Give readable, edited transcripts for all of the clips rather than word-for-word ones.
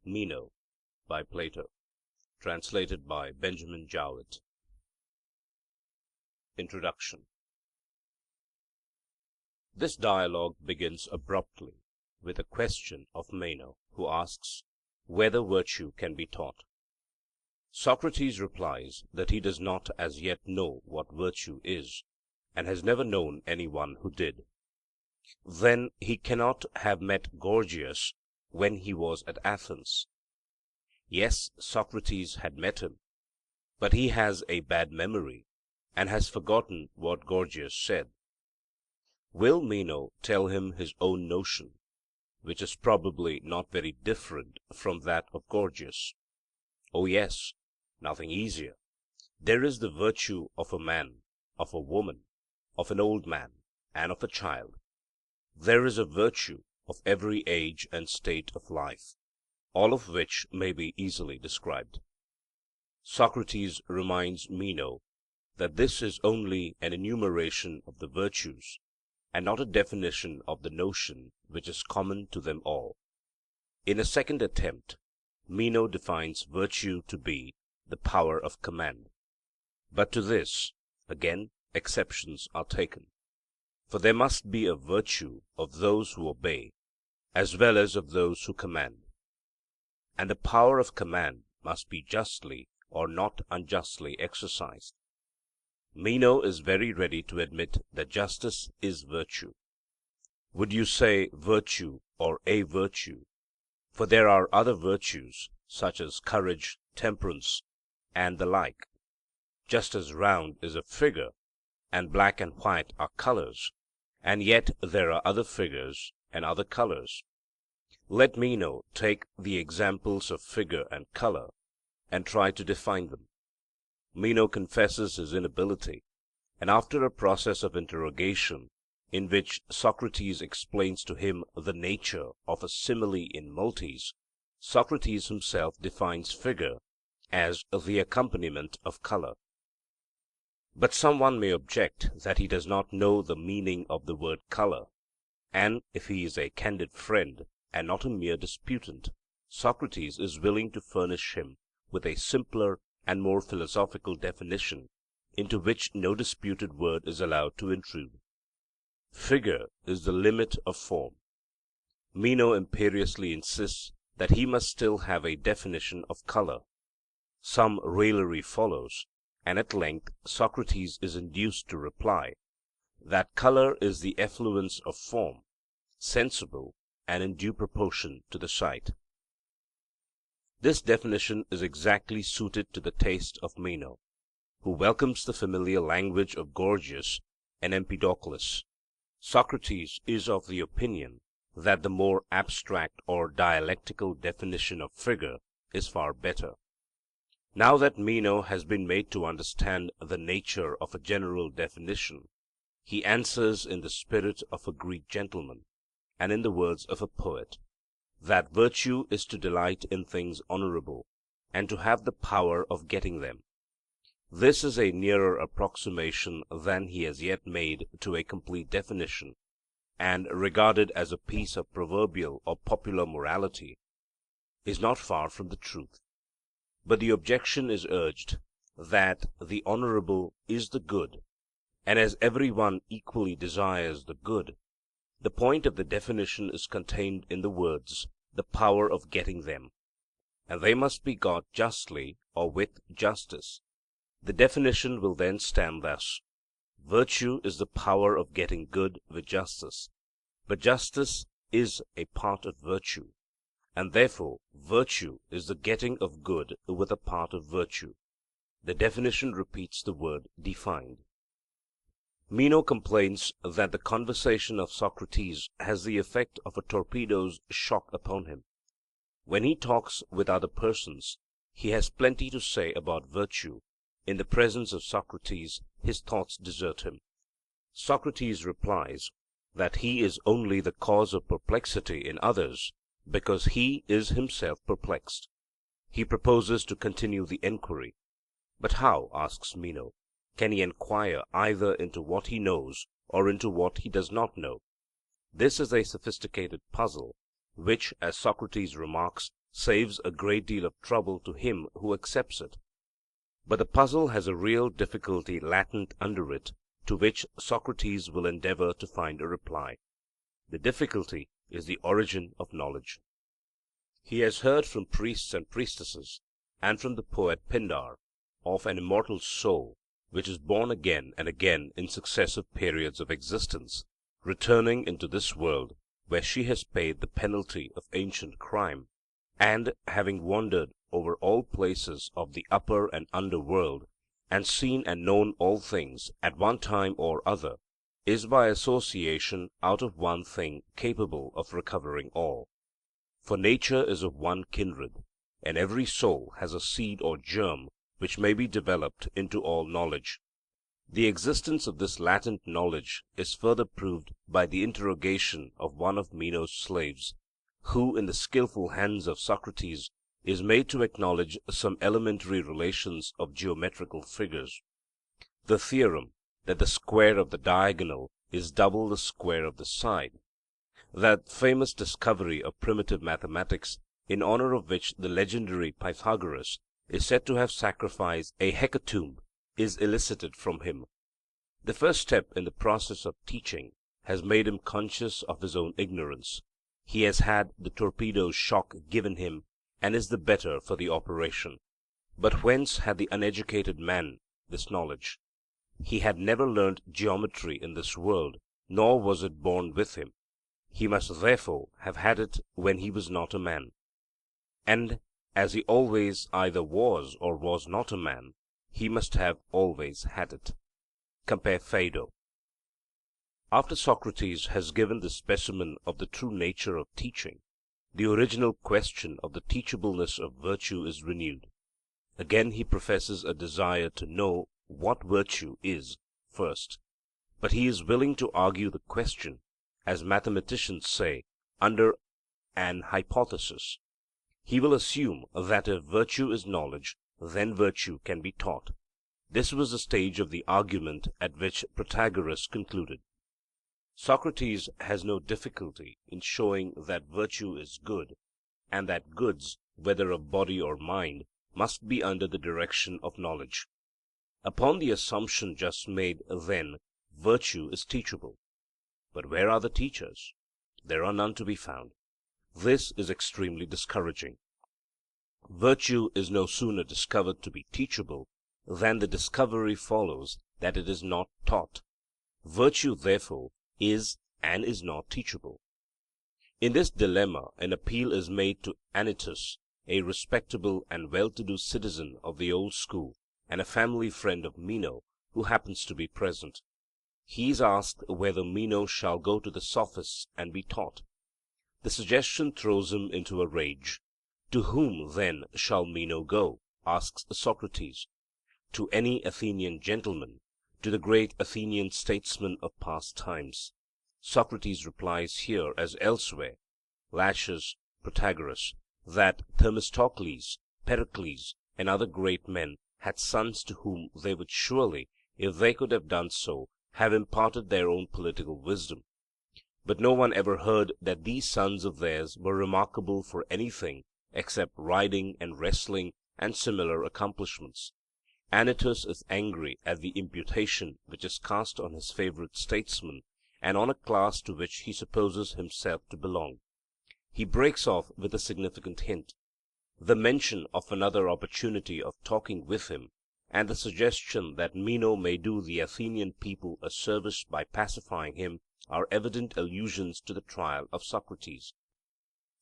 Meno by Plato, translated by Benjamin Jowett. Introduction. This dialogue begins abruptly with a question of Meno, who asks whether virtue can be taught. Socrates replies that he does not as yet know what virtue is, and has never known any one who did. Then he cannot have met Gorgias when he was at Athens. Yes, Socrates had met him, but he has a bad memory, and has forgotten what Gorgias said. Will Meno tell him his own notion, which is probably not very different from that of Gorgias? Oh yes, nothing easier. There is the virtue of a man, of a woman, of an old man, and of a child. There is a virtue of every age and state of life, all of which may be easily described. Socrates reminds Meno that this is only an enumeration of the virtues, and not a definition of the notion which is common to them all. In a second attempt, Meno defines virtue to be the power of command. But to this, again, exceptions are taken. For there must be a virtue of those who obey, as well as of those who command. And the power of command must be justly or not unjustly exercised. Meno is very ready to admit that justice is virtue. Would you say virtue or a virtue? For there are other virtues, such as courage, temperance, and the like. Just as round is a figure, and black and white are colors, and yet there are other figures and other colors. Let Meno take the examples of figure and color, and try to define them. Meno confesses his inability, and after a process of interrogation, in which Socrates explains to him the nature of a simile in multis, Socrates himself defines figure as the accompaniment of color. But some one may object that he does not know the meaning of the word color, and if he is a candid friend and not a mere disputant, Socrates is willing to furnish him with a simpler and more philosophical definition, into which no disputed word is allowed to intrude. Figure is the limit of form. Meno imperiously insists that he must still have a definition of color. Some raillery follows, and at length Socrates is induced to reply that color is the effluence of form, sensible and in due proportion to the sight. This definition is exactly suited to the taste of Meno, who welcomes the familiar language of Gorgias and Empedocles. Socrates is of the opinion that the more abstract or dialectical definition of figure is far better. Now that Meno has been made to understand the nature of a general definition, he answers in the spirit of a Greek gentleman, and in the words of a poet, that virtue is to delight in things honorable, and to have the power of getting them. This is a nearer approximation than he has yet made to a complete definition, and, regarded as a piece of proverbial or popular morality, is not far from the truth. But the objection is urged that the honorable is the good, and as every one equally desires the good, the point of the definition is contained in the words, the power of getting them, and they must be got justly or with justice. The definition will then stand thus: virtue is the power of getting good with justice, but justice is a part of virtue, and therefore virtue is the getting of good with a part of virtue. The definition repeats the word defined. Meno complains that the conversation of Socrates has the effect of a torpedo's shock upon him. When he talks with other persons, he has plenty to say about virtue. In the presence of Socrates, his thoughts desert him. Socrates replies that he is only the cause of perplexity in others, because he is himself perplexed. He proposes to continue the enquiry. But how, asks Meno, can he enquire either into what he knows or into what he does not know? This is a sophisticated puzzle, which, as Socrates remarks, saves a great deal of trouble to him who accepts it. But the puzzle has a real difficulty latent under it, to which Socrates will endeavor to find a reply. The difficulty is the origin of knowledge. He has heard from priests and priestesses, and from the poet Pindar, of an immortal soul which is born again and again in successive periods of existence, returning into this world where she has paid the penalty of ancient crime, and, having wandered over all places of the upper and under world, and seen and known all things at one time or other, is by association out of one thing capable of recovering all. For nature is of one kindred, and every soul has a seed or germ which may be developed into all knowledge. The existence of this latent knowledge is further proved by the interrogation of one of Meno's slaves, who in the skilful hands of Socrates is made to acknowledge some elementary relations of geometrical figures. The theorem that the square of the diagonal is double the square of the side, that famous discovery of primitive mathematics, in honor of which the legendary Pythagoras is said to have sacrificed a hecatomb, is elicited from him. The first step in the process of teaching has made him conscious of his own ignorance. He has had the torpedo's shock given him, and is the better for the operation. But whence had the uneducated man this knowledge? He had never learnt geometry in this world, nor was it born with him. He must therefore have had it when he was not a man. And as he always either was or was not a man, he must have always had it. Compare Phaedo. After Socrates has given this specimen of the true nature of teaching, the original question of the teachableness of virtue is renewed. Again he professes a desire to know what virtue is first, but he is willing to argue the question, as mathematicians say, under an hypothesis. He will assume that if virtue is knowledge, then virtue can be taught. This was the stage of the argument at which Protagoras concluded. Socrates has no difficulty in showing that virtue is good, and that goods, whether of body or mind, must be under the direction of knowledge. Upon the assumption just made, then, virtue is teachable. But where are the teachers? There are none to be found. This is extremely discouraging. Virtue is no sooner discovered to be teachable than the discovery follows that it is not taught. Virtue, therefore, is and is not teachable. In this dilemma an appeal is made to Anytus, a respectable and well-to-do citizen of the old school, and a family friend of Meno, who happens to be present. He is asked whether Meno shall go to the Sophists and be taught. The suggestion throws him into a rage. To whom, then, shall Meno go? asks Socrates. To any Athenian gentleman, to the great Athenian statesman of past times. Socrates replies here as elsewhere, lashes Protagoras, that Themistocles, Pericles, and other great men had sons to whom they would surely, if they could have done so, have imparted their own political wisdom. But no one ever heard that these sons of theirs were remarkable for anything except riding and wrestling and similar accomplishments. Anytus is angry at the imputation which is cast on his favourite statesman, and on a class to which he supposes himself to belong. He breaks off with a significant hint. The mention of another opportunity of talking with him, and the suggestion that Meno may do the Athenian people a service by pacifying him, are evident allusions to the trial of Socrates.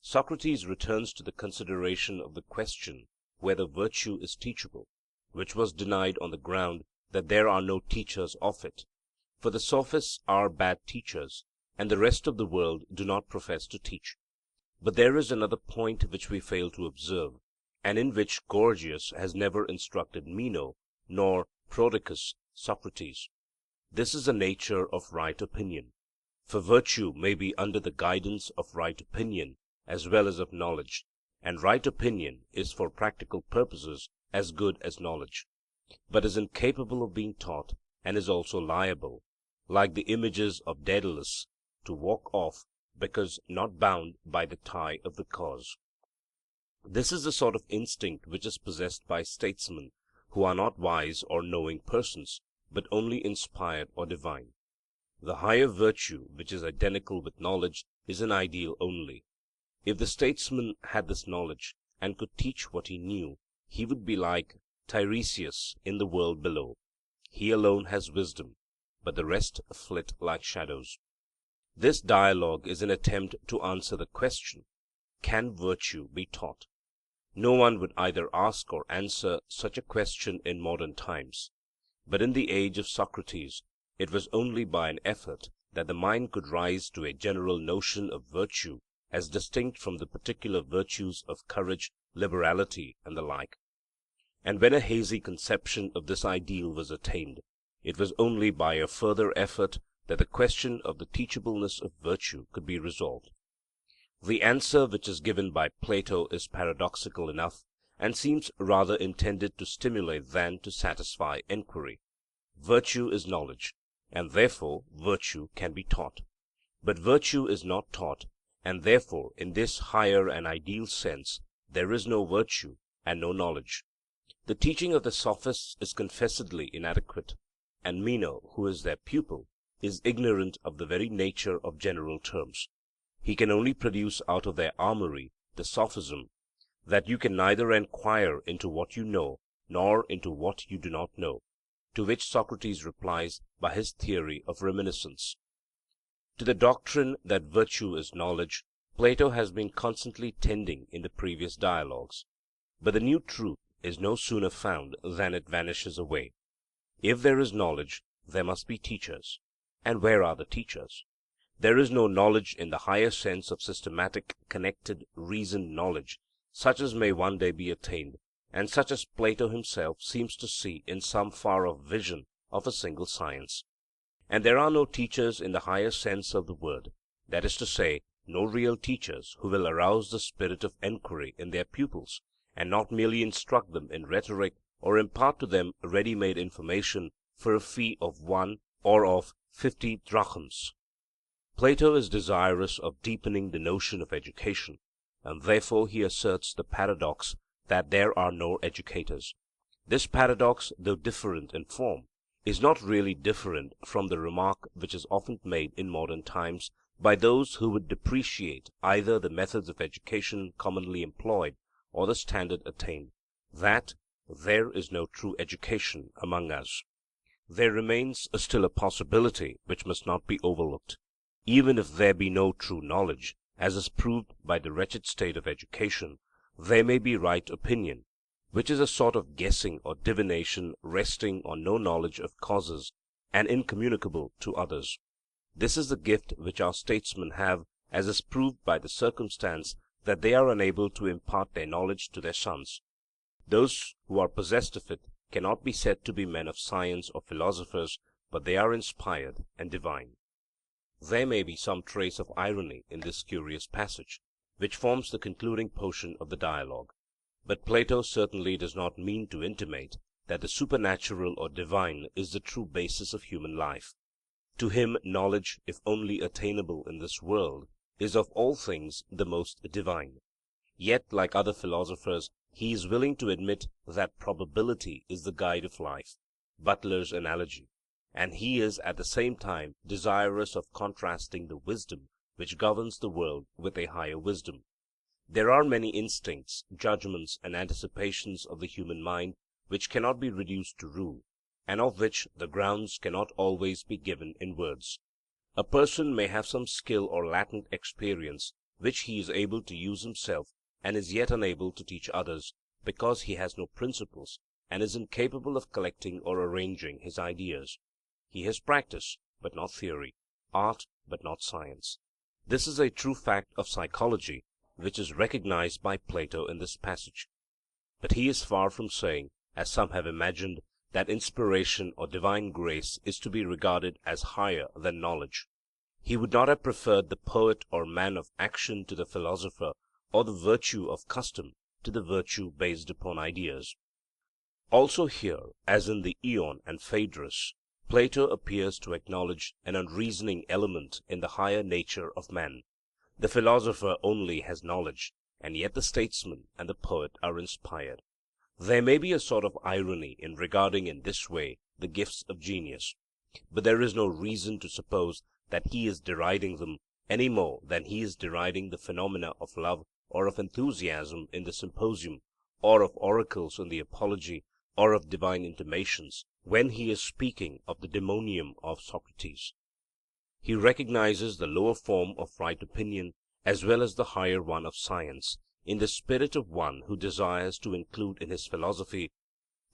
Socrates returns to the consideration of the question whether virtue is teachable, which was denied on the ground that there are no teachers of it. For the Sophists are bad teachers, and the rest of the world do not profess to teach. But there is another point which we fail to observe, and in which Gorgias has never instructed Meno, nor Prodicus Socrates. This is the nature of right opinion. For virtue may be under the guidance of right opinion as well as of knowledge, and right opinion is for practical purposes as good as knowledge, but is incapable of being taught, and is also liable, like the images of Daedalus, to walk off because not bound by the tie of the cause. This is the sort of instinct which is possessed by statesmen who are not wise or knowing persons, but only inspired or divine. The higher virtue, which is identical with knowledge, is an ideal only. If the statesman had this knowledge, and could teach what he knew, he would be like Tiresias in the world below. He alone has wisdom, but the rest flit like shadows. This dialogue is an attempt to answer the question, can virtue be taught? No one would either ask or answer such a question in modern times. But in the age of Socrates, it was only by an effort that the mind could rise to a general notion of virtue as distinct from the particular virtues of courage, liberality, and the like. And when a hazy conception of this ideal was attained, it was only by a further effort that the question of the teachableness of virtue could be resolved. The answer which is given by Plato is paradoxical enough, and seems rather intended to stimulate than to satisfy enquiry. Virtue is knowledge, and therefore virtue can be taught. But virtue is not taught, and therefore in this higher and ideal sense there is no virtue and no knowledge. The teaching of the Sophists is confessedly inadequate, and Meno, who is their pupil, is ignorant of the very nature of general terms. He can only produce out of their armory the sophism that you can neither enquire into what you know, nor into what you do not know, to which Socrates replies by his theory of reminiscence. To the doctrine that virtue is knowledge, Plato has been constantly tending in the previous dialogues. But the new truth is no sooner found than it vanishes away. If there is knowledge, there must be teachers. And where are the teachers? There is no knowledge in the higher sense of systematic, connected, reasoned knowledge, such as may one day be attained, and such as Plato himself seems to see in some far-off vision of a single science. And there are no teachers in the higher sense of the word, that is to say, no real teachers who will arouse the spirit of enquiry in their pupils, and not merely instruct them in rhetoric or impart to them ready-made information for a fee of 1 or of 50 drachms. Plato is desirous of deepening the notion of education, and therefore he asserts the paradox that there are no educators. This paradox, though different in form, is not really different from the remark which is often made in modern times by those who would depreciate either the methods of education commonly employed or the standard attained, that there is no true education among us. There remains still a possibility which must not be overlooked. Even if there be no true knowledge, as is proved by the wretched state of education, there may be right opinion, which is a sort of guessing or divination resting on no knowledge of causes, and incommunicable to others. This is the gift which our statesmen have, as is proved by the circumstance that they are unable to impart their knowledge to their sons. Those who are possessed of it cannot be said to be men of science or philosophers, but they are inspired and divine. There may be some trace of irony in this curious passage, which forms the concluding portion of the dialogue. But Plato certainly does not mean to intimate that the supernatural or divine is the true basis of human life. To him knowledge, if only attainable in this world, is of all things the most divine. Yet, like other philosophers, he is willing to admit that probability is the guide of life, Butler's analogy, and he is at the same time desirous of contrasting the wisdom which governs the world with a higher wisdom. There are many instincts, judgments, and anticipations of the human mind which cannot be reduced to rule, and of which the grounds cannot always be given in words. A person may have some skill or latent experience which he is able to use himself, and is yet unable to teach others, because he has no principles, and is incapable of collecting or arranging his ideas. He has practice, but not theory; art, but not science. This is a true fact of psychology, which is recognized by Plato in this passage. But he is far from saying, as some have imagined, that inspiration or divine grace is to be regarded as higher than knowledge. He would not have preferred the poet or man of action to the philosopher, or the virtue of custom to the virtue based upon ideas. Also here, as in the Ion and Phaedrus, Plato appears to acknowledge an unreasoning element in the higher nature of man. The philosopher only has knowledge, and yet the statesman and the poet are inspired. There may be a sort of irony in regarding in this way the gifts of genius, but there is no reason to suppose that he is deriding them any more than he is deriding the phenomena of love or of enthusiasm in the Symposium, or of oracles in the Apology, or of divine intimations, when he is speaking of the daemonium of Socrates. He recognizes the lower form of right opinion as well as the higher one of science, in the spirit of one who desires to include in his philosophy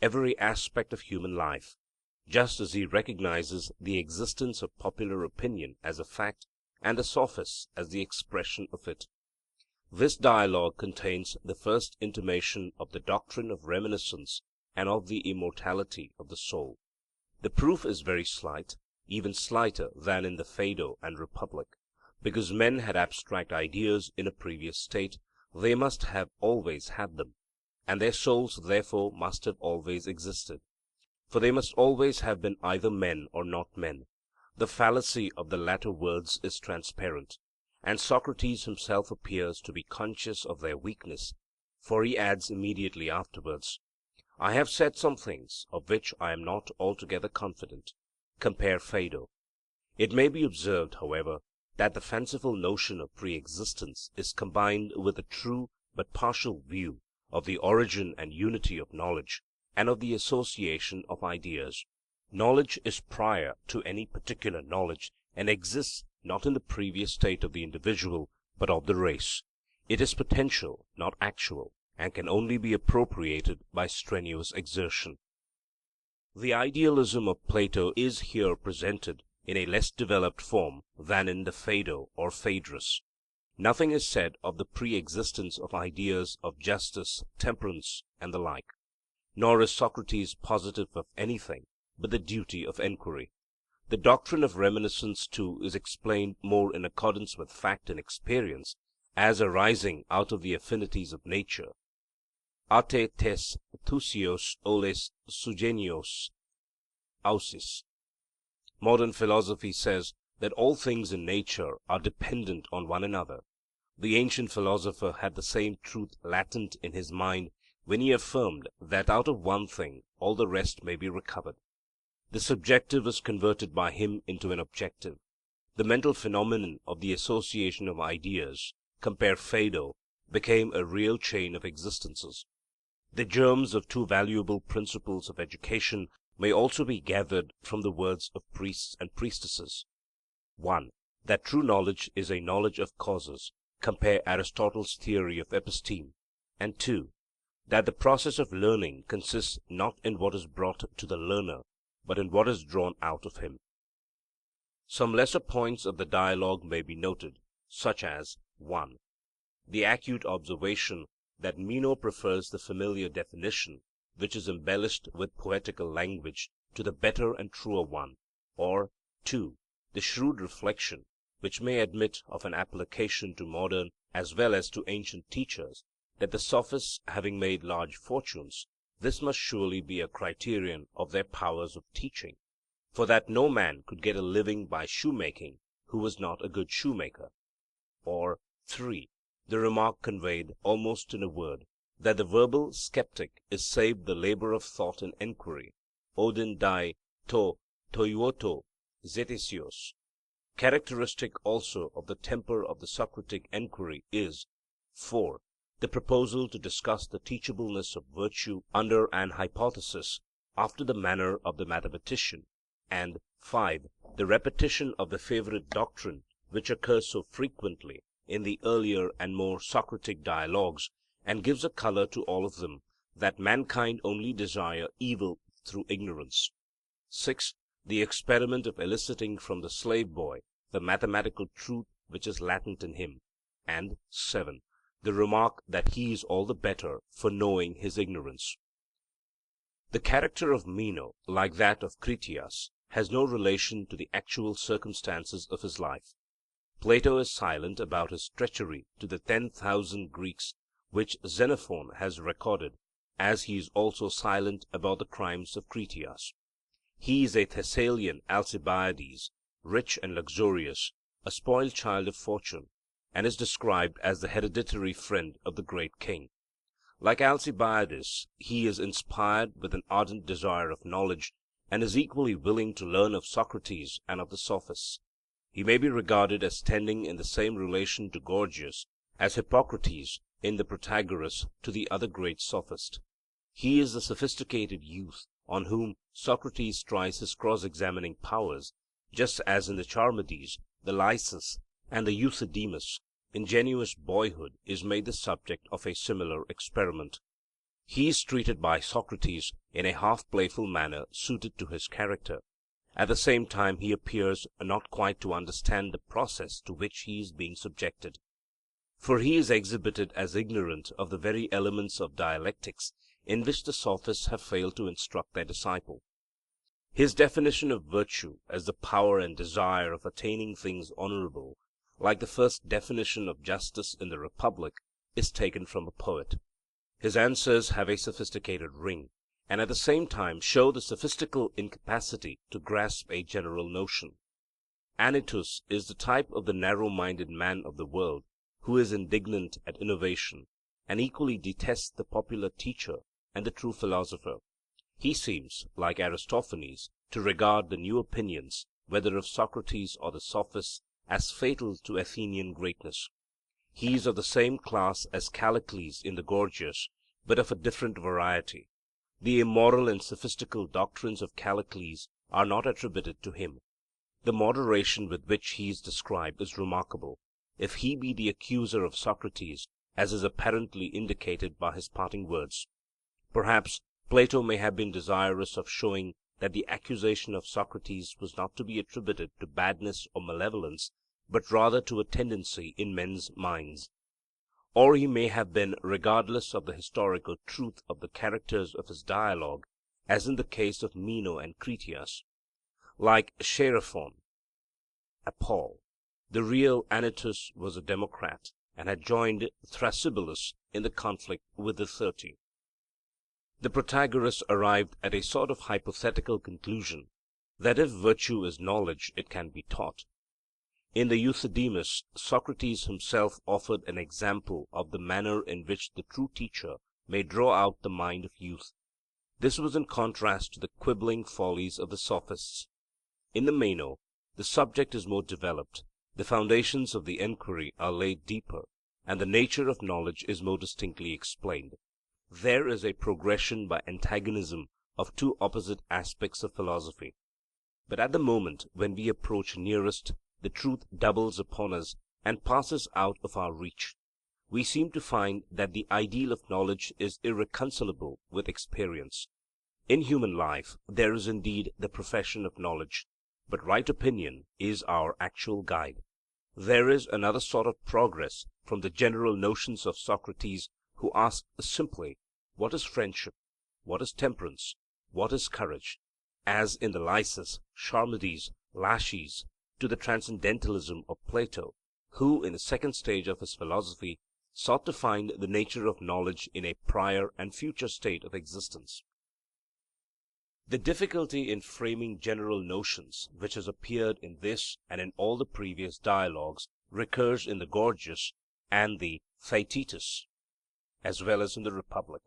every aspect of human life, just as he recognizes the existence of popular opinion as a fact, and the sophists as the expression of it. This dialogue contains the first intimation of the doctrine of reminiscence and of the immortality of the soul. The proof is very slight, even slighter than in the Phaedo and Republic. Because men had abstract ideas in a previous state, they must have always had them, and their souls therefore must have always existed. For they must always have been either men or not men. The fallacy of the latter words is transparent, and Socrates himself appears to be conscious of their weakness, for he adds immediately afterwards, I have said some things of which I am not altogether confident. Compare Phaedo. It may be observed, however, that the fanciful notion of pre-existence is combined with a true but partial view of the origin and unity of knowledge, and of the association of ideas. Knowledge is prior to any particular knowledge, and exists not in the previous state of the individual, but of the race. It is potential, not actual, and can only be appropriated by strenuous exertion. The idealism of Plato is here presented in a less developed form than in the Phaedo or Phaedrus. Nothing is said of the pre-existence of ideas of justice, temperance, and the like. Nor is Socrates positive of anything but the duty of enquiry. The doctrine of reminiscence too is explained more in accordance with fact and experience, as arising out of the affinities of nature. Ate tes thusios oles sugenios ausis. Modern philosophy says that all things in nature are dependent on one another. The ancient philosopher had the same truth latent in his mind when he affirmed that out of one thing all the rest may be recovered. The subjective was converted by him into an objective. The mental phenomenon of the association of ideas, compare Phaedo, became a real chain of existences. The germs of two valuable principles of education may also be gathered from the words of priests and priestesses. 1. That true knowledge is a knowledge of causes, compare Aristotle's theory of episteme. And 2. That the process of learning consists not in what is brought to the learner, but in what is drawn out of him. Some lesser points of the dialogue may be noted, such as 1. The acute observation that Meno prefers the familiar definition, which is embellished with poetical language, to the better and truer one, or 2. The shrewd reflection, which may admit of an application to modern as well as to ancient teachers, that the sophists having made large fortunes, this must surely be a criterion of their powers of teaching, for that no man could get a living by shoemaking who was not a good shoemaker. Or 3. The remark conveyed, almost in a word, that the verbal sceptic is saved the labor of thought and enquiry, odin dai to toioto zetesios. Characteristic also of the temper of the Socratic enquiry is 4. The proposal to discuss the teachableness of virtue under an hypothesis, after the manner of the mathematician, and 5. The repetition of the favorite doctrine which occurs so frequently in the earlier and more Socratic dialogues, and gives a color to all of them, that mankind only desire evil through ignorance. 6. The experiment of eliciting from the slave boy the mathematical truth which is latent in him. And 7. The remark that he is all the better for knowing his ignorance. The character of Meno, like that of Critias, has no relation to the actual circumstances of his life. Plato is silent about his treachery to the 10,000 Greeks which Xenophon has recorded, as he is also silent about the crimes of Critias. He is a Thessalian Alcibiades, rich and luxurious, a spoiled child of fortune, and is described as the hereditary friend of the great king. Like Alcibiades, he is inspired with an ardent desire of knowledge, and is equally willing to learn of Socrates and of the Sophists. He may be regarded as standing in the same relation to Gorgias as Hippocrates in the Protagoras to the other great sophist. He is the sophisticated youth on whom Socrates tries his cross-examining powers, just as in the Charmides, the Lysis, and the Euthydemus, ingenuous boyhood is made the subject of a similar experiment. He is treated by Socrates in a half playful manner suited to his character. At the same time he appears not quite to understand the process to which he is being subjected. For he is exhibited as ignorant of the very elements of dialectics in which the Sophists have failed to instruct their disciple. His definition of virtue as the power and desire of attaining things honourable, like the first definition of justice in the Republic, is taken from a poet. His answers have a sophisticated ring, and at the same time show the sophistical incapacity to grasp a general notion. Anytus is the type of the narrow-minded man of the world, who is indignant at innovation, and equally detests the popular teacher and the true philosopher. He seems, like Aristophanes, to regard the new opinions, whether of Socrates or the Sophists, as fatal to Athenian greatness. He is of the same class as Callicles in the Gorgias, but of a different variety. The immoral and sophistical doctrines of Callicles are not attributed to him. The moderation with which he is described is remarkable, if he be the accuser of Socrates, as is apparently indicated by his parting words. Perhaps Plato may have been desirous of showing that the accusation of Socrates was not to be attributed to badness or malevolence, but rather to a tendency in men's minds. Or he may have been regardless of the historical truth of the characters of his dialogue, as in the case of Meno and Critias. Like Chaerephon, Apoll, the real Anytus was a democrat, and had joined Thrasybulus in the conflict with the 30. The Protagoras arrived at a sort of hypothetical conclusion, that if virtue is knowledge it can be taught. In the Euthydemus, Socrates himself offered an example of the manner in which the true teacher may draw out the mind of youth. This was in contrast to the quibbling follies of the Sophists. In the Meno, the subject is more developed, the foundations of the enquiry are laid deeper, and the nature of knowledge is more distinctly explained. There is a progression by antagonism of two opposite aspects of philosophy. But at the moment when we approach nearest, the truth doubles upon us and passes out of our reach. We seem to find that the ideal of knowledge is irreconcilable with experience. In human life there is indeed the profession of knowledge, but right opinion is our actual guide. There is another sort of progress from the general notions of Socrates, who asked simply, what is friendship? What is temperance? What is courage? As in the Lysis, Charmides, Laches, to the transcendentalism of Plato, who, in the second stage of his philosophy, sought to find the nature of knowledge in a prior and future state of existence. The difficulty in framing general notions, which has appeared in this and in all the previous dialogues, recurs in the Gorgias and the Theaetetus, as well as in the Republic.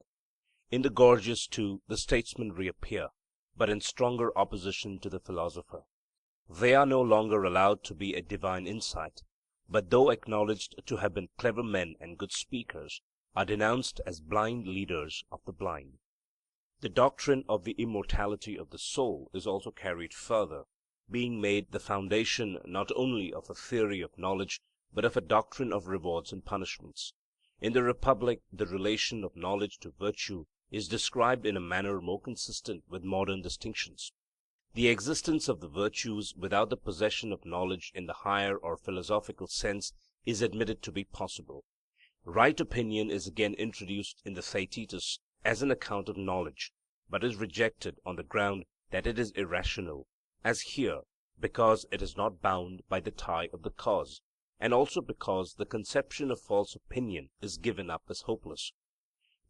In the Gorgias too the statesmen reappear, but in stronger opposition to the philosopher. They are no longer allowed to be a divine insight, but though acknowledged to have been clever men and good speakers, are denounced as blind leaders of the blind. The doctrine of the immortality of the soul is also carried further, being made the foundation not only of a theory of knowledge, but of a doctrine of rewards and punishments. In the Republic the relation of knowledge to virtue is described in a manner more consistent with modern distinctions. The existence of the virtues without the possession of knowledge in the higher or philosophical sense is admitted to be possible. Right opinion is again introduced in the Theaetetus as an account of knowledge, but is rejected on the ground that it is irrational, as here, because it is not bound by the tie of the cause, and also because the conception of false opinion is given up as hopeless.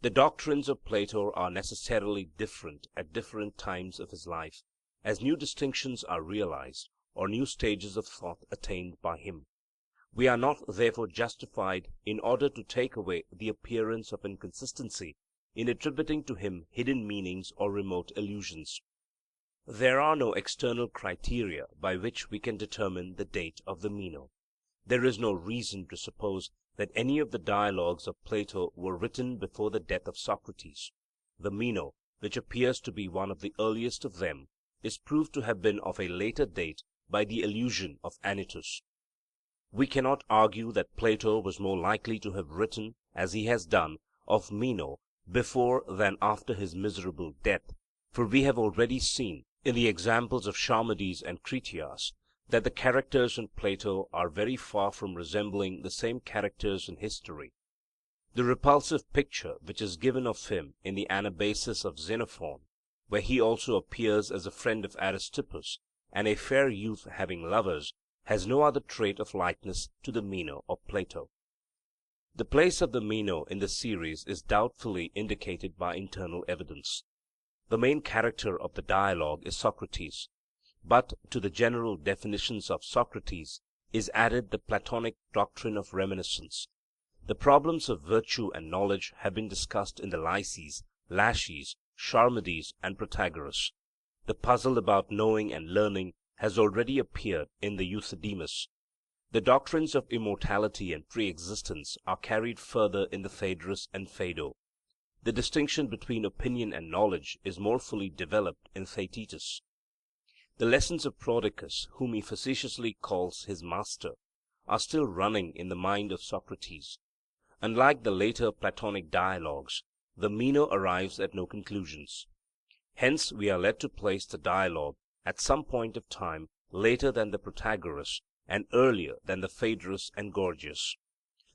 The doctrines of Plato are necessarily different at different times of his life, as new distinctions are realized, or new stages of thought attained by him. We are not therefore justified, in order to take away the appearance of inconsistency, in attributing to him hidden meanings or remote allusions. There are no external criteria by which we can determine the date of the Meno. There is no reason to suppose that any of the dialogues of Plato were written before the death of Socrates. The Meno, which appears to be one of the earliest of them, is proved to have been of a later date by the allusion of Anytus. We cannot argue that Plato was more likely to have written, as he has done, of Meno before than after his miserable death, for we have already seen, in the examples of Charmides and Critias, that the characters in Plato are very far from resembling the same characters in history. The repulsive picture which is given of him in the Anabasis of Xenophon, where he also appears as a friend of Aristippus, and a fair youth having lovers, has no other trait of likeness to the Meno of Plato. The place of the Meno in the series is doubtfully indicated by internal evidence. The main character of the dialogue is Socrates, but to the general definitions of Socrates is added the Platonic doctrine of reminiscence. The problems of virtue and knowledge have been discussed in the Lysis, Laches, Charmides, and Protagoras. The puzzle about knowing and learning has already appeared in the Euthydemus. The doctrines of immortality and pre-existence are carried further in the Phaedrus and Phaedo. The distinction between opinion and knowledge is more fully developed in Theaetetus. The lessons of Prodicus, whom he facetiously calls his master, are still running in the mind of Socrates. Unlike the later Platonic dialogues, the Meno arrives at no conclusions. Hence we are led to place the dialogue at some point of time later than the Protagoras and earlier than the Phaedrus and Gorgias.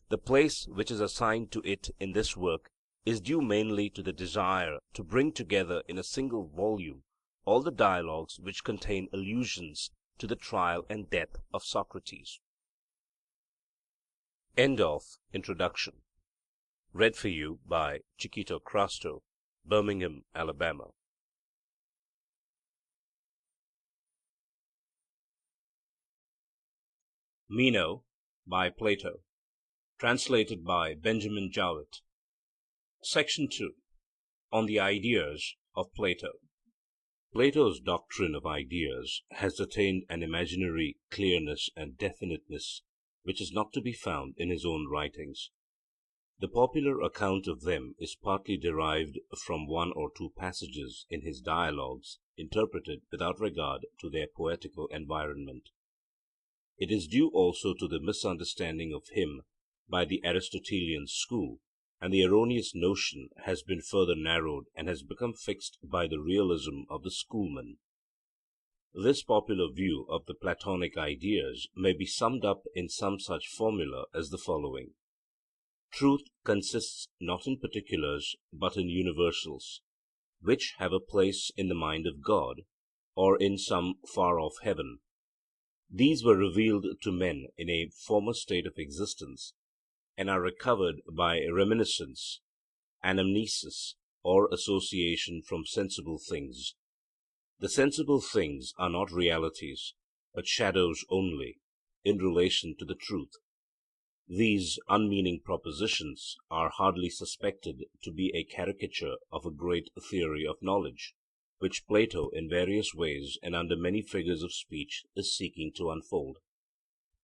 The place which is assigned to it in this work is due mainly to the desire to bring together in a single volume all the dialogues which contain allusions to the trial and death of Socrates. End of Introduction. Read for you by Chiquito Crasto, Birmingham, Alabama. Meno by Plato. Translated by Benjamin Jowett. Section 2. On the ideas of Plato. Plato's doctrine of ideas has attained an imaginary clearness and definiteness which is not to be found in his own writings. The popular account of them is partly derived from one or two passages in his dialogues interpreted without regard to their poetical environment. It is due also to the misunderstanding of him by the Aristotelian school, and the erroneous notion has been further narrowed and has become fixed by the realism of the schoolmen. This popular view of the Platonic ideas may be summed up in some such formula as the following: Truth consists not in particulars but in universals, which have a place in the mind of God, or in some far off heaven. These were revealed to men in a former state of existence, and are recovered by reminiscence, anamnesis, or association from sensible things. The sensible things are not realities, but shadows only, in relation to the truth. These unmeaning propositions are hardly suspected to be a caricature of a great theory of knowledge, which Plato in various ways and under many figures of speech is seeking to unfold.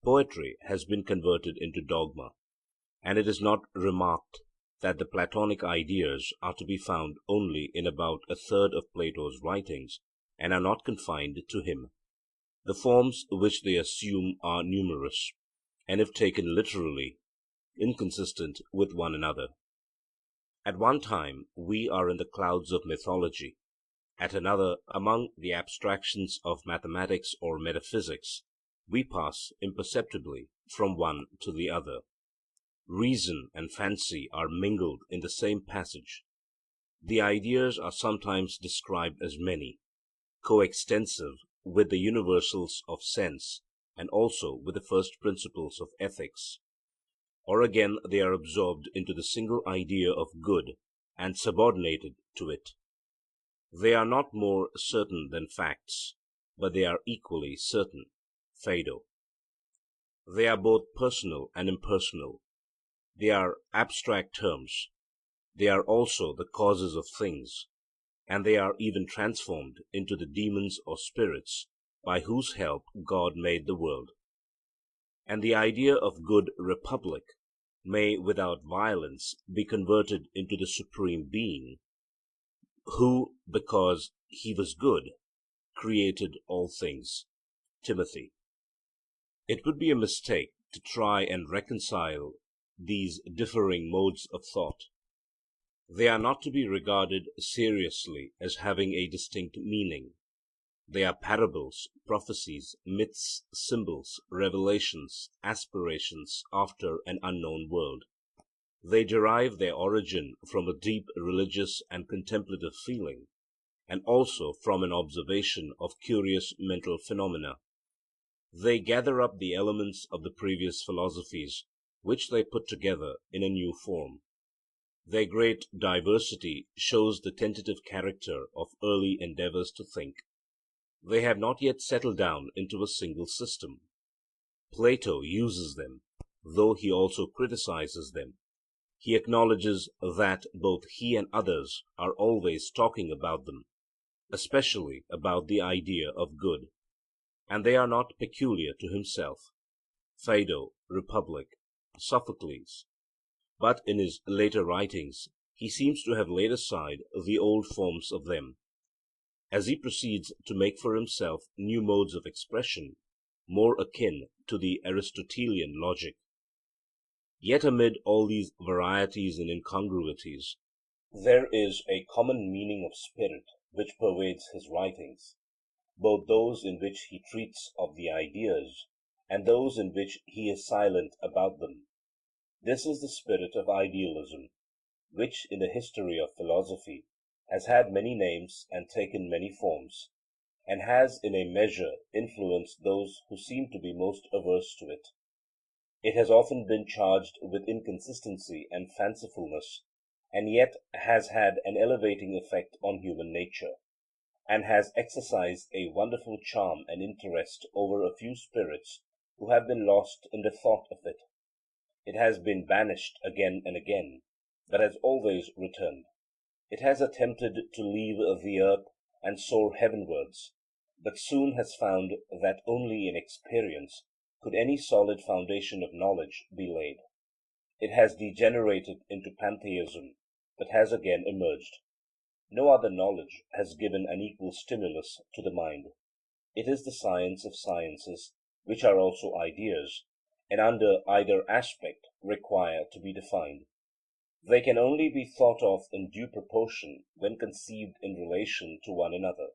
Poetry has been converted into dogma, and it is not remarked that the Platonic ideas are to be found only in about a third of Plato's writings, and are not confined to him. The forms which they assume are numerous, and if taken literally, inconsistent with one another. At one time we are in the clouds of mythology, at another among the abstractions of mathematics or metaphysics. We pass imperceptibly from one to the other. Reason and fancy are mingled in the same passage. The ideas are sometimes described as many, coextensive with the universals of sense, and also with the first principles of ethics. Or again they are absorbed into the single idea of good, and subordinated to it. They are not more certain than facts, but they are equally certain. Phaedo. They are both personal and impersonal. They are abstract terms. They are also the causes of things, and they are even transformed into the demons or spirits by whose help God made the world. And the idea of good republic may without violence be converted into the Supreme Being, who, because he was good, created all things. Timothy. It would be a mistake to try and reconcile these differing modes of thought. They are not to be regarded seriously as having a distinct meaning. They are parables, prophecies, myths, symbols, revelations, aspirations after an unknown world. They derive their origin from a deep religious and contemplative feeling, and also from an observation of curious mental phenomena. They gather up the elements of the previous philosophies, which they put together in a new form. Their great diversity shows the tentative character of early endeavors to think. They have not yet settled down into a single system. Plato uses them, though he also criticizes them. He acknowledges that both he and others are always talking about them, especially about the idea of good. And they are not peculiar to himself. Phaedo, Republic, Sophocles. But in his later writings he seems to have laid aside the old forms of them, as he proceeds to make for himself new modes of expression more akin to the Aristotelian logic. Yet amid all these varieties and incongruities, there is a common meaning of spirit which pervades his writings, both those in which he treats of the ideas and those in which he is silent about them. This is the spirit of idealism, which in the history of philosophy has had many names and taken many forms, and has in a measure influenced those who seem to be most averse to it. It has often been charged with inconsistency and fancifulness, and yet has had an elevating effect on human nature, and has exercised a wonderful charm and interest over a few spirits who have been lost in the thought of it. It has been banished again and again, but has always returned. It has attempted to leave the earth and soar heavenwards, but soon has found that only in experience could any solid foundation of knowledge be laid. It has degenerated into pantheism, but has again emerged. No other knowledge has given an equal stimulus to the mind. It is the science of sciences, which are also ideas, and under either aspect require to be defined. They can only be thought of in due proportion when conceived in relation to one another.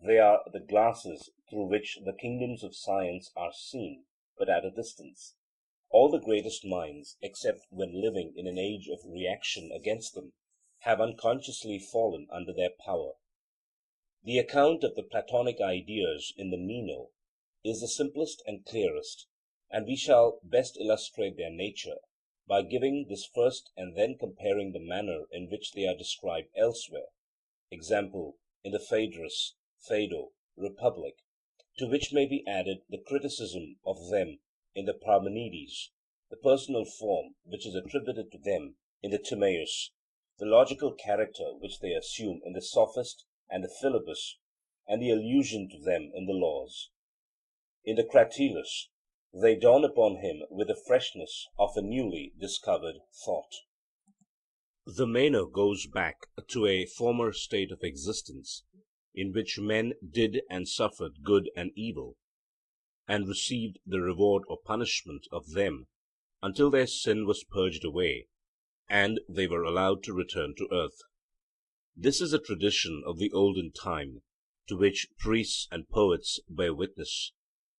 They are the glasses through which the kingdoms of science are seen, but at a distance. All the greatest minds, except when living in an age of reaction against them, have unconsciously fallen under their power. The account of the Platonic ideas in the Meno is the simplest and clearest, and we shall best illustrate their nature by giving this first and then comparing the manner in which they are described elsewhere, example, in the Phaedrus, Phaedo, Republic, to which may be added the criticism of them in the Parmenides, the personal form which is attributed to them in the Timaeus, the logical character which they assume in the Sophist and the Philebus, and the allusion to them in the Laws. In the Cratylus they dawn upon him with the freshness of a newly discovered thought. The Meno goes back to a former state of existence in which men did and suffered good and evil, and received the reward or punishment of them until their sin was purged away and they were allowed to return to earth. This is a tradition of the olden time, to which priests and poets bear witness.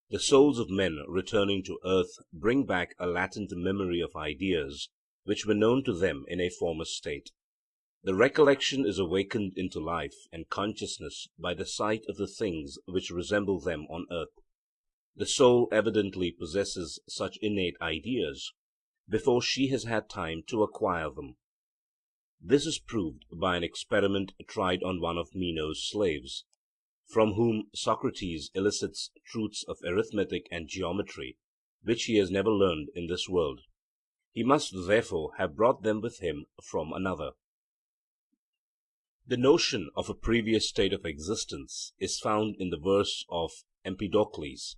The souls of men returning to earth bring back a latent memory of ideas which were known to them in a former state. The recollection is awakened into life and consciousness by the sight of the things which resemble them on earth. The soul evidently possesses such innate ideas before she has had time to acquire them. This is proved by an experiment tried on one of Meno's slaves, from whom Socrates elicits truths of arithmetic and geometry which he has never learned in this world. He must therefore have brought them with him from another. The notion of a previous state of existence is found in the verse of Empedocles,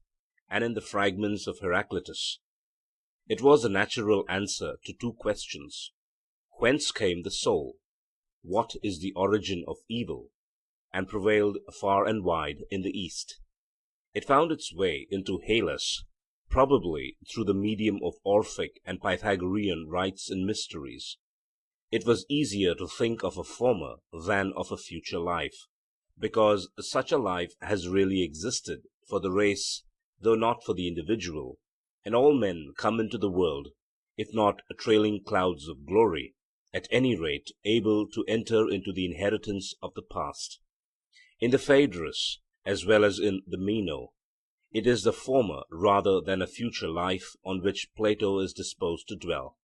and in the fragments of Heraclitus. It was the natural answer to two questions: whence came the soul? What is the origin of evil? And prevailed far and wide in the East. It found its way into Hellas, probably through the medium of Orphic and Pythagorean rites and mysteries. It was easier to think of a former than of a future life, because such a life has really existed for the race though not for the individual, and all men come into the world, if not trailing clouds of glory, at any rate able to enter into the inheritance of the past. In the Phaedrus, as well as in the Meno, it is the former rather than a future life on which Plato is disposed to dwell.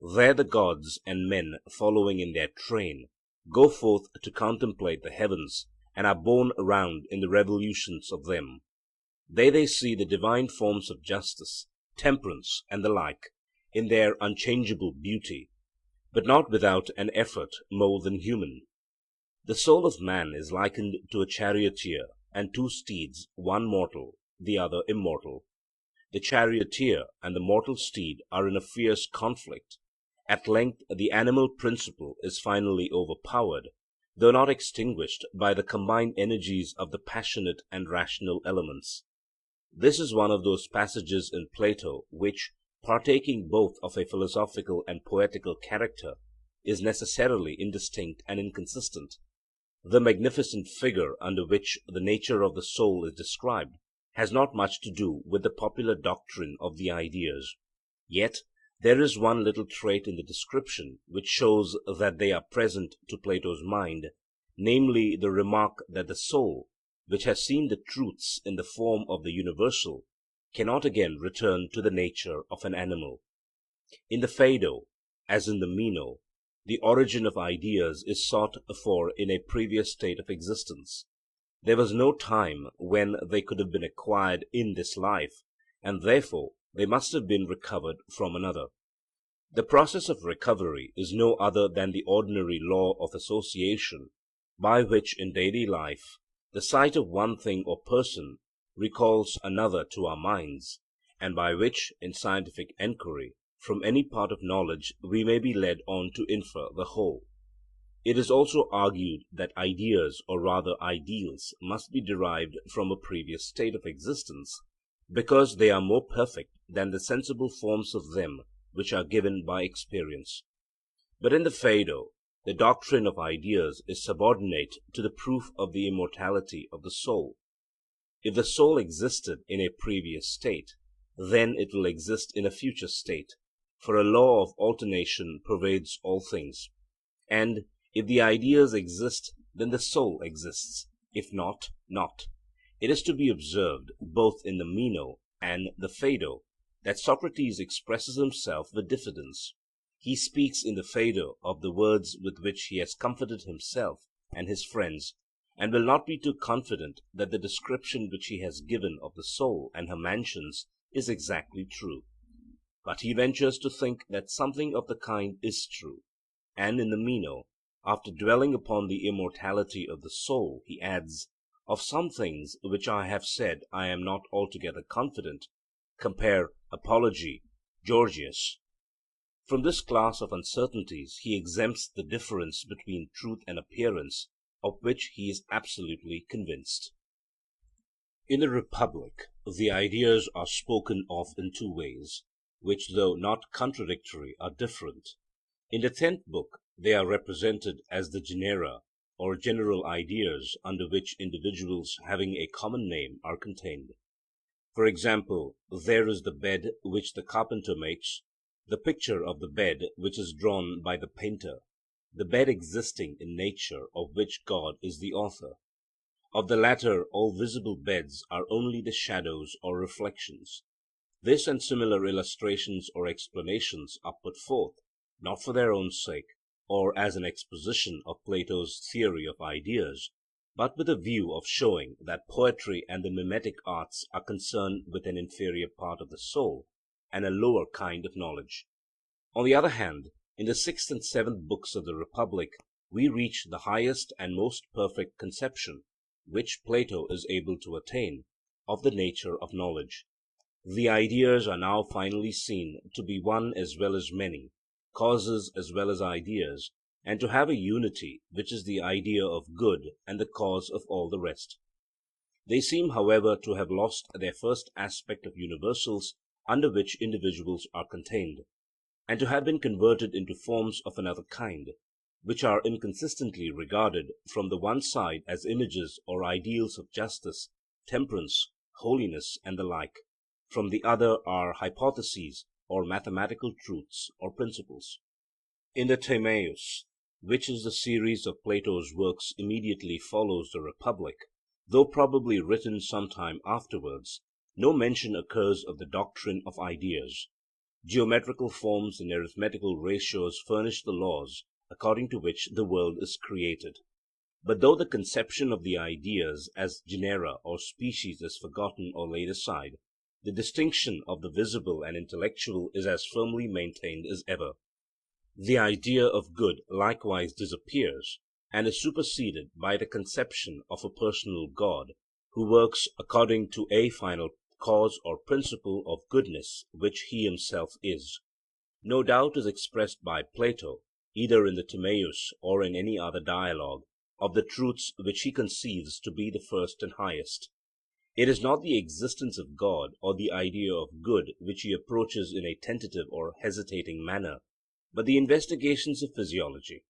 There the gods and men following in their train go forth to contemplate the heavens, and are borne around in the revolutions of them. There they see the divine forms of justice, temperance, and the like, in their unchangeable beauty, but not without an effort more than human. The soul of man is likened to a charioteer and two steeds, one mortal, the other immortal. The charioteer and the mortal steed are in a fierce conflict. At length the animal principle is finally overpowered, though not extinguished, by the combined energies of the passionate and rational elements. This is one of those passages in Plato which, partaking both of a philosophical and poetical character, is necessarily indistinct and inconsistent. The magnificent figure under which the nature of the soul is described has not much to do with the popular doctrine of the ideas. Yet there is one little trait in the description which shows that they are present to Plato's mind, namely the remark that the soul, which has seen the truths in the form of the universal, cannot again return to the nature of an animal. In the Phaedo, as in the Meno, the origin of ideas is sought for in a previous state of existence. There was no time when they could have been acquired in this life, and therefore they must have been recovered from another. The process of recovery is no other than the ordinary law of association, by which in daily life the sight of one thing or person recalls another to our minds, and by which, in scientific enquiry, from any part of knowledge we may be led on to infer the whole. It is also argued that ideas, or rather ideals, must be derived from a previous state of existence, because they are more perfect than the sensible forms of them which are given by experience. But in the Phaedo, the doctrine of ideas is subordinate to the proof of the immortality of the soul. If the soul existed in a previous state, then it will exist in a future state, for a law of alternation pervades all things. And if the ideas exist, then the soul exists; if not, not. It is to be observed, both in the Meno and the Phaedo, that Socrates expresses himself with diffidence. He speaks in the Phaedo of the words with which he has comforted himself and his friends, and will not be too confident that the description which he has given of the soul and her mansions is exactly true. But he ventures to think that something of the kind is true, and in the Meno, after dwelling upon the immortality of the soul, he adds, of some things which I have said I am not altogether confident. Compare Apology, Gorgias. From this class of uncertainties he exempts the difference between truth and appearance, of which he is absolutely convinced. In the Republic the ideas are spoken of in two ways, which though not contradictory are different. In the 10th book they are represented as the genera, or general ideas under which individuals having a common name are contained. For example, there is the bed which the carpenter makes, the picture of the bed which is drawn by the painter, the bed existing in nature of which God is the author. Of the latter all visible beds are only the shadows or reflections. This and similar illustrations or explanations are put forth, not for their own sake, or as an exposition of Plato's theory of ideas, but with a view of showing that poetry and the mimetic arts are concerned with an inferior part of the soul and a lower kind of knowledge. On the other hand, in the sixth and seventh books of the Republic we reach the highest and most perfect conception, which Plato is able to attain, of the nature of knowledge. The ideas are now finally seen to be one as well as many, causes as well as ideas, and to have a unity which is the idea of good and the cause of all the rest. They seem, however, to have lost their first aspect of universals under which individuals are contained, and to have been converted into forms of another kind, which are inconsistently regarded from the one side as images or ideals of justice, temperance, holiness, and the like, from the other are hypotheses or mathematical truths or principles. In the Timaeus, which is the series of Plato's works immediately follows the Republic, though probably written some time afterwards, no mention occurs of the doctrine of ideas. Geometrical forms and arithmetical ratios furnish the laws according to which the world is created. But though the conception of the ideas as genera or species is forgotten or laid aside, the distinction of the visible and intellectual is as firmly maintained as ever. The idea of good likewise disappears, and is superseded by the conception of a personal God, who works according to a final cause or principle of goodness which he himself is. No doubt is expressed by Plato, either in the Timaeus or in any other dialogue, of the truths which he conceives to be the first and highest. It is not the existence of God or the idea of good which he approaches in a tentative or hesitating manner, but the investigations of physiology.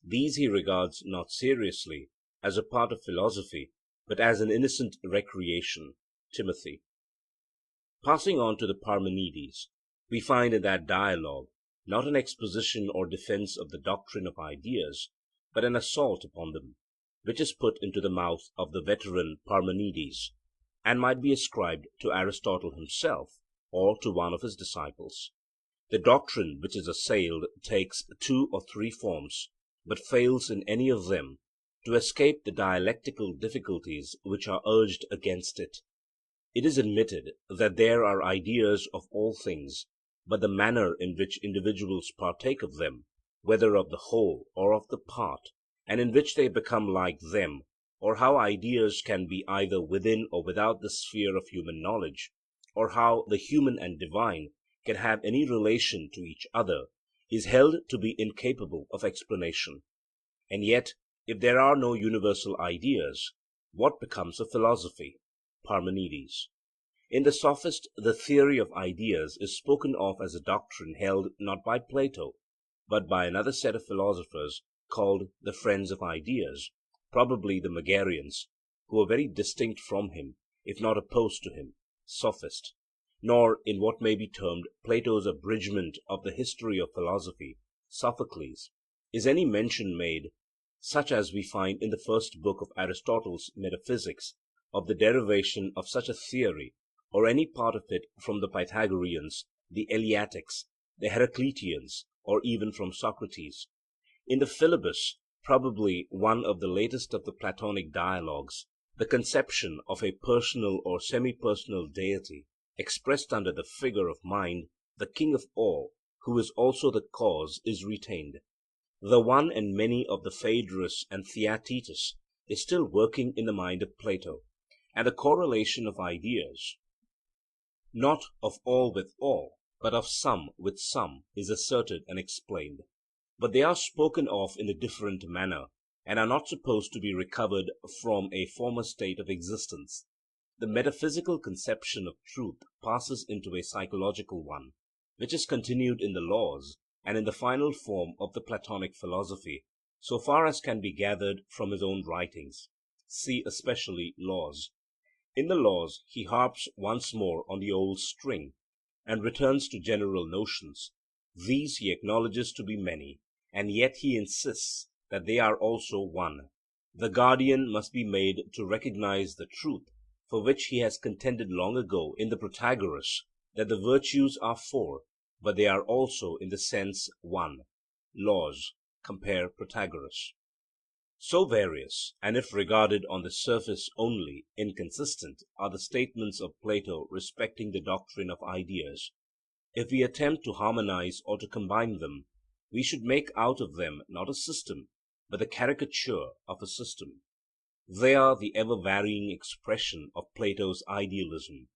These he regards not seriously as a part of philosophy, but as an innocent recreation. Timothy. Passing on to the Parmenides, we find in that dialogue not an exposition or defense of the doctrine of ideas, but an assault upon them, which is put into the mouth of the veteran Parmenides, and might be ascribed to Aristotle himself or to one of his disciples. The doctrine which is assailed takes two or three forms, but fails in any of them to escape the dialectical difficulties which are urged against it. It is admitted that there are ideas of all things, but the manner in which individuals partake of them, whether of the whole or of the part, and in which they become like them, or how ideas can be either within or without the sphere of human knowledge, or how the human and divine can have any relation to each other, is held to be incapable of explanation. And yet, if there are no universal ideas, what becomes of philosophy? Parmenides. In the Sophist the theory of ideas is spoken of as a doctrine held not by Plato, but by another set of philosophers called the friends of ideas, probably the Megarians, who are very distinct from him, if not opposed to him, Sophist. Nor in what may be termed Plato's abridgment of the history of philosophy, Sophocles, is any mention made, such as we find in the first book of Aristotle's Metaphysics, of the derivation of such a theory, or any part of it from the Pythagoreans, the Eleatics, the Heracliteans, or even from Socrates. In the Philebus, probably one of the latest of the Platonic dialogues, the conception of a personal or semi-personal deity, expressed under the figure of mind, the king of all, who is also the cause, is retained. The one and many of the Phaedrus and Theaetetus is still working in the mind of Plato, and the correlation of ideas, not of all with all, but of some with some, is asserted and explained. But they are spoken of in a different manner, and are not supposed to be recovered from a former state of existence. The metaphysical conception of truth passes into a psychological one, which is continued in the Laws and in the final form of the Platonic philosophy, so far as can be gathered from his own writings. See especially Laws. In the Laws he harps once more on the old string, and returns to general notions. These he acknowledges to be many, and yet he insists that they are also one. The guardian must be made to recognize the truth, for which he has contended long ago in the Protagoras, that the virtues are four, but they are also in the sense one. Laws. Compare Protagoras. So various, and if regarded on the surface only, inconsistent, are the statements of Plato respecting the doctrine of ideas. If we attempt to harmonize or to combine them, we should make out of them not a system, but the caricature of a system. They are the ever varying expression of Plato's idealism.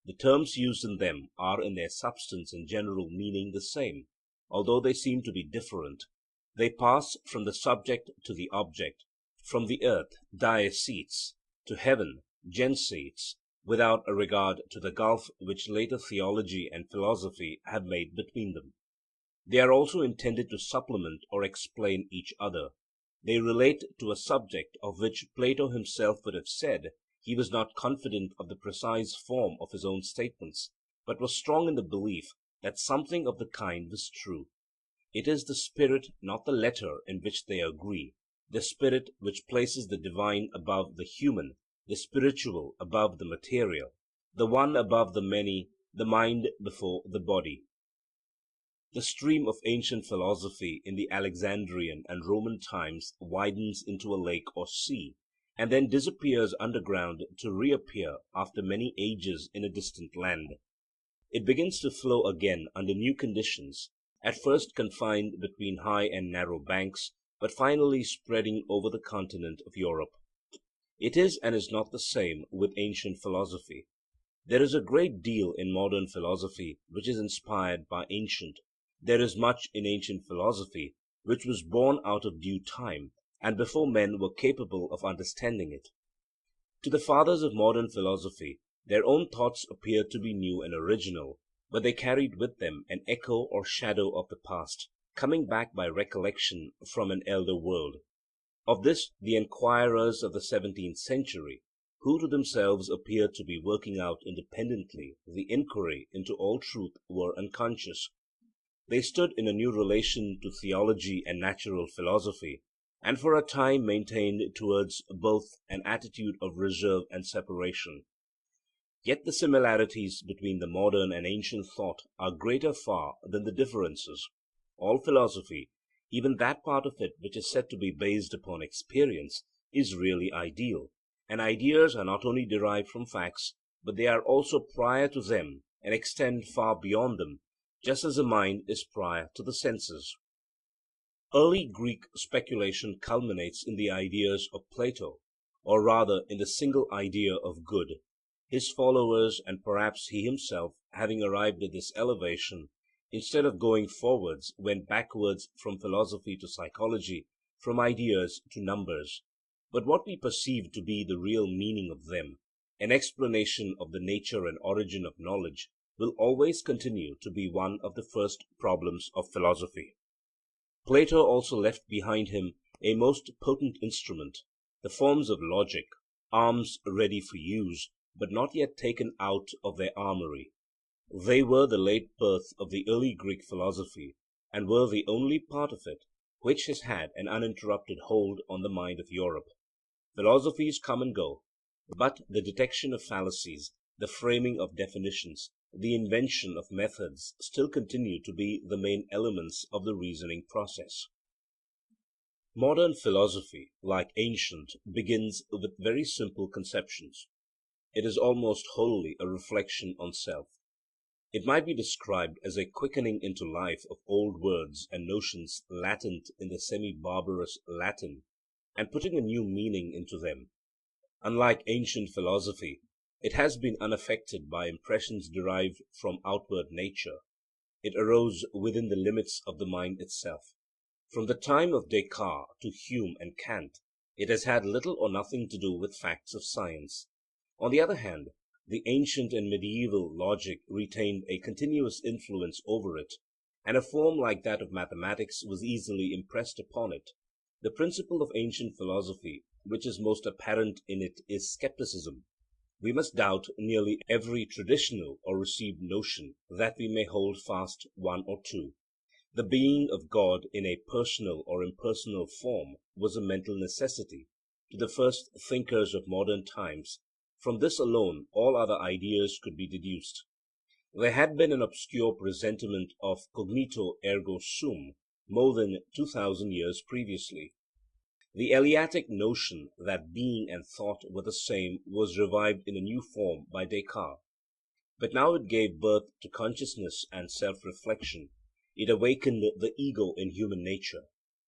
The terms used in them are in their substance and general meaning the same, although they seem to be different. They pass from the subject to the object, from the earth (diesseits) to heaven (jenseits), without a regard to the gulf which later theology and philosophy have made between them. They are also intended to supplement or explain each other. They relate to a subject of which Plato himself would have said he was not confident of the precise form of his own statements, but was strong in the belief that something of the kind was true. It is the spirit, not the letter, in which they agree, the spirit which places the divine above the human, the spiritual above the material, the one above the many, the mind before the body. The stream of ancient philosophy in the Alexandrian and Roman times widens into a lake or sea, and then disappears underground to reappear after many ages in a distant land. It begins to flow again under new conditions, at first confined between high and narrow banks, but finally spreading over the continent of Europe. It is and is not the same with ancient philosophy. There is a great deal in modern philosophy which is inspired by ancient. There is much in ancient philosophy which was born out of due time, and before men were capable of understanding it. To the fathers of modern philosophy their own thoughts appeared to be new and original, but they carried with them an echo or shadow of the past, coming back by recollection from an elder world. Of this the enquirers of the 17th century, who to themselves appeared to be working out independently the inquiry into all truth, were unconscious. They stood in a new relation to theology and natural philosophy, and for a time maintained towards both an attitude of reserve and separation. Yet the similarities between the modern and ancient thought are greater far than the differences. All philosophy, even that part of it which is said to be based upon experience, is really ideal, and ideas are not only derived from facts, but they are also prior to them and extend far beyond them, just as the mind is prior to the senses. Early Greek speculation culminates in the ideas of Plato, or rather in the single idea of good. His followers, and perhaps he himself, having arrived at this elevation, instead of going forwards, went backwards from philosophy to psychology, from ideas to numbers. But what we perceive to be the real meaning of them, an explanation of the nature and origin of knowledge, will always continue to be one of the first problems of philosophy. Plato also left behind him a most potent instrument, the forms of logic, arms ready for use, but not yet taken out of their armory. They were the late birth of the early Greek philosophy, and were the only part of it which has had an uninterrupted hold on the mind of Europe. Philosophies come and go, but the detection of fallacies, the framing of definitions, the invention of methods still continue to be the main elements of the reasoning process. Modern philosophy, like ancient, begins with very simple conceptions. It is almost wholly a reflection on self. It might be described as a quickening into life of old words and notions latent in the semi-barbarous Latin, and putting a new meaning into them. Unlike ancient philosophy, it has been unaffected by impressions derived from outward nature. It arose within the limits of the mind itself. From the time of Descartes to Hume and Kant, it has had little or nothing to do with facts of science. On the other hand, the ancient and medieval logic retained a continuous influence over it, and a form like that of mathematics was easily impressed upon it. The principle of ancient philosophy which is most apparent in it is skepticism. We must doubt nearly every traditional or received notion, that we may hold fast one or two. The being of God in a personal or impersonal form was a mental necessity to the first thinkers of modern times. From this alone all other ideas could be deduced. There had been an obscure presentiment of cognito ergo sum more than 2000 years previously. The Eleatic notion that being and thought were the same was revived in a new form by Descartes. But now it gave birth to consciousness and self-reflection. It awakened the ego in human nature.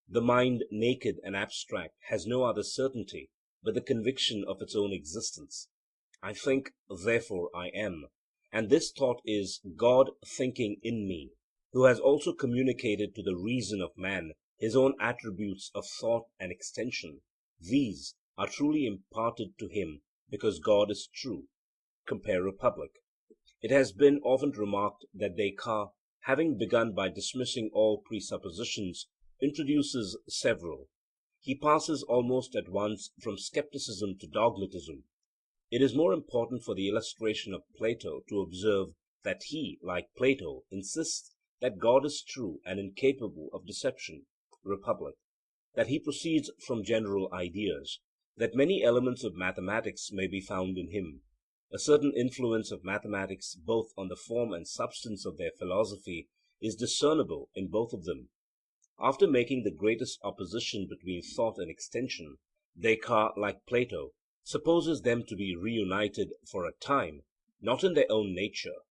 The mind, naked and abstract, has no other certainty but the conviction of its own existence. I think, therefore I am. And this thought is God thinking in me, who has also communicated to the reason of man his own attributes of thought and extension. These are truly imparted to him because God is true. Compare Republic. It has been often remarked that Descartes, having begun by dismissing all presuppositions, introduces several. He passes almost at once from skepticism to dogmatism. It is more important for the illustration of Plato to observe that he, like Plato, insists that God is true and incapable of deception (Republic), that he proceeds from general ideas, that many elements of mathematics may be found in him. A certain influence of mathematics both on the form and substance of their philosophy is discernible in both of them. After making the greatest opposition between thought and extension, Descartes, like Plato, supposes them to be reunited for a time, not in their own nature,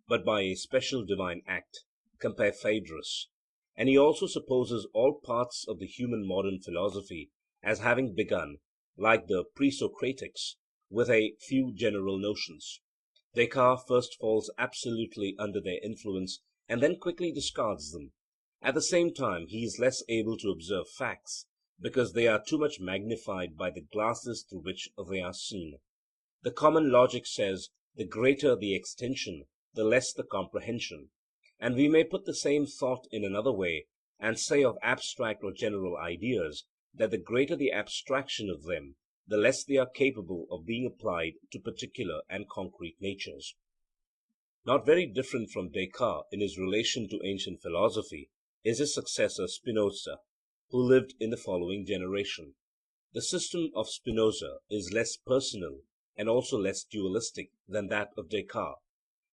but by a special divine act (compare Phaedrus); and he also supposes all parts of the human modern philosophy as having begun, like the pre-Socratics, with a few general notions. Descartes first falls absolutely under their influence, and then quickly discards them. At the same time he is less able to observe facts, because they are too much magnified by the glasses through which they are seen. The common logic says, the greater the extension, the less the comprehension. And we may put the same thought in another way, and say of abstract or general ideas, that the greater the abstraction of them, the less they are capable of being applied to particular and concrete natures. Not very different from Descartes in his relation to ancient philosophy is his successor Spinoza, who lived in the following generation. The system of Spinoza is less personal and also less dualistic than that of Descartes.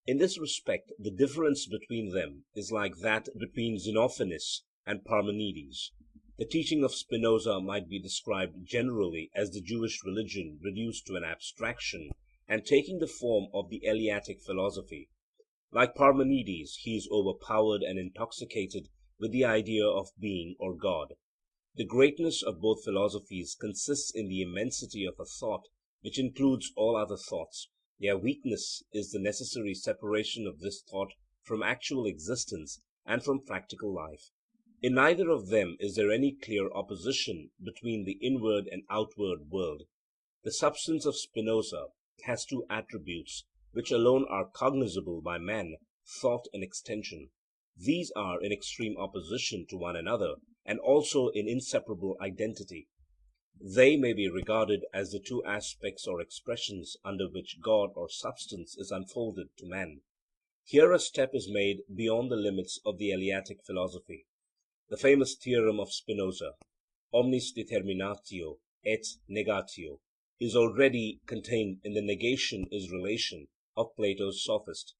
In this respect the difference between them is like that between Xenophanes and Parmenides. The teaching of Spinoza might be described generally as the Jewish religion reduced to an abstraction and taking the form of the Eleatic philosophy. Like Parmenides, he is overpowered and intoxicated with the idea of being or God. The greatness of both philosophies consists in the immensity of a thought which includes all other thoughts. Their weakness is the necessary separation of this thought from actual existence and from practical life. In neither of them is there any clear opposition between the inward and outward world. The substance of Spinoza has two attributes which alone are cognizable by man, thought and extension. These are in extreme opposition to one another, and also in inseparable identity. They may be regarded as the two aspects or expressions under which God or substance is unfolded to man. Here a step is made beyond the limits of the Eleatic philosophy. The famous theorem of Spinoza, omnis determinatio et negatio, is already contained in the negation is relation of Plato's Sophist.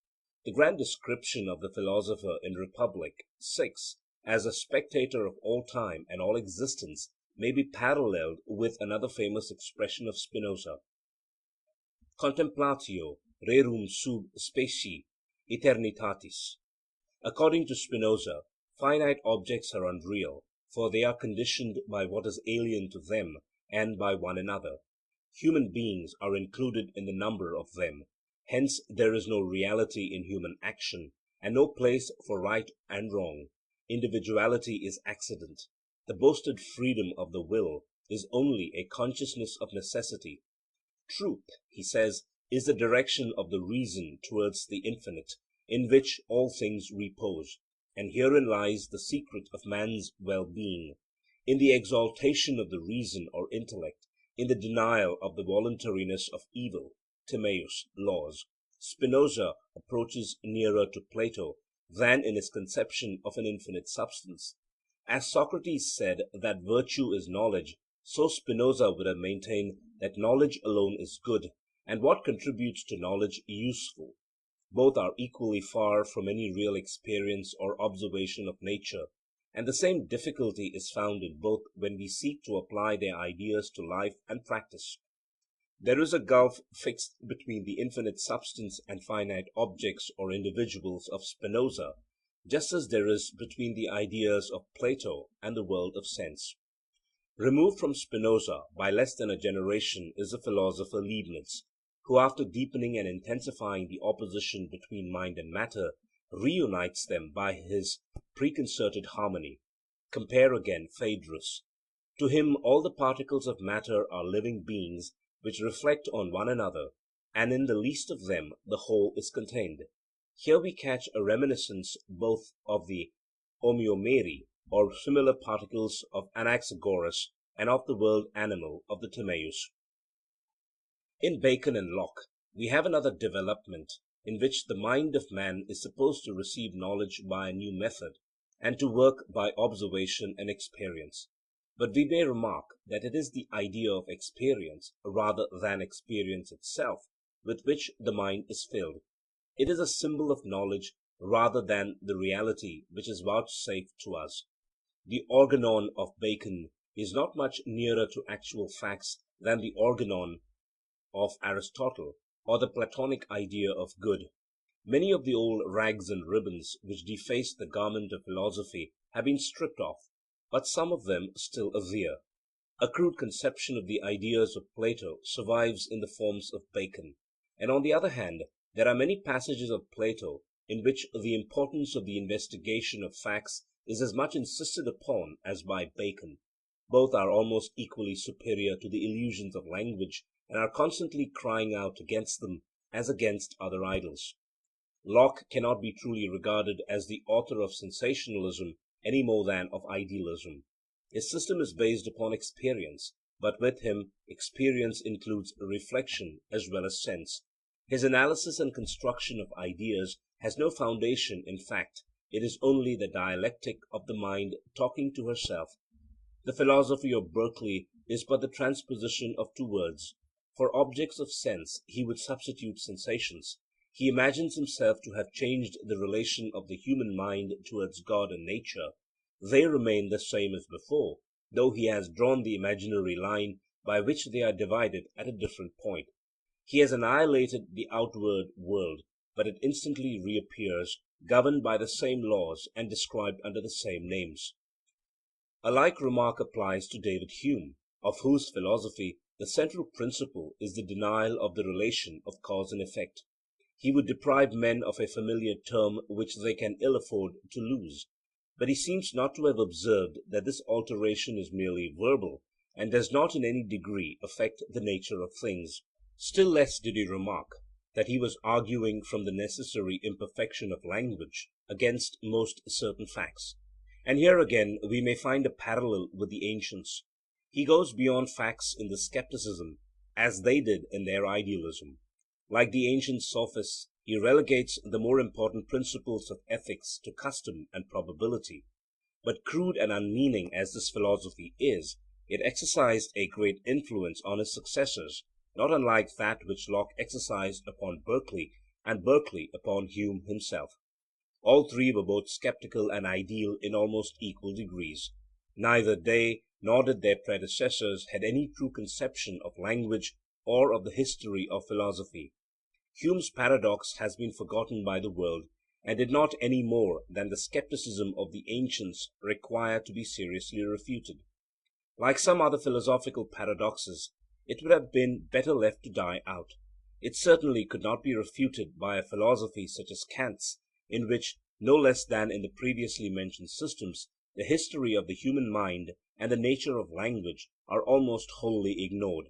The grand description of the philosopher in Republic 6 as a spectator of all time and all existence may be paralleled with another famous expression of Spinoza, contemplatio rerum sub specie eternitatis. According to Spinoza, finite objects are unreal, for they are conditioned by what is alien to them and by one another. Human beings are included in the number of them. Hence there is no reality in human action, and no place for right and wrong. Individuality is accident. The boasted freedom of the will is only a consciousness of necessity. Truth, he says, is the direction of the reason towards the infinite, in which all things repose. And herein lies the secret of man's well-being, in the exaltation of the reason or intellect, in the denial of the voluntariness of evil (Timaeus, Laws). Spinoza approaches nearer to Plato than in his conception of an infinite substance. As Socrates said that virtue is knowledge, so Spinoza would have maintained that knowledge alone is good, and what contributes to knowledge useful. Both are equally far from any real experience or observation of nature. And the same difficulty is found in both when we seek to apply their ideas to life and practice. There is a gulf fixed between the infinite substance and finite objects or individuals of Spinoza, just as there is between the ideas of Plato and the world of sense. Removed from Spinoza by less than a generation is the philosopher Leibniz, who after deepening and intensifying the opposition between mind and matter, reunites them by his preconcerted harmony. Compare again Phaedrus. To him all the particles of matter are living beings which reflect on one another, and in the least of them the whole is contained. Here we catch a reminiscence both of the homeomere, or similar particles of Anaxagoras, and of the world animal of the Timaeus. In Bacon and Locke we have another development, in which the mind of man is supposed to receive knowledge by a new method, and to work by observation and experience. But we may remark that it is the idea of experience, rather than experience itself, with which the mind is filled. It is a symbol of knowledge rather than the reality which is vouchsafed to us. The organon of Bacon is not much nearer to actual facts than the organon of Aristotle, or the Platonic idea of good. Many of the old rags and ribbons which defaced the garment of philosophy have been stripped off, but some of them still adhere. A crude conception of the ideas of Plato survives in the forms of Bacon, and on the other hand there are many passages of Plato in which the importance of the investigation of facts is as much insisted upon as by Bacon. Both are almost equally superior to the illusions of language, and are constantly crying out against them as against other idols. Locke cannot be truly regarded as the author of sensationalism any more than of idealism. His system is based upon experience, but with him experience includes reflection as well as sense. His analysis and construction of ideas has no foundation in fact, it is only the dialectic of the mind talking to herself. The philosophy of Berkeley is but the transposition of two words. For objects of sense he would substitute sensations. He imagines himself to have changed the relation of the human mind towards God and nature. They remain the same as before, though he has drawn the imaginary line by which they are divided at a different point. He has annihilated the outward world, but it instantly reappears, governed by the same laws and described under the same names. A like remark applies to David Hume, of whose philosophy the central principle is the denial of the relation of cause and effect. He would deprive men of a familiar term which they can ill afford to lose. But he seems not to have observed that this alteration is merely verbal, and does not in any degree affect the nature of things. Still less did he remark that he was arguing from the necessary imperfection of language against most certain facts. And here again we may find a parallel with the ancients. He goes beyond facts in the skepticism, as they did in their idealism. Like the ancient sophists, he relegates the more important principles of ethics to custom and probability. But crude and unmeaning as this philosophy is, it exercised a great influence on his successors, not unlike that which Locke exercised upon Berkeley, and Berkeley upon Hume himself. All three were both skeptical and ideal in almost equal degrees. Neither they nor did their predecessors had any true conception of language or of the history of philosophy. Hume's paradox has been forgotten by the world, and did not any more than the skepticism of the ancients require to be seriously refuted. Like some other philosophical paradoxes, it would have been better left to die out. It certainly could not be refuted by a philosophy such as Kant's, in which, no less than in the previously mentioned systems, the history of the human mind and the nature of language are almost wholly ignored,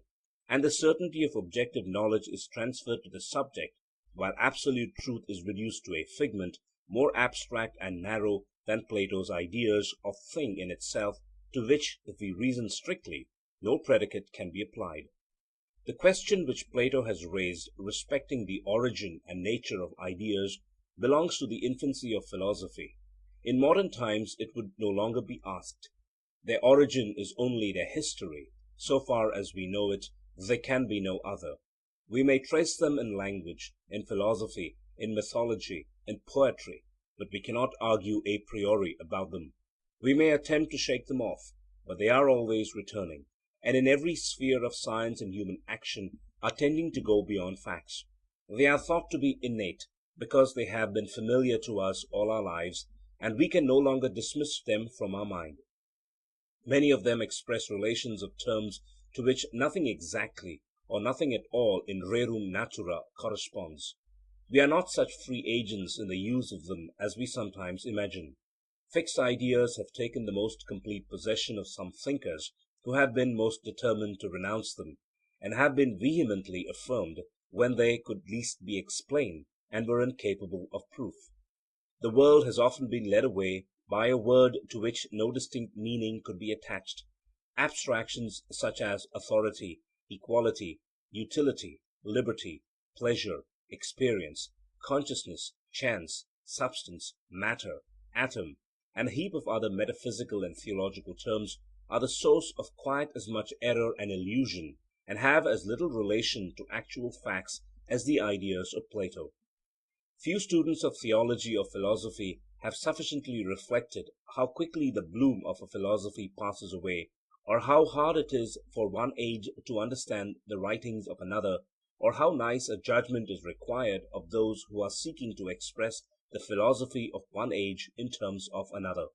and the certainty of objective knowledge is transferred to the subject, while absolute truth is reduced to a figment, more abstract and narrow than Plato's ideas of thing in itself, to which, if we reason strictly, no predicate can be applied. The question which Plato has raised respecting the origin and nature of ideas belongs to the infancy of philosophy. In modern times it would no longer be asked. Their origin is only their history. So far as we know it, there can be no other. We may trace them in language, in philosophy, in mythology, in poetry, but we cannot argue a priori about them. We may attempt to shake them off, but they are always returning, and in every sphere of science and human action are tending to go beyond facts. They are thought to be innate, because they have been familiar to us all our lives, and we can no longer dismiss them from our mind. Many of them express relations of terms to which nothing exactly, or nothing at all in rerum natura corresponds. We are not such free agents in the use of them as we sometimes imagine. Fixed ideas have taken the most complete possession of some thinkers who have been most determined to renounce them, and have been vehemently affirmed when they could least be explained and were incapable of proof. The world has often been led away by a word to which no distinct meaning could be attached. Abstractions such as authority, equality, utility, liberty, pleasure, experience, consciousness, chance, substance, matter, atom, and a heap of other metaphysical and theological terms, are the source of quite as much error and illusion, and have as little relation to actual facts as the ideas of Plato. Few students of theology or philosophy have sufficiently reflected how quickly the bloom of a philosophy passes away, or how hard it is for one age to understand the writings of another, or how nice a judgment is required of those who are seeking to express the philosophy of one age in terms of another.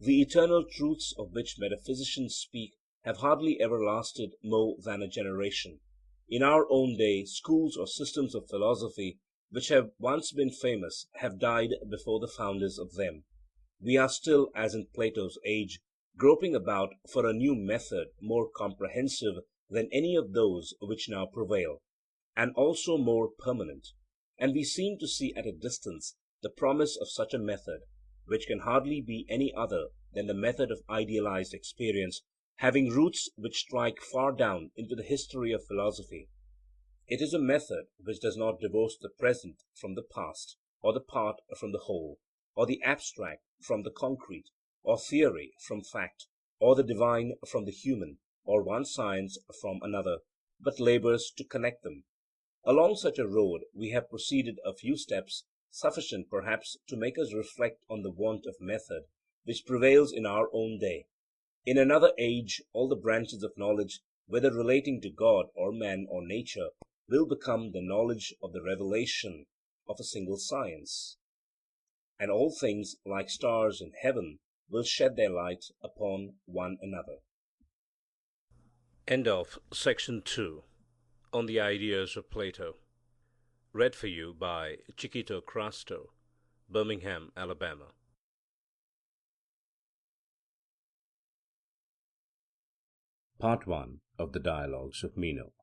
The eternal truths of which metaphysicians speak have hardly ever lasted more than a generation. In our own day, schools or systems of philosophy which have once been famous have died before the founders of them. We are still, as in Plato's age, groping about for a new method more comprehensive than any of those which now prevail, and also more permanent. And we seem to see at a distance the promise of such a method, which can hardly be any other than the method of idealized experience, having roots which strike far down into the history of philosophy. It is a method which does not divorce the present from the past, or the part from the whole, or the abstract from the concrete, or theory from fact, or the divine from the human, or one science from another, but labors to connect them. Along such a road we have proceeded a few steps, sufficient perhaps to make us reflect on the want of method which prevails in our own day. In another age all the branches of knowledge, whether relating to God or man or nature, will become the knowledge of the revelation of a single science, and all things, like stars in heaven, will shed their light upon one another. End of section 2 on the ideas of Plato. Read for you by Chiquito Crasto, Birmingham, Alabama. Part 1 of the Dialogues of Meno.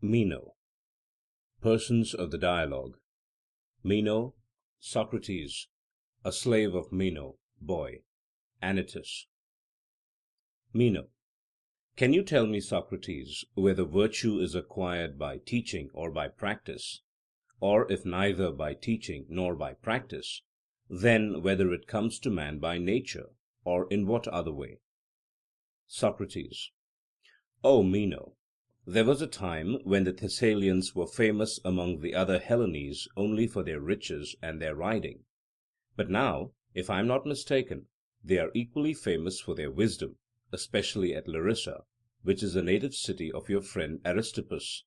Meno. Persons of the Dialogue. Meno, Socrates, a slave of Meno, boy. Anytus. Meno. Can you tell me, Socrates, whether virtue is acquired by teaching or by practice, or if neither by teaching nor by practice, then whether it comes to man by nature, or in what other way? Socrates. O Meno, there was a time when the Thessalians were famous among the other Hellenes only for their riches and their riding. But now, if I am not mistaken, they are equally famous for their wisdom, especially at Larissa, which is the native city of your friend Aristippus.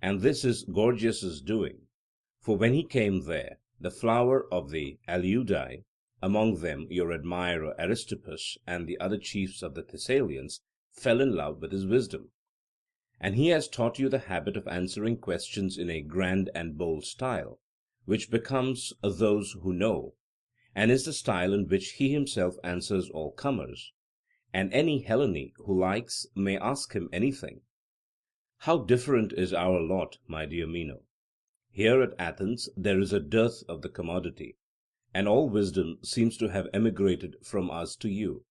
And this is Gorgias's doing, for when he came there, the flower of the Aleuadae, among them your admirer Aristippus and the other chiefs of the Thessalians, fell in love with his wisdom. And he has taught you the habit of answering questions in a grand and bold style, which becomes those who know, and is the style in which he himself answers all comers, and any Hellene who likes may ask him anything. How different is our lot, my dear Meno! Here at Athens there is a dearth of the commodity, and all wisdom seems to have emigrated from us to you.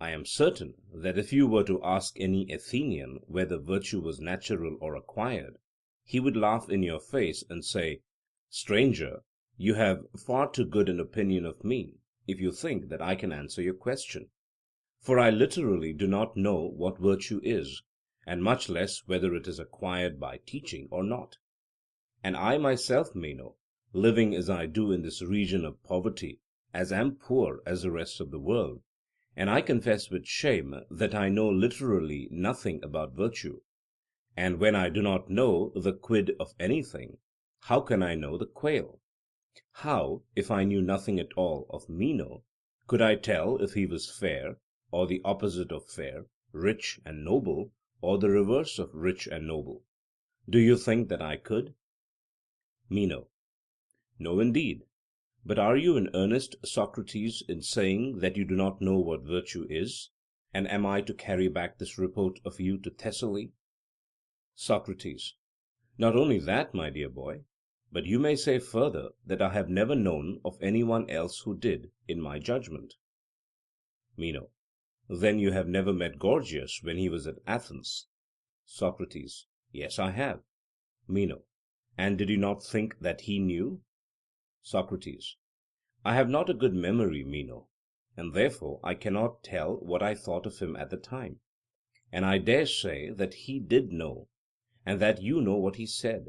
I am certain that if you were to ask any Athenian whether virtue was natural or acquired, he would laugh in your face and say, Stranger, you have far too good an opinion of me, if you think that I can answer your question. For I literally do not know what virtue is, and much less whether it is acquired by teaching or not. And I myself, Meno, living as I do in this region of poverty, as am poor as the rest of the world, and I confess with shame that I know literally nothing about virtue. And when I do not know the quid of anything, how can I know the quale? How, if I knew nothing at all of Meno, could I tell if he was fair, or the opposite of fair, rich and noble, or the reverse of rich and noble? Do you think that I could? Meno: No, indeed. But are you in earnest, Socrates, in saying that you do not know what virtue is? And am I to carry back this report of you to Thessaly? Socrates: Not only that, my dear boy, but you may say further that I have never known of any one else who did, in my judgment. Meno: Then you have never met Gorgias when he was at Athens? Socrates: Yes, I have. Meno: And did you not think that he knew? Socrates: I have not a good memory, Meno, and therefore I cannot tell what I thought of him at the time. And I dare say that he did know, and that you know what he said.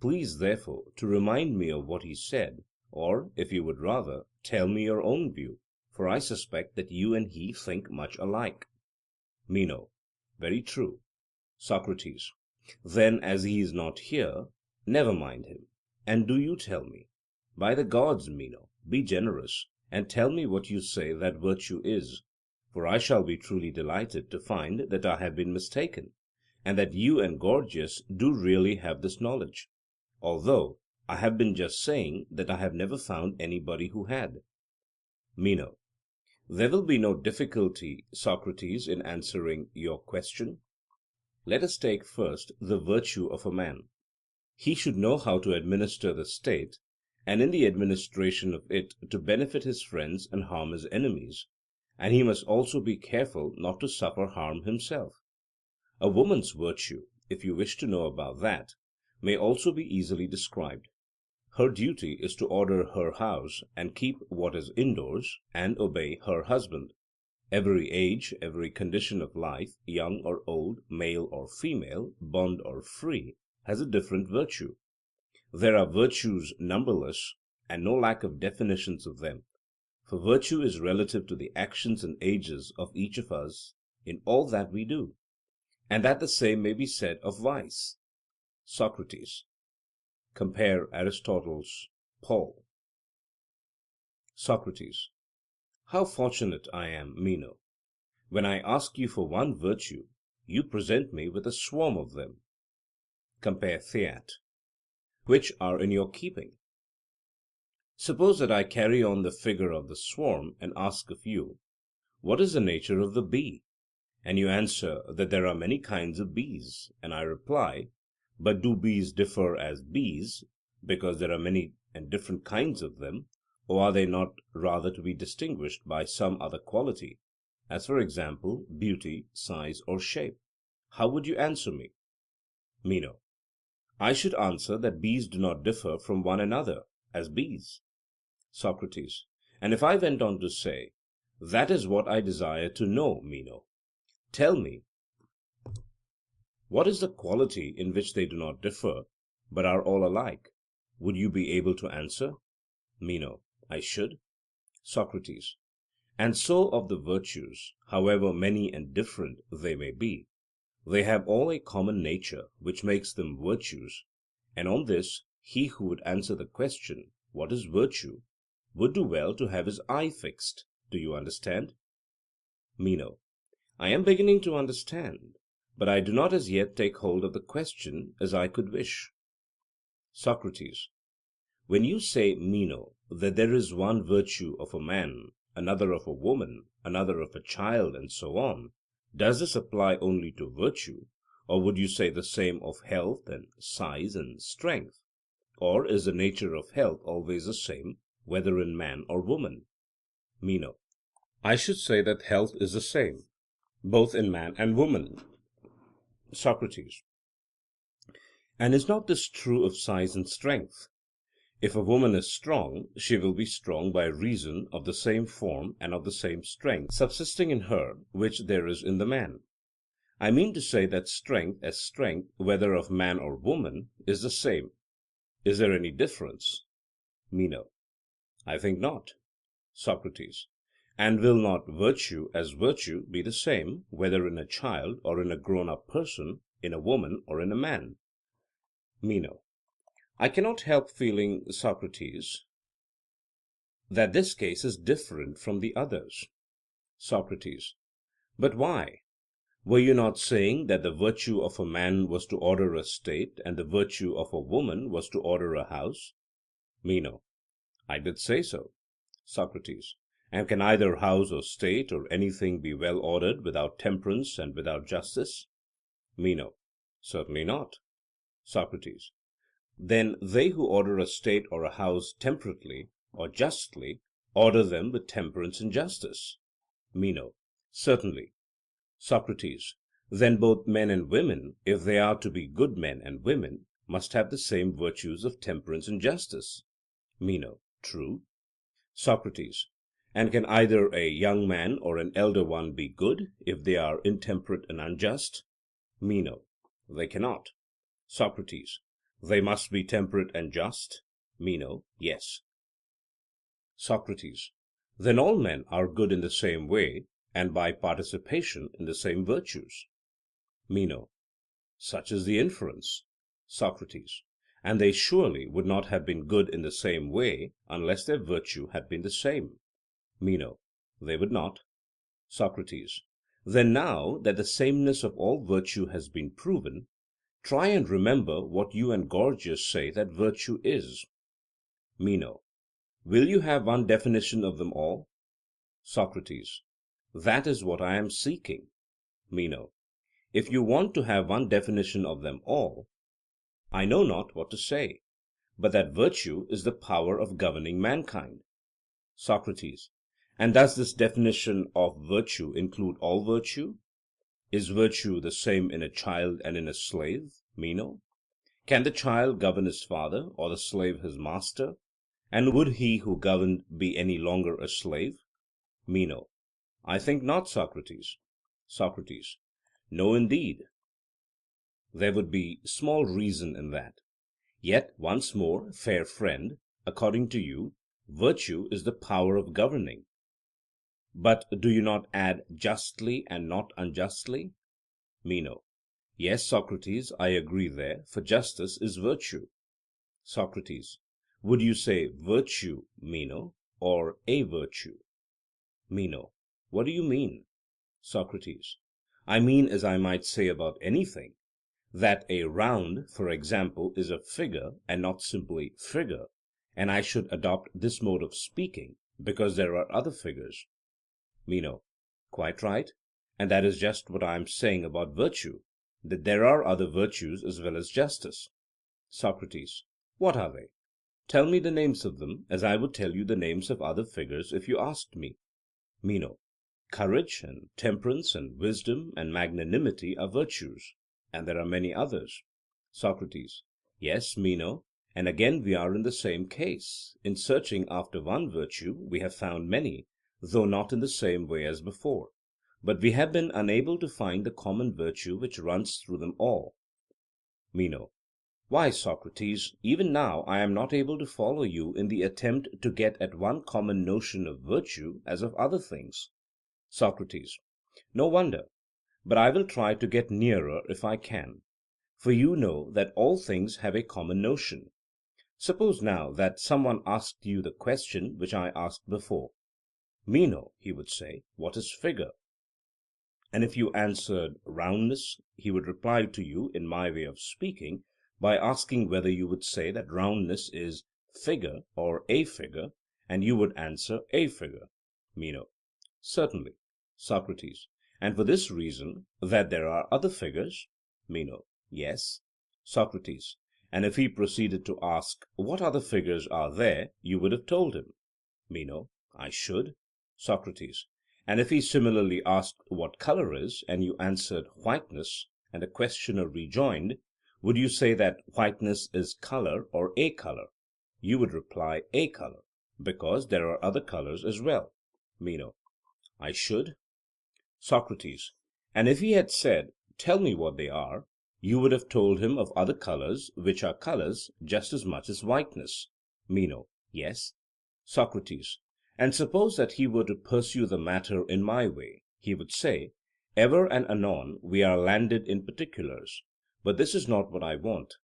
Please, therefore, to remind me of what he said, or, if you would rather, tell me your own view, for I suspect that you and he think much alike. Meno: Very true. Socrates: Then, as he is not here, never mind him, and do you tell me. By the gods, Meno, be generous, and tell me what you say that virtue is, for I shall be truly delighted to find that I have been mistaken, and that you and Gorgias do really have this knowledge, although I have been just saying that I have never found anybody who had. Meno: There will be no difficulty, Socrates, in answering your question. Let us take first the virtue of a man. He should know how to administer the state, and in the administration of it to benefit his friends and harm his enemies, and he must also be careful not to suffer harm himself. A woman's virtue, if you wish to know about that, may also be easily described. Her duty is to order her house, and keep what is indoors, and obey her husband. Every age, every condition of life, young or old, male or female, bond or free, has a different virtue. There are virtues numberless, and no lack of definitions of them, for virtue is relative to the actions and ages of each of us in all that we do, and that the same may be said of vice. Socrates: Compare Aristotle's Paul. Socrates: How fortunate I am, Meno! When I ask you for one virtue, you present me with a swarm of them. Compare Theat. Which are in your keeping? Suppose that I carry on the figure of the swarm, and ask of you, what is the nature of the bee? And you answer that there are many kinds of bees, and I reply, but do bees differ as bees, because there are many and different kinds of them, or are they not rather to be distinguished by some other quality, as for example beauty, size, or shape? How would you answer me? Meno: I should answer that bees do not differ from one another, as bees. Socrates: And if I went on to say, that is what I desire to know, Meno. Tell me, what is the quality in which they do not differ, but are all alike? Would you be able to answer? Meno: I should. Socrates: And so of the virtues, however many and different they may be, they have all a common nature which makes them virtues, and on this he who would answer the question, what is virtue, would do well to have his eye fixed. Do you understand? Meno: I am beginning to understand, but I do not as yet take hold of the question as I could wish. Socrates: When you say, Meno, that there is one virtue of a man, another of a woman, another of a child, and so on, does this apply only to virtue, or would you say the same of health and size and strength? Or is the nature of health always the same, whether in man or woman? Meno: I should say that health is the same, both in man and woman. Socrates: And is not this true of size and strength? If a woman is strong, she will be strong by reason of the same form and of the same strength subsisting in her which there is in the man. I mean to say that strength as strength, whether of man or woman, is the same. Is there any difference? Meno: I think not. Socrates. And will not virtue as virtue be the same, whether in a child or in a grown up person, in a woman or in a man? Meno. I cannot help feeling, Socrates, that this case is different from the others. Socrates. But why? Were you not saying that the virtue of a man was to order a state, and the virtue of a woman was to order a house? Meno. I did say so. Socrates. And can either house or state or anything be well ordered without temperance and without justice? Meno. Certainly not. Socrates. Then they who order a state or a house temperately or justly order them with temperance and justice? Meno. Certainly. Socrates. Then both men and women, if they are to be good men and women, must have the same virtues of temperance and justice? Meno. True. Socrates. And can either a young man or an elder one be good, if they are intemperate and unjust? Meno. They cannot. Socrates. They must be temperate and just? Meno. Yes. Socrates. Then all men are good in the same way, and by participation in the same virtues? Meno. Such is the inference. Socrates. And they surely would not have been good in the same way, unless their virtue had been the same? Meno. They would not. Socrates. Then now that the sameness of all virtue has been proven, try and remember what you and Gorgias say that virtue is. Meno. Will you have one definition of them all? Socrates. That is what I am seeking. Meno. If you want to have one definition of them all, I know not what to say, but that virtue is the power of governing mankind. Socrates. And does this definition of virtue include all virtue? Is virtue the same in a child and in a slave? Meno. Can the child govern his father, or the slave his master? And would he who governed be any longer a slave? Meno. I think not, Socrates. Socrates. No, indeed. There would be small reason in that. Yet once more, fair friend, according to you, virtue is the power of governing. But do you not add justly and not unjustly? Meno. Yes, Socrates, I agree there, for justice is virtue. Socrates. Would you say virtue, Meno, or a virtue? Meno. What do you mean? Socrates. I mean as I might say about anything, that a round, for example, is a figure and not simply figure, and I should adopt this mode of speaking because there are other figures. Meno. Quite right. And that is just what I am saying about virtue, that there are other virtues as well as justice. Socrates. What are they? Tell me the names of them, as I would tell you the names of other figures if you asked me. Meno. Courage and temperance and wisdom and magnanimity are virtues, and there are many others. Socrates. Yes, Meno, and again we are in the same case. In searching after one virtue we have found many, though not in the same way as before. But we have been unable to find the common virtue which runs through them all. Meno. Why, Socrates, even now I am not able to follow you in the attempt to get at one common notion of virtue as of other things. Socrates. No wonder. But I will try to get nearer if I can. For you know that all things have a common notion. Suppose now that some one asked you the question which I asked before. Meno, he would say, what is figure? And if you answered roundness, he would reply to you in my way of speaking by asking whether you would say that roundness is figure or a figure, and you would answer a figure. Meno. Certainly. Socrates. And for this reason, that there are other figures? Meno. Yes. Socrates. And if he proceeded to ask what other figures are there, you would have told him? Meno. I should. Socrates. And if he similarly asked what color is, and you answered whiteness, and the questioner rejoined, would you say that whiteness is color or a color? You would reply a color, because there are other colors as well. Meno. I should. Socrates. And if he had said, tell me what they are, you would have told him of other colors which are colors just as much as whiteness? Meno. Yes. Socrates. And suppose that he were to pursue the matter in my way, he would say, ever and anon we are landed in particulars, but this is not what I want.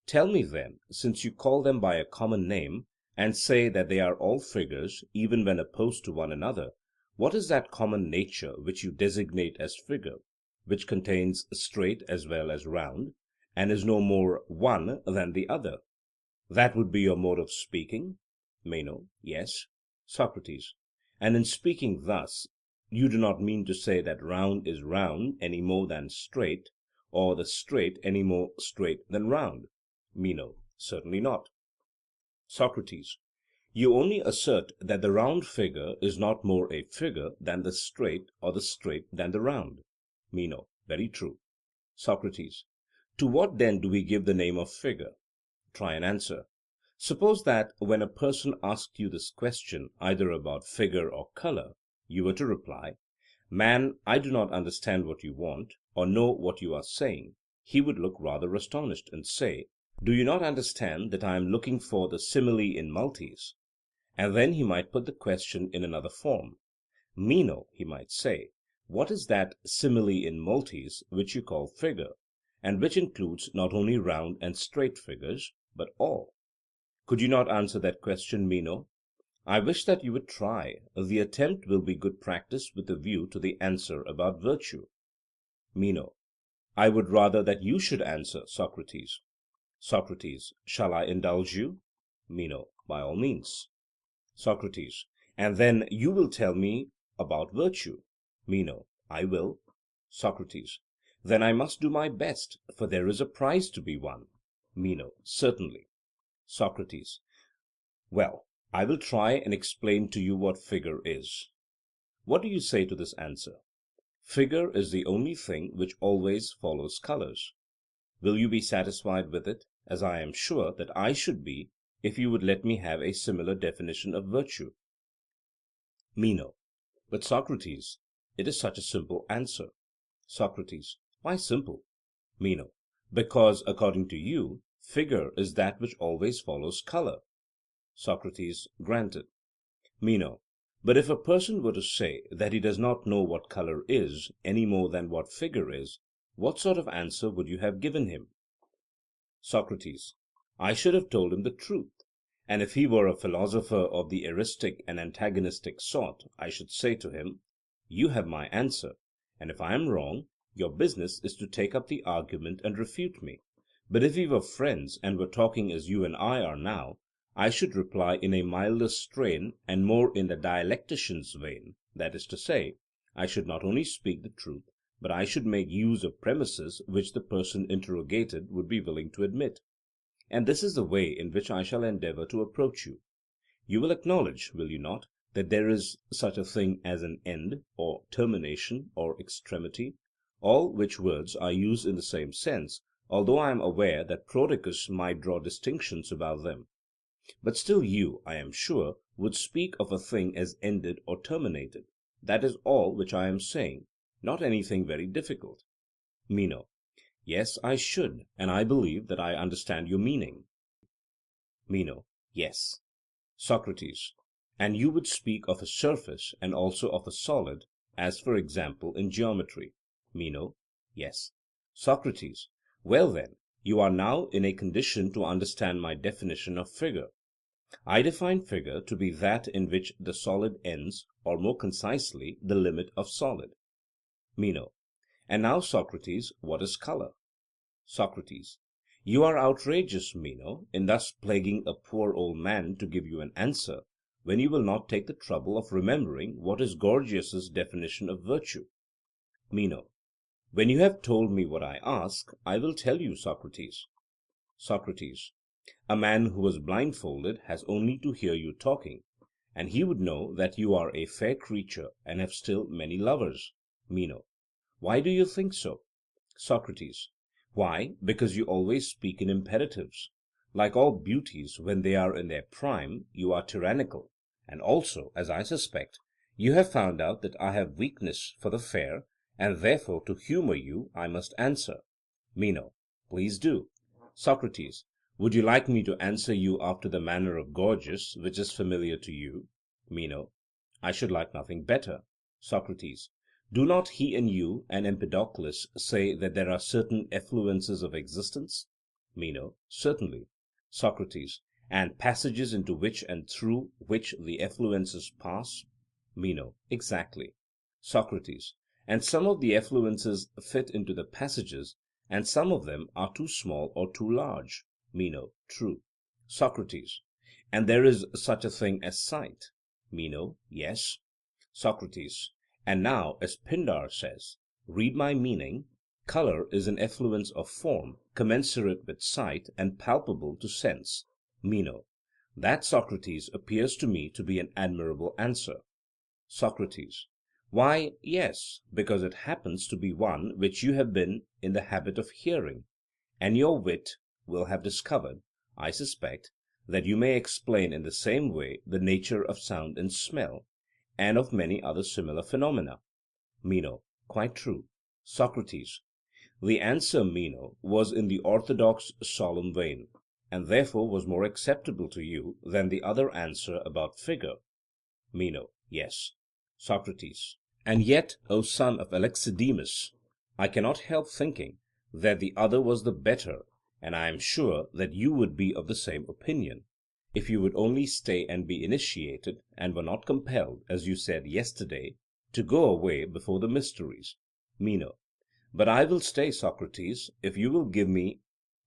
Tell me then, since you call them by a common name, and say that they are all figures even when opposed to one another, what is that common nature which you designate as figure, which contains straight as well as round, and is no more one than the other? That would be your mode of speaking? Meno: Yes. Socrates: And in speaking thus, you do not mean to say that round is round any more than straight, or the straight any more straight than round? Meno: Certainly not. Socrates: You only assert that the round figure is not more a figure than the straight, or the straight than the round. Meno: Very true. Socrates: To what then do we give the name of figure? Try and answer. Suppose that when a person asked you this question either about figure or colour, you were to reply, 'Man, I do not understand what you want, or know what you are saying,' he would look rather astonished, and say, 'Do you not understand that I am looking for the simile in multis?' And then he might put the question in another form. 'Meno,' he might say, 'what is that simile in multis which you call figure, and which includes not only round and straight figures, but all?' Could you not answer that question, Meno? I wish that you would try. The attempt will be good practice with a view to the answer about virtue. Meno: I would rather that you should answer, Socrates. Socrates: Shall I indulge you? Meno: By all means. Socrates: And then you will tell me about virtue? Meno: I will. Socrates: Then I must do my best, for there is a prize to be won. Meno: Certainly. Socrates: Well, I will try and explain to you what figure is. What do you say to this answer? Figure is the only thing which always follows colours. Will you be satisfied with it, as I am sure that I should be if you would let me have a similar definition of virtue? Meno: But Socrates, it is such a simple answer. Socrates: Why simple? Meno: Because, according to you, figure is that which always follows colour. Socrates: Granted. Meno: But if a person were to say that he does not know what colour is, any more than what figure is, what sort of answer would you have given him? Socrates: I should have told him the truth. And if he were a philosopher of the eristic and antagonistic sort, I should say to him, You have my answer, and if I am wrong, your business is to take up the argument and refute me. But if we were friends and were talking as you and I are now, I should reply in a milder strain and more in the dialectician's vein, that is to say, I should not only speak the truth, but I should make use of premises which the person interrogated would be willing to admit. And this is the way in which I shall endeavour to approach you. You will acknowledge, will you not, that there is such a thing as an end, or termination, or extremity, all which words are used in the same sense, although I am aware that Prodicus might draw distinctions about them. But still you, I am sure, would speak of a thing as ended or terminated. That is all which I am saying, not anything very difficult. Meno: Yes, I should, and I believe that I understand your meaning. Meno: Yes. Socrates: And you would speak of a surface and also of a solid, as for example in geometry? Meno: Yes. Socrates: Well then, you are now in a condition to understand my definition of figure. I define figure to be that in which the solid ends, or more concisely, the limit of solid. Meno: And now, Socrates, what is colour? Socrates: You are outrageous, Meno, in thus plaguing a poor old man to give you an answer, when you will not take the trouble of remembering what is Gorgias's definition of virtue. Meno: When you have told me what I ask, I will tell you, Socrates. Socrates: A man who was blindfolded has only to hear you talking, and he would know that you are a fair creature and have still many lovers. Meno: Why do you think so? Socrates: Why, because you always speak in imperatives. Like all beauties when they are in their prime, you are tyrannical, and also, as I suspect, you have found out that I have weakness for the fair, and therefore to humour you I must answer. Meno: Please do. Socrates: Would you like me to answer you after the manner of Gorgias, which is familiar to you? Meno: I should like nothing better. Socrates. Do not he and you and Empedocles say that there are certain effluences of existence? Meno. Certainly. Socrates. And passages into which and through which the effluences pass? Meno. Exactly. Socrates. And some of the effluences fit into the passages, and some of them are too small or too large? Meno. True. Socrates. And there is such a thing as sight? Meno. Yes. Socrates. And now, as Pindar says, read my meaning, colour is an effluence of form, commensurate with sight and palpable to sense. Meno. That, Socrates, appears to me to be an admirable answer. Socrates. Why, yes, because it happens to be one which you have been in the habit of hearing, and your wit will have discovered, I suspect, that you may explain in the same way the nature of sound and smell, and of many other similar phenomena. Meno. Quite true. Socrates. The answer, Meno, was in the orthodox solemn vein, and therefore was more acceptable to you than the other answer about figure. Meno. Yes. Socrates. And yet, O son of Alexidemus, I cannot help thinking that the other was the better, and I am sure that you would be of the same opinion, if you would only stay and be initiated, and were not compelled, as you said yesterday, to go away before the mysteries. Meno. But I will stay, Socrates, if you will give me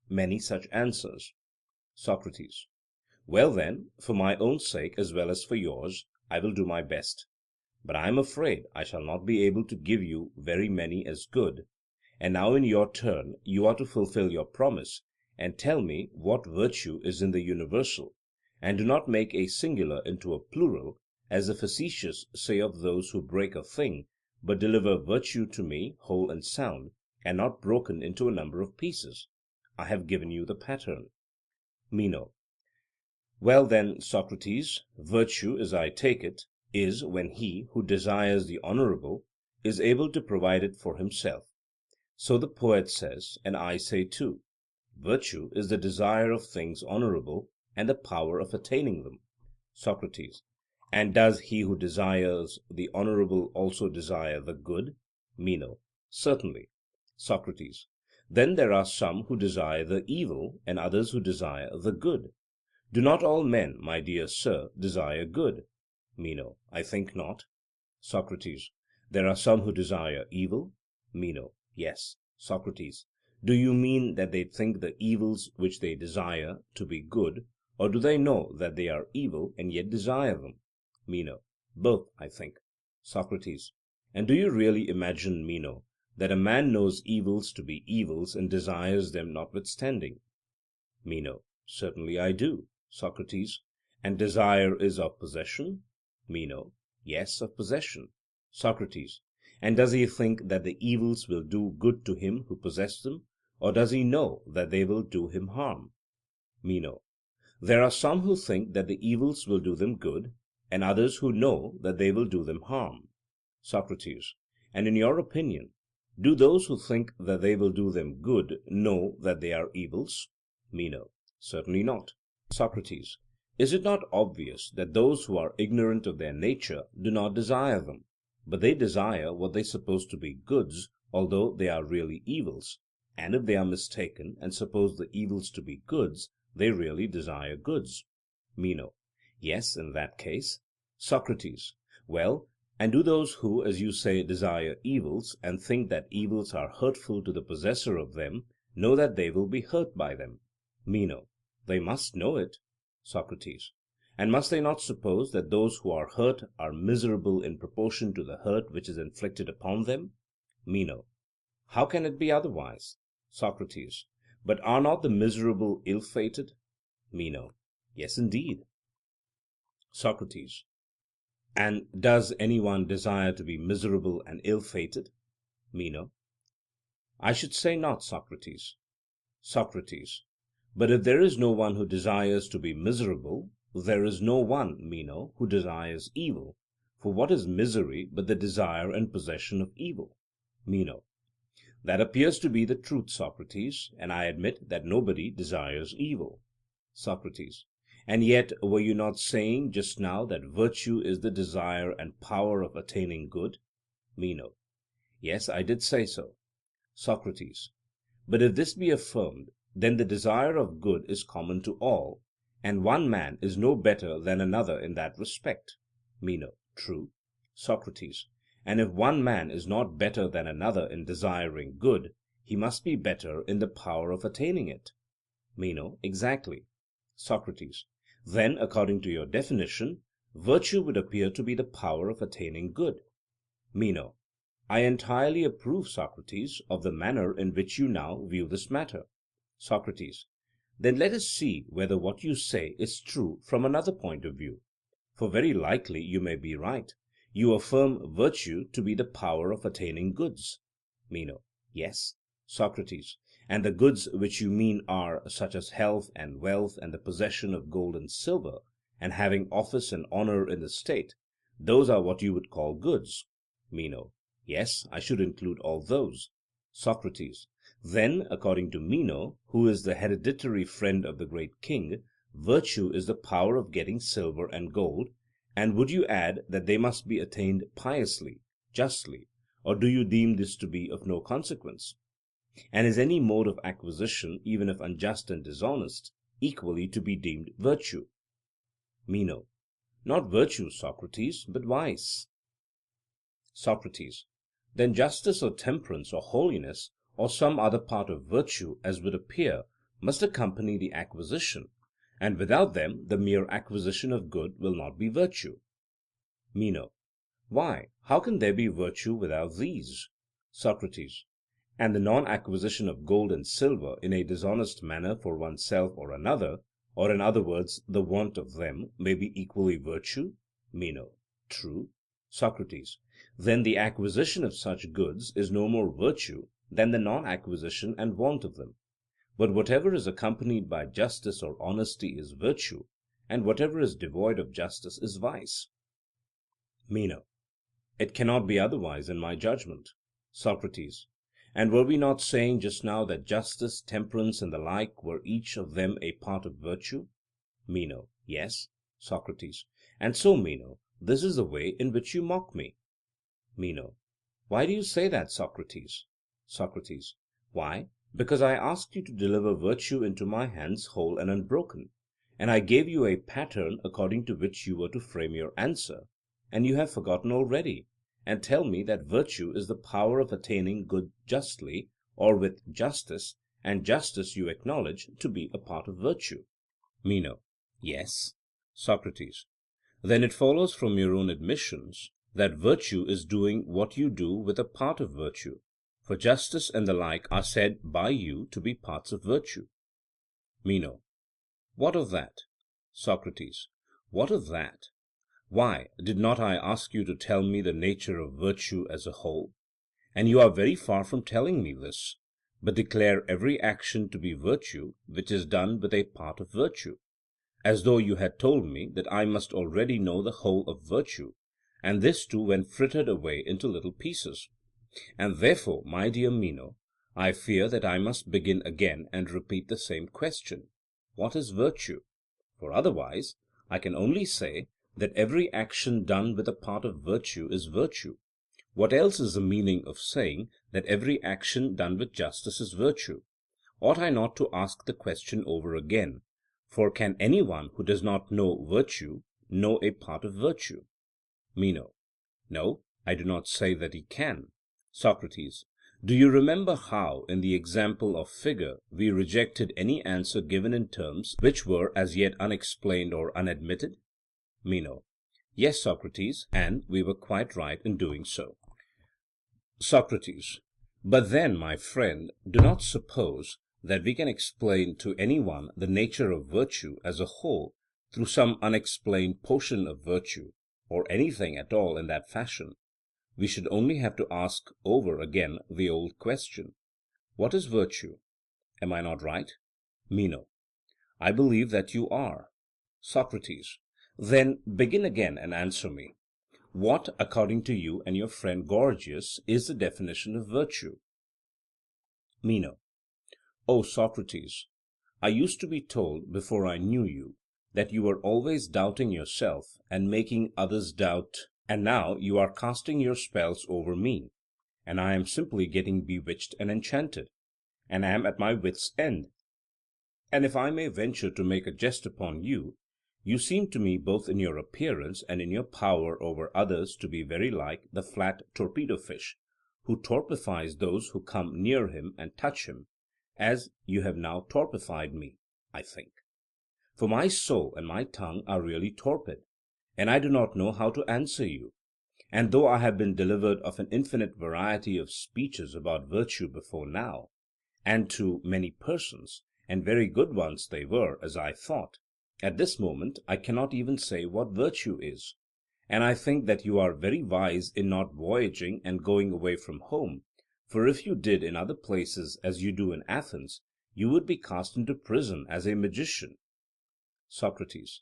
many such answers. Socrates. Well then, for my own sake as well as for yours, I will do my best. But I am afraid I shall not be able to give you very many as good. And now in your turn you are to fulfil your promise, and tell me what virtue is in the universal, and do not make a singular into a plural, as the facetious say of those who break a thing, but deliver virtue to me whole and sound, and not broken into a number of pieces. I have given you the pattern. Meno. Well then, Socrates, virtue, as I take it, is when he who desires the honourable is able to provide it for himself. So the poet says, and I say too, virtue is the desire of things honourable, and the power of attaining them. Socrates. And does he who desires the honourable also desire the good? Meno. Certainly. Socrates. Then there are some who desire the evil, and others who desire the good. Do not all men, my dear sir, desire good? Meno. I think not. Socrates. There are some who desire evil? Meno. Yes. Socrates. Do you mean that they think the evils which they desire to be good, or do they know that they are evil and yet desire them? Meno. Both, I think. Socrates. And do you really imagine, Meno, that a man knows evils to be evils and desires them notwithstanding? Meno. Certainly I do. Socrates. And desire is of possession? Meno. Yes, of possession. Socrates. And does he think that the evils will do good to him who possesses them, or does he know that they will do him harm? Meno. There are some who think that the evils will do them good, and others who know that they will do them harm. Socrates. And in your opinion, do those who think that they will do them good know that they are evils? Meno. Certainly not. Socrates. Is it not obvious that those who are ignorant of their nature do not desire them, but they desire what they suppose to be goods, although they are really evils, and if they are mistaken and suppose the evils to be goods, they really desire goods? Meno. Yes, in that case. Socrates. Well, and do those who, as you say, desire evils, and think that evils are hurtful to the possessor of them, know that they will be hurt by them? Meno. They must know it. Socrates. And must they not suppose that those who are hurt are miserable in proportion to the hurt which is inflicted upon them? Meno. How can it be otherwise? Socrates. But are not the miserable ill-fated? Meno. Yes, indeed. Socrates. And does any one desire to be miserable and ill-fated? Meno. I should say not, Socrates. Socrates. But if there is no one who desires to be miserable, there is no one, Meno, who desires evil. For what is misery but the desire and possession of evil? Meno. That appears to be the truth, Socrates, and I admit that nobody desires evil. Socrates. And yet were you not saying just now that virtue is the desire and power of attaining good? Meno: Yes, I did say so. Socrates: But if this be affirmed, then the desire of good is common to all, and one man is no better than another in that respect. Meno: True. Socrates: And if one man is not better than another in desiring good, he must be better in the power of attaining it. Meno: Exactly. Socrates: Then, according to your definition, virtue would appear to be the power of attaining good. Meno: I entirely approve, Socrates, of the manner in which you now view this matter. Socrates: Then let us see whether what you say is true from another point of view. For very likely you may be right. You affirm virtue to be the power of attaining goods. Meno: Yes. Socrates: And the goods which you mean are such as health and wealth and the possession of gold and silver, and having office and honour in the state; those are what you would call goods? Meno: Yes, I should include all those. Socrates: Then, according to Meno, who is the hereditary friend of the great king, virtue is the power of getting silver and gold, and would you add that they must be attained piously, justly, or do you deem this to be of no consequence? And is any mode of acquisition, even if unjust and dishonest, equally to be deemed virtue? Meno: Not virtue, Socrates, but vice. Socrates: Then justice or temperance or holiness, or some other part of virtue, as would appear, must accompany the acquisition, and without them the mere acquisition of good will not be virtue. Meno: Why, how can there be virtue without these? Socrates: And the non-acquisition of gold and silver in a dishonest manner for oneself or another, or in other words the want of them, may be equally virtue? Meno: True. Socrates: Then the acquisition of such goods is no more virtue than the non-acquisition and want of them. But whatever is accompanied by justice or honesty is virtue, and whatever is devoid of justice is vice. Meno: It cannot be otherwise in my judgment. Socrates: And were we not saying just now that justice, temperance, and the like were each of them a part of virtue? Meno: Yes. Socrates: And so, Meno, this is the way in which you mock me. Meno: Why do you say that, Socrates? Socrates: Why, because I asked you to deliver virtue into my hands whole and unbroken, and I gave you a pattern according to which you were to frame your answer, and you have forgotten already, and tell me that virtue is the power of attaining good justly, or with justice, and justice you acknowledge to be a part of virtue. Meno: Yes. Socrates: Then it follows from your own admissions that virtue is doing what you do with a part of virtue, for justice and the like are said by you to be parts of virtue. Meno: What of that? Socrates: What of that? Why, did not I ask you to tell me the nature of virtue as a whole? And you are very far from telling me this, but declare every action to be virtue which is done with a part of virtue, as though you had told me that I must already know the whole of virtue, and this too when frittered away into little pieces. And therefore, my dear Meno, I fear that I must begin again and repeat the same question: What is virtue? For otherwise I can only say that every action done with a part of virtue is virtue. What else is the meaning of saying that every action done with justice is virtue? Ought I not to ask the question over again? For can any one who does not know virtue know a part of virtue? Meno: No, I do not say that he can. Socrates: Do you remember how, in the example of figure, we rejected any answer given in terms which were as yet unexplained or unadmitted? Meno: Yes, Socrates, and we were quite right in doing so. Socrates: But then, my friend, do not suppose that we can explain to any one the nature of virtue as a whole through some unexplained portion of virtue, or anything at all in that fashion. We should only have to ask over again the old question: What is virtue? Am I not right? Meno: I believe that you are. Socrates: Then begin again and answer me. What, according to you and your friend Gorgias, is the definition of virtue? Meno: O Socrates, I used to be told before I knew you that you were always doubting yourself and making others doubt, and now you are casting your spells over me, and I am simply getting bewitched and enchanted, and am at my wits' end. And if I may venture to make a jest upon you, you seem to me both in your appearance and in your power over others to be very like the flat torpedo fish, who torpifies those who come near him and touch him, as you have now torpified me, I think. For my soul and my tongue are really torpid, and I do not know how to answer you. And though I have been delivered of an infinite variety of speeches about virtue before now, and to many persons, and very good ones they were, as I thought, at this moment I cannot even say what virtue is. And I think that you are very wise in not voyaging and going away from home, for if you did in other places as you do in Athens, you would be cast into prison as a magician. Socrates: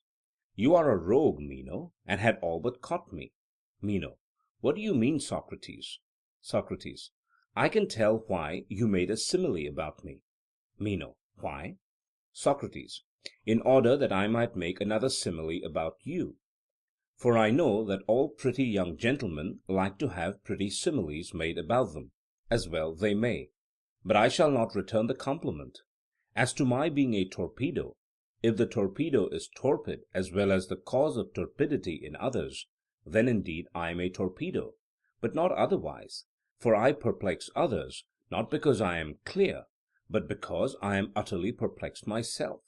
You are a rogue, Meno, and had all but caught me. Meno: What do you mean, Socrates? Socrates: I can tell why you made a simile about me. Meno: Why? Socrates: In order that I might make another simile about you. For I know that all pretty young gentlemen like to have pretty similes made about them, as well they may. But I shall not return the compliment. As to my being a torpedo, if the torpedo is torpid as well as the cause of torpidity in others, then indeed I am a torpedo, but not otherwise, for I perplex others, not because I am clear, but because I am utterly perplexed myself.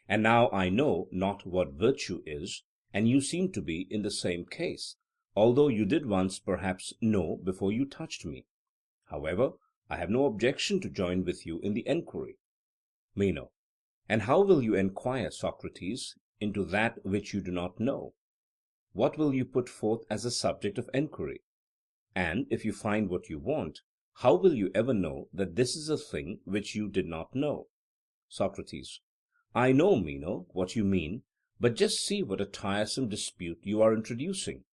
And now I know not what virtue is, and you seem to be in the same case, although you did once perhaps know before you touched me. However, I have no objection to join with you in the enquiry. Meno: And how will you enquire, Socrates, into that which you do not know? What will you put forth as a subject of enquiry? And if you find what you want, how will you ever know that this is a thing which you did not know? Socrates: I know, Meno, what you mean, but just see what a tiresome dispute you are introducing.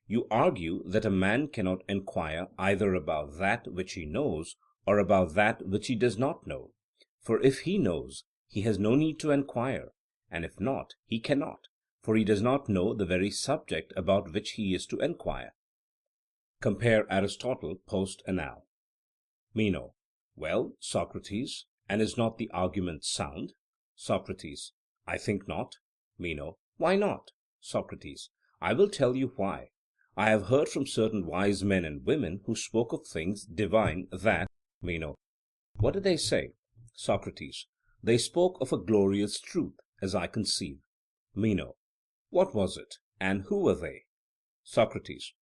You argue that a man cannot enquire either about that which he knows or about that which he does not know. For if he knows, he has no need to enquire, and if not, he cannot, for he does not know the very subject about which he is to enquire. Compare Aristotle post and now. Meno: Well, Socrates, and is not the argument sound? Socrates: I think not. Meno: Why not? Socrates: I will tell you why. I have heard from certain wise men and women who spoke of things divine that. Meno: What did they say? Socrates: They spoke of a glorious truth, as I conceive. Meno: What was it, and who were they? Socrates: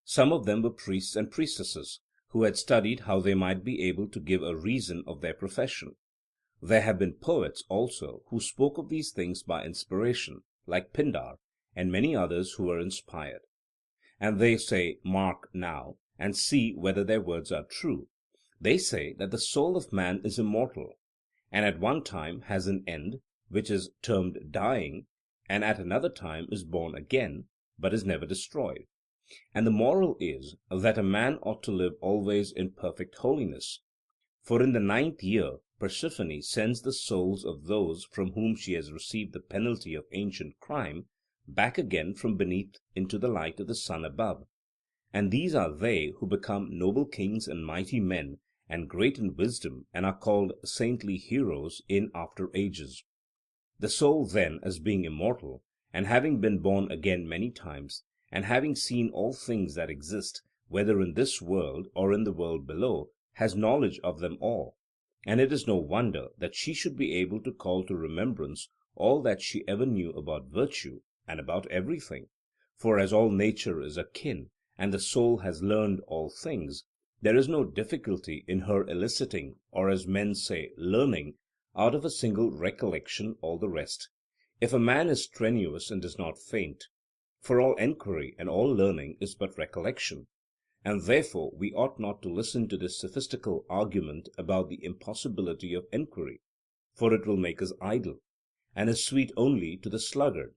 Some of them were priests and priestesses, who had studied how they might be able to give a reason of their profession. There have been poets also who spoke of these things by inspiration, like Pindar, and many others who were inspired. And they say, mark now, and see whether their words are true, they say that the soul of man is immortal, and at one time has an end, which is termed dying, and at another time is born again, but is never destroyed. And the moral is that a man ought to live always in perfect holiness. For in the ninth year Persephone sends the souls of those from whom she has received the penalty of ancient crime back again from beneath into the light of the sun above. And these are they who become noble kings and mighty men and great in wisdom, and are called saintly heroes in after ages. The soul then, as being immortal, and having been born again many times, and having seen all things that exist, whether in this world or in the world below, has knowledge of them all. And it is no wonder that she should be able to call to remembrance all that she ever knew about virtue, and about everything. For as all nature is akin, and the soul has learned all things, there is no difficulty in her eliciting, or as men say, learning, out of a single recollection all the rest. If a man is strenuous and does not faint, for all enquiry and all learning is but recollection. And therefore we ought not to listen to this sophistical argument about the impossibility of enquiry, for it will make us idle, and is sweet only to the sluggard.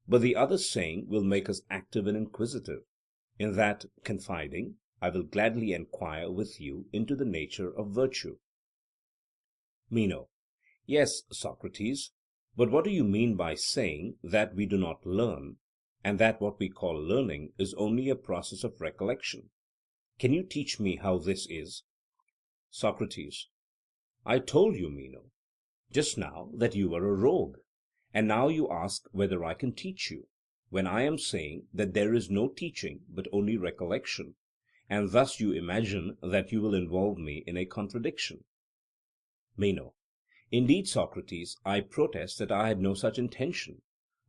But the other saying will make us active and inquisitive, in that, confiding, I will gladly enquire with you into the nature of virtue. Meno: Yes, Socrates, But what do you mean by saying that we do not learn, and that what we call learning is only a process of recollection? Can you teach me how this is? Socrates: I told you, Meno, just now that you were a rogue, and now you ask whether I can teach you, when I am saying that there is no teaching but only recollection, and thus you imagine that you will involve me in a contradiction. Meno: Indeed, Socrates, I protest that I had no such intention.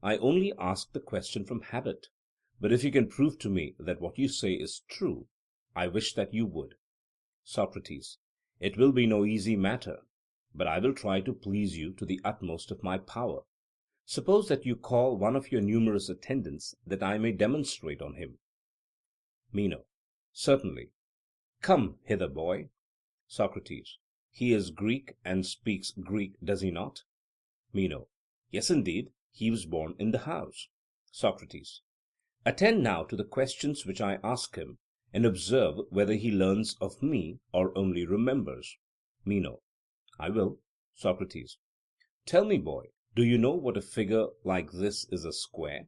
I only asked the question from habit. But if you can prove to me that what you say is true, I wish that you would. Socrates: It will be no easy matter, but I will try to please you to the utmost of my power. Suppose that you call one of your numerous attendants, that I may demonstrate on him. Meno: Certainly. Come hither, boy. Socrates: He is Greek and speaks Greek, does he not? Meno: Yes, indeed, he was born in the house. Socrates: Attend now to the questions which I ask him, and observe whether he learns of me or only remembers. Meno: I will. Socrates: Tell me, boy, do you know what a figure like this is a square?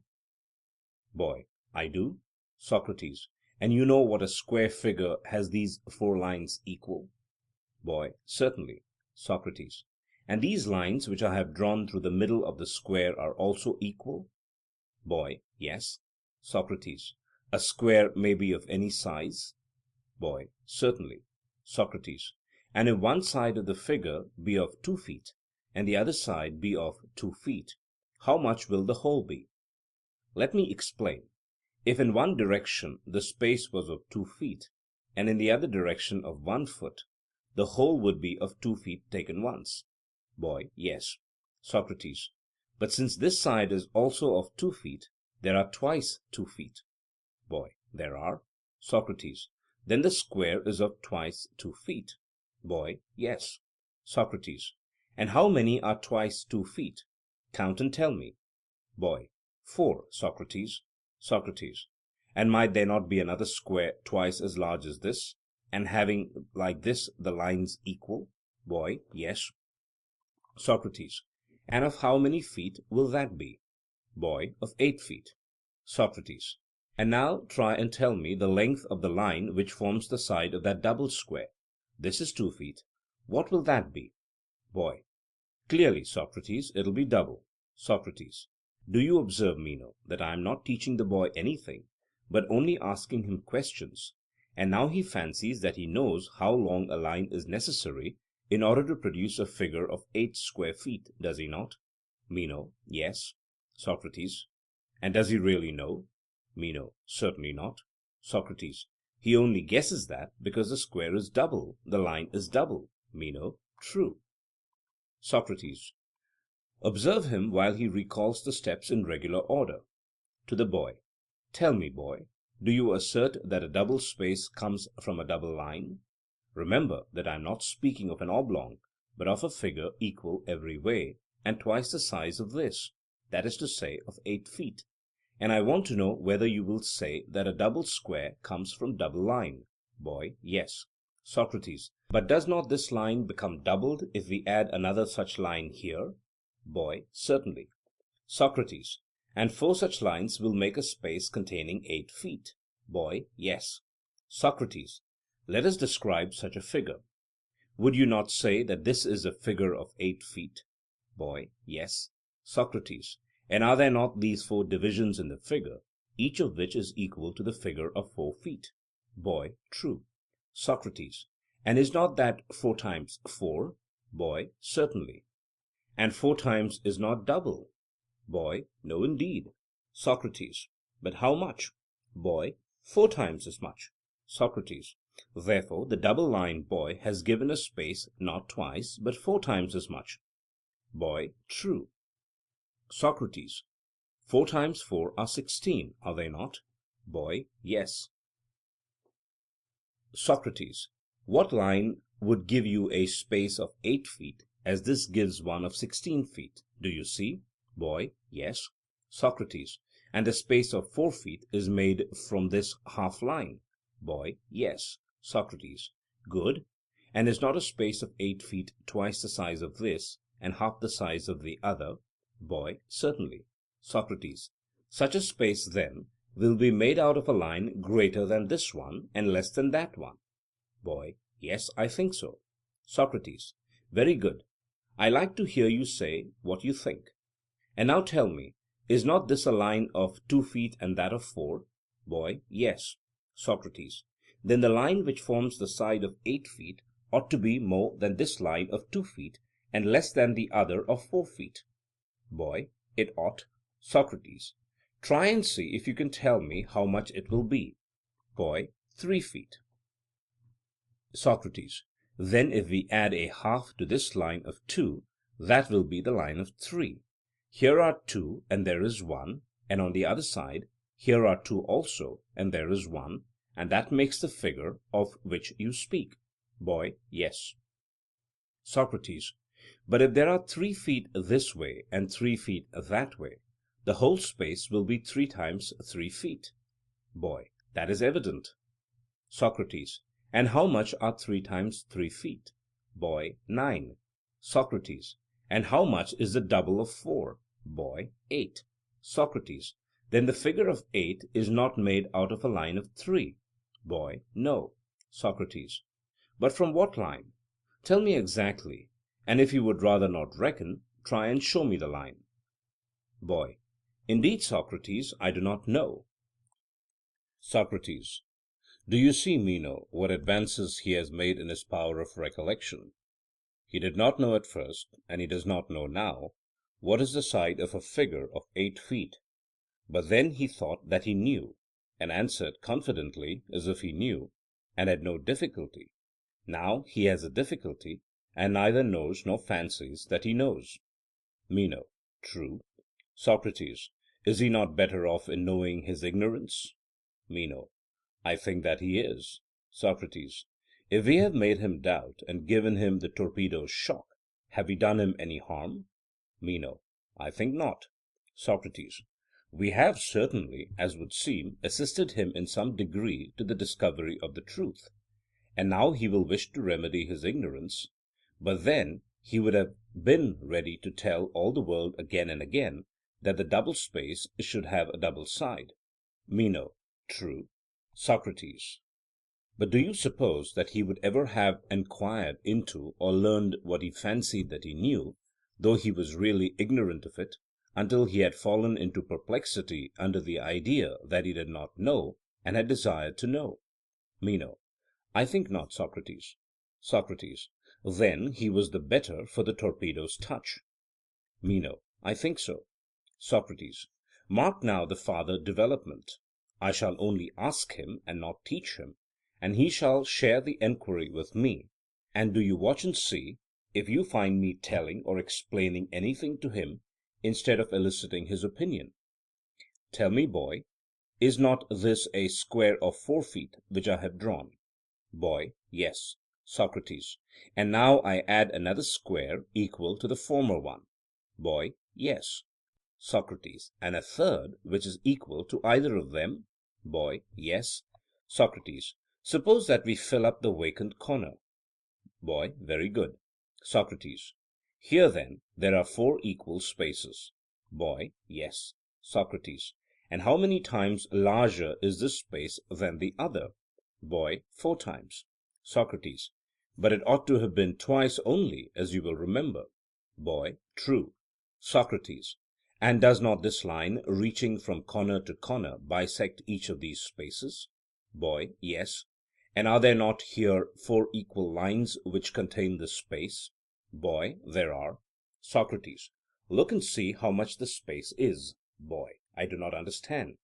Boy: I do. Socrates: And you know what a square figure has these four lines equal? Boy: Certainly. Socrates: And these lines which I have drawn through the middle of the square are also equal? Boy: Yes. Socrates: A square may be of any size? Boy: Certainly. Socrates: And if one side of the figure be of 2 feet, and the other side be of 2 feet, how much will the whole be? Let me explain. If in one direction the space was of 2 feet, and in the other direction of 1 foot, the whole would be of 2 feet taken once. Boy: Yes. Socrates: But since this side is also of 2 feet, there are twice 2 feet. Boy: There are. Socrates: Then the square is of twice 2 feet. Boy: Yes. Socrates: And how many are twice 2 feet? Count and tell me. Boy: 4, Socrates. Socrates: And might there not be another square twice as large as this, and having like this the lines equal? Boy: Yes. Socrates: And of how many feet will that be? Boy: Of 8 feet. Socrates: And now try and tell me the length of the line which forms the side of that double square. This is 2 feet. What will that be? Boy: Clearly, Socrates, it will be double. Socrates: Do you observe, Meno, that I am not teaching the boy anything, but only asking him questions, and now he fancies that he knows how long a line is necessary in order to produce a figure of 8 square feet, does he not? Meno: Yes. Socrates: And does he really know? Meno: Certainly not. Socrates: He only guesses that because the square is double, the line is double. Meno: True. Socrates: Observe him while he recalls the steps in regular order. To the boy: Tell me, boy, do you assert that a double space comes from a double line? Remember that I am not speaking of an oblong, but of a figure equal every way, and twice the size of this, that is to say, of 8 feet. And I want to know whether you will say that a double square comes from double line. Boy: Yes. Socrates: But does not this line become doubled if we add another such line here? Boy: Certainly. Socrates: And 4 such lines will make a space containing 8 feet? Boy: Yes. Socrates: Let us describe such a figure. Would you not say that this is a figure of 8 feet? Boy: Yes. Socrates: And are there not these 4 divisions in the figure, each of which is equal to the figure of 4 feet? Boy: True. Socrates: And is not that 4 times 4? Boy: Certainly. And 4 times is not double? Boy: No, indeed. Socrates: But how much? Boy: 4 times as much. Socrates: Therefore the double line, boy, has given a space not twice but 4 times as much. Boy: True. Socrates: 4 times 4 are 16, are they not? Boy: Yes. Socrates: What line would give you a space of 8 feet, as this gives one of 16 feet? Do you see? Boy: Yes. Socrates: And the space of 4 feet is made from this half line? Boy: Yes. Socrates: Good. And is not a space of 8 feet twice the size of this, and half the size of the other? Boy: Certainly. Socrates: Such a space, then, will be made out of a line greater than this one and less than that one? Boy: Yes, I think so. Socrates: Very good. I like to hear you say what you think. And now tell me, is not this a line of 2 feet and that of 4? Boy: Yes. Socrates: Then the line which forms the side of 8 feet ought to be more than this line of 2 feet, and less than the other of 4 feet. Boy: It ought. Socrates: Try and see if you can tell me how much it will be. Boy: 3 feet. Socrates: Then if we add a half to this line of 2, that will be the line of 3. Here are 2 and there is 1, and on the other side here are 2 also and there is 1, and that makes the figure of which you speak. Boy: Yes. Socrates: But if there are 3 feet this way and 3 feet that way, the whole space will be 3 times 3 feet. Boy: That is evident. Socrates: And how much are 3 times 3 feet? Boy: 9. Socrates: And how much is the double of 4? Boy: 8. Socrates: Then the figure of 8 is not made out of a line of 3? Boy: No. Socrates: But from what line? Tell me exactly, and if you would rather not reckon, try and show me the line. Boy: Indeed, Socrates, I do not know. Socrates: Do you see, Meno, what advances he has made in his power of recollection? He did not know at first, and he does not know now, what is the side of a figure of 8 feet, but then he thought that he knew, and answered confidently as if he knew, and had no difficulty. Now he has a difficulty, and neither knows nor fancies that he knows. Meno: True. Socrates: Is he not better off in knowing his ignorance? Meno: I think that he is. Socrates: If we have made him doubt and given him the torpedo's shock, have we done him any harm? Meno: I think not. Socrates: We have certainly, as would seem, assisted him in some degree to the discovery of the truth. And now he will wish to remedy his ignorance, but then he would have been ready to tell all the world again and again that the double space should have a double side. Meno: True. Socrates: But do you suppose that he would ever have enquired into or learned what he fancied that he knew, though he was really ignorant of it, until he had fallen into perplexity under the idea that he did not know, and had desired to know? Meno: I think not, Socrates. Socrates: Then he was the better for the torpedo's touch. Meno: I think so. Socrates: Mark now the farther development. I shall only ask him and not teach him, and he shall share the enquiry with me, and do you watch and see if you find me telling or explaining anything to him instead of eliciting his opinion. Tell me, boy, is not this a square of 4 feet which I have drawn? Boy: Yes. Socrates: And now I add another square equal to the former one? Boy: Yes. Socrates: And a third which is equal to either of them? Boy: Yes. Socrates: Suppose that we fill up the vacant corner. Boy: Very good. Socrates: Here then there are 4 equal spaces. Boy: Yes. Socrates: And how many times larger is this space than the other? Boy: 4 times. Socrates: But it ought to have been twice only, as you will remember. Boy: True. Socrates: And does not this line reaching from corner to corner bisect each of these spaces? Boy: Yes. And are there not here 4 equal lines which contain this space? Boy: There are. Socrates: Look and see how much the space is. Boy: I do not understand.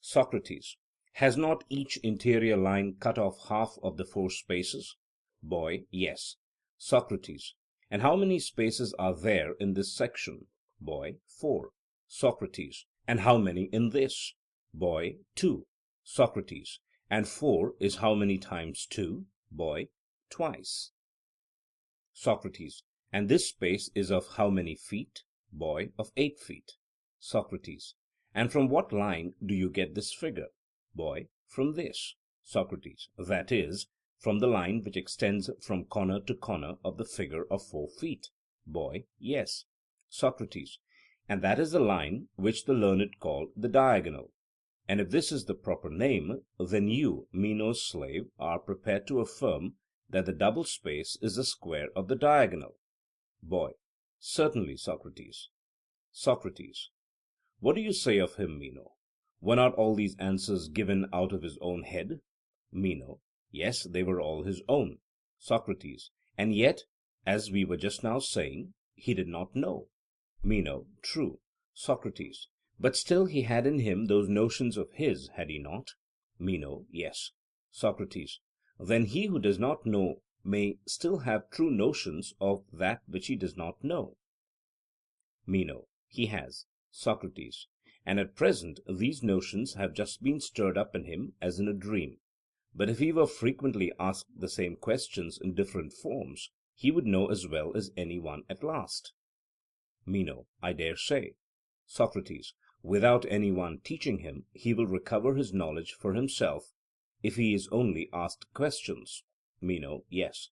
Socrates: Has not each interior line cut off half of the 4 spaces? Boy: Yes. Socrates: And how many spaces are there in this section? Boy: 4. Socrates: And how many in this? Boy: 2. Socrates: And 4 is how many times 2? Boy: Twice. Socrates: And this space is of how many feet? Boy: Of 8 feet. Socrates: And from what line do you get this figure? Boy: From this. Socrates: That is, from the line which extends from corner to corner of the figure of 4 feet. Boy: Yes. Socrates: and that is the line which the learned call the diagonal. And if this is the proper name, then you, Meno's slave, are prepared to affirm that the double space is the square of the diagonal. Boy: Certainly, Socrates. Socrates: What do you say of him, Meno? Were not all these answers given out of his own head? Meno: Yes, they were all his own. Socrates: And yet, as we were just now saying, he did not know. Meno: True. Socrates: But still he had in him those notions of his, had he not? Meno: Yes. Socrates: Then he who does not know may still have true notions of that which he does not know? Meno: He has. Socrates: And at present these notions have just been stirred up in him as in a dream. But if he were frequently asked the same questions in different forms, he would know as well as any one at last. Meno: I dare say. Socrates: Without any one teaching him, he will recover his knowledge for himself, if he is only asked questions? Meno: Yes.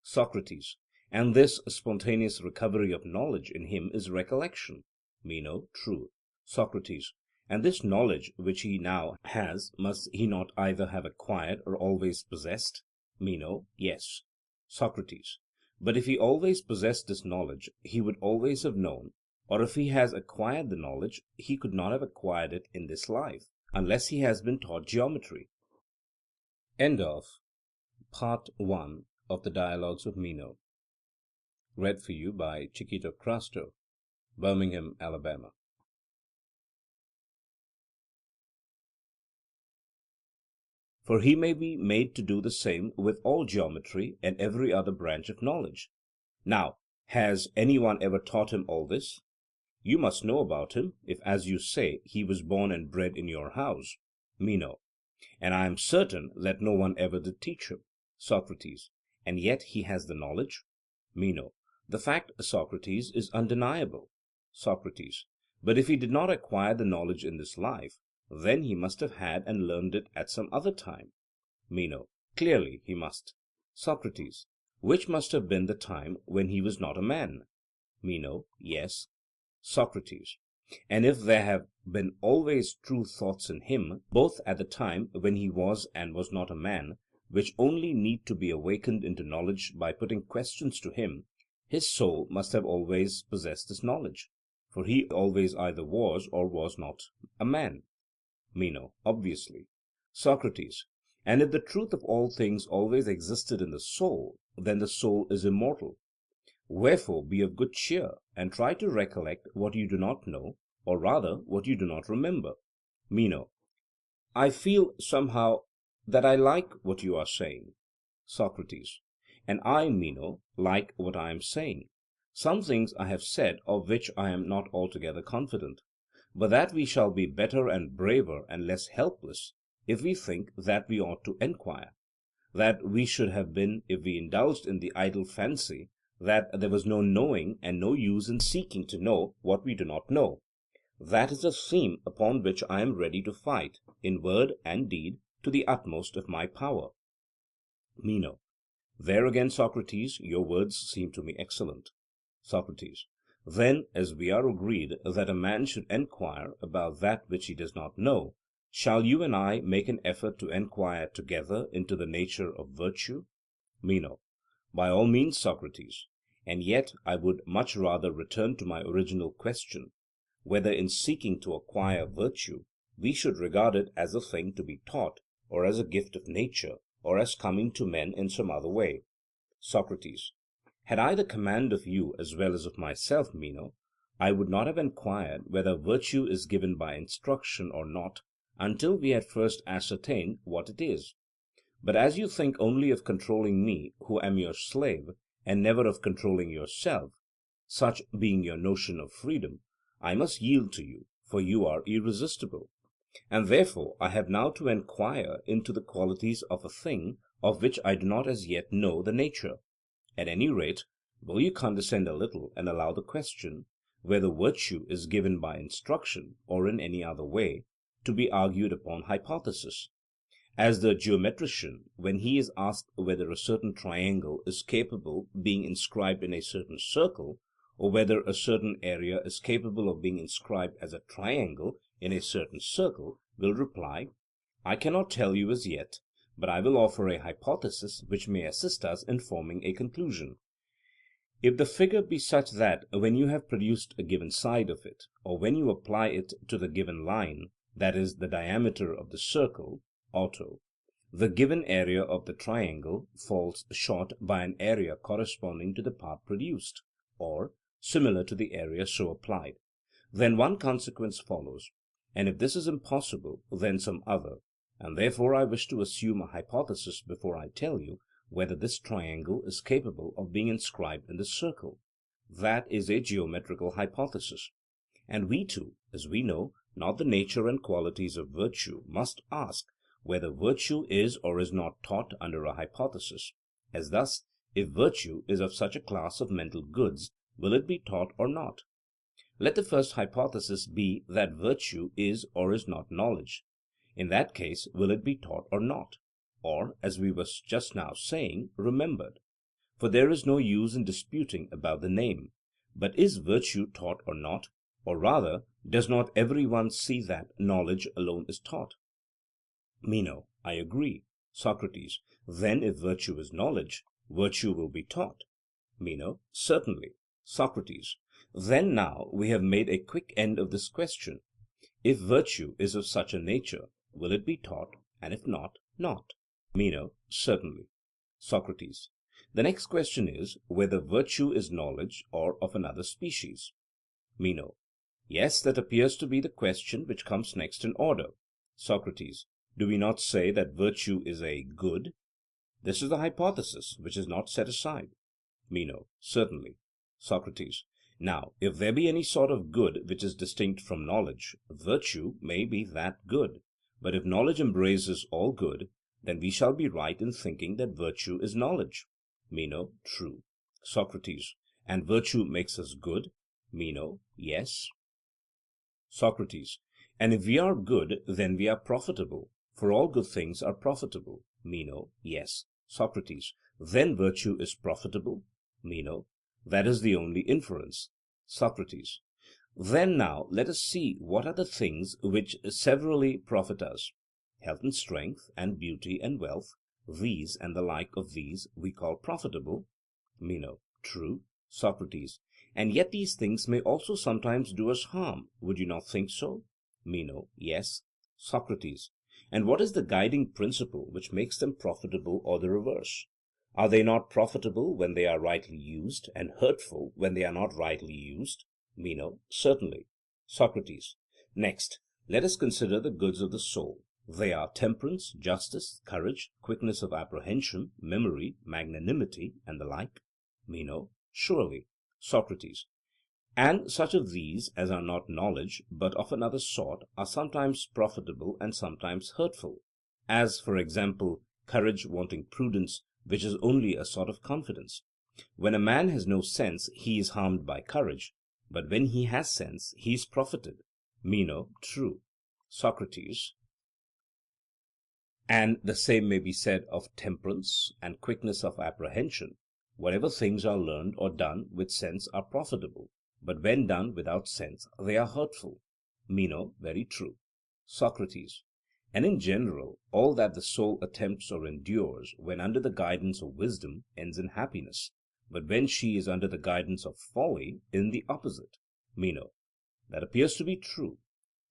Socrates: And this spontaneous recovery of knowledge in him is recollection? Meno: True. Socrates: And this knowledge which he now has must he not either have acquired or always possessed? Meno: Yes. Socrates: But if he always possessed this knowledge, he would always have known, or if he has acquired the knowledge, he could not have acquired it in this life, unless he has been taught geometry. End of Part 1 of the Dialogues of Meno. Read for you by Chiquito Crasto, Birmingham, Alabama. For he may be made to do the same with all geometry and every other branch of knowledge. Now, has any one ever taught him all this? You must know about him, if, as you say, he was born and bred in your house. Meno: And I am certain that no one ever did teach him. Socrates: And yet he has the knowledge? Meno: The fact, Socrates, is undeniable. Socrates: But if he did not acquire the knowledge in this life, then he must have had and learned it at some other time. Meno: Clearly he must. Socrates: Which must have been the time when he was not a man? Meno: Yes. Socrates: And if there have been always true thoughts in him, both at the time when he was and was not a man, which only need to be awakened into knowledge by putting questions to him, his soul must have always possessed this knowledge, for he always either was or was not a man. Meno: Obviously. Socrates: And if the truth of all things always existed in the soul, then the soul is immortal. Wherefore be of good cheer, and try to recollect what you do not know, or rather what you do not remember. Meno: I feel somehow that I like what you are saying. Socrates: And I, Meno, like what I am saying. Some things I have said of which I am not altogether confident, but that we shall be better and braver and less helpless if we think that we ought to enquire; that we should have been if we indulged in the idle fancy that there was no knowing and no use in seeking to know what we do not know. That is a theme upon which I am ready to fight, in word and deed, to the utmost of my power. Meno: There again, Socrates, your words seem to me excellent. Socrates: Then, as we are agreed that a man should enquire about that which he does not know, shall you and I make an effort to enquire together into the nature of virtue? Meno: By all means, Socrates. And yet I would much rather return to my original question, whether in seeking to acquire virtue we should regard it as a thing to be taught, or as a gift of nature, or as coming to men in some other way. Socrates: Had I the command of you as well as of myself, Meno, I would not have enquired whether virtue is given by instruction or not until we had first ascertained what it is. But as you think only of controlling me who am your slave, and never of controlling yourself, such being your notion of freedom, I must yield to you, for you are irresistible. And therefore I have now to enquire into the qualities of a thing of which I do not as yet know the nature. At any rate, will you condescend a little and allow the question, whether virtue is given by instruction or in any other way, to be argued upon hypothesis? As the geometrician, when he is asked whether a certain triangle is capable being inscribed in a certain circle, or whether a certain area is capable of being inscribed as a triangle in a certain circle, will reply, I cannot tell you as yet, but I will offer a hypothesis which may assist us in forming a conclusion. If the figure be such that when you have produced a given side of it, or when you apply it to the given line, that is, the diameter of the circle, auto, the given area of the triangle falls short by an area corresponding to the part produced, or similar to the area so applied, then one consequence follows, and if this is impossible, then some other, and therefore I wish to assume a hypothesis before I tell you whether this triangle is capable of being inscribed in the circle. That is a geometrical hypothesis. And we too, as we know not the nature and qualities of virtue, must ask whether virtue is or is not taught under a hypothesis, as thus, if virtue is of such a class of mental goods, will it be taught or not? Let the first hypothesis be that virtue is or is not knowledge. In that case, will it be taught or not? Or, as we were just now saying, remembered? For there is no use in disputing about the name. But is virtue taught or not? Or rather, does not every one see that knowledge alone is taught? Meno: I agree. Socrates: Then if virtue is knowledge, virtue will be taught. Meno: Certainly. Socrates: Then now we have made a quick end of this question. If virtue is of such a nature, will it be taught, and if not, not? Meno: Certainly. Socrates: The next question is, whether virtue is knowledge or of another species? Meno: Yes, that appears to be the question which comes next in order. Socrates: Do we not say that virtue is a good? This is the hypothesis which is not set aside. Meno: Certainly. Socrates: Now, if there be any sort of good which is distinct from knowledge, virtue may be that good. But if knowledge embraces all good, then we shall be right in thinking that virtue is knowledge. Meno: True. Socrates: And virtue makes us good? Meno: Yes. Socrates: And if we are good, then we are profitable, for all good things are profitable. Meno: Yes. Socrates: Then virtue is profitable? Meno: That is the only inference. Socrates: Then now let us see what are the things which severally profit us. Health and strength, and beauty and wealth, these and the like of these we call profitable. Meno: True. Socrates: And yet these things may also sometimes do us harm. Would you not think so? Meno: Yes. Socrates: And what is the guiding principle which makes them profitable or the reverse? Are they not profitable when they are rightly used, and hurtful when they are not rightly used? Meno: Certainly. Socrates: Next, let us consider the goods of the soul. They are temperance, justice, courage, quickness of apprehension, memory, magnanimity, and the like. Meno: Surely. Socrates: And such of these as are not knowledge, but of another sort, are sometimes profitable and sometimes hurtful, as, for example, courage wanting prudence, which is only a sort of confidence. When a man has no sense, he is harmed by courage, but when he has sense, he is profited. Meno: True. Socrates: And the same may be said of temperance and quickness of apprehension. Whatever things are learned or done with sense are profitable, but when done without sense they are hurtful. Meno: Very true. Socrates: And in general, all that the soul attempts or endures when under the guidance of wisdom ends in happiness, but when she is under the guidance of folly, in the opposite. Meno: That appears to be true.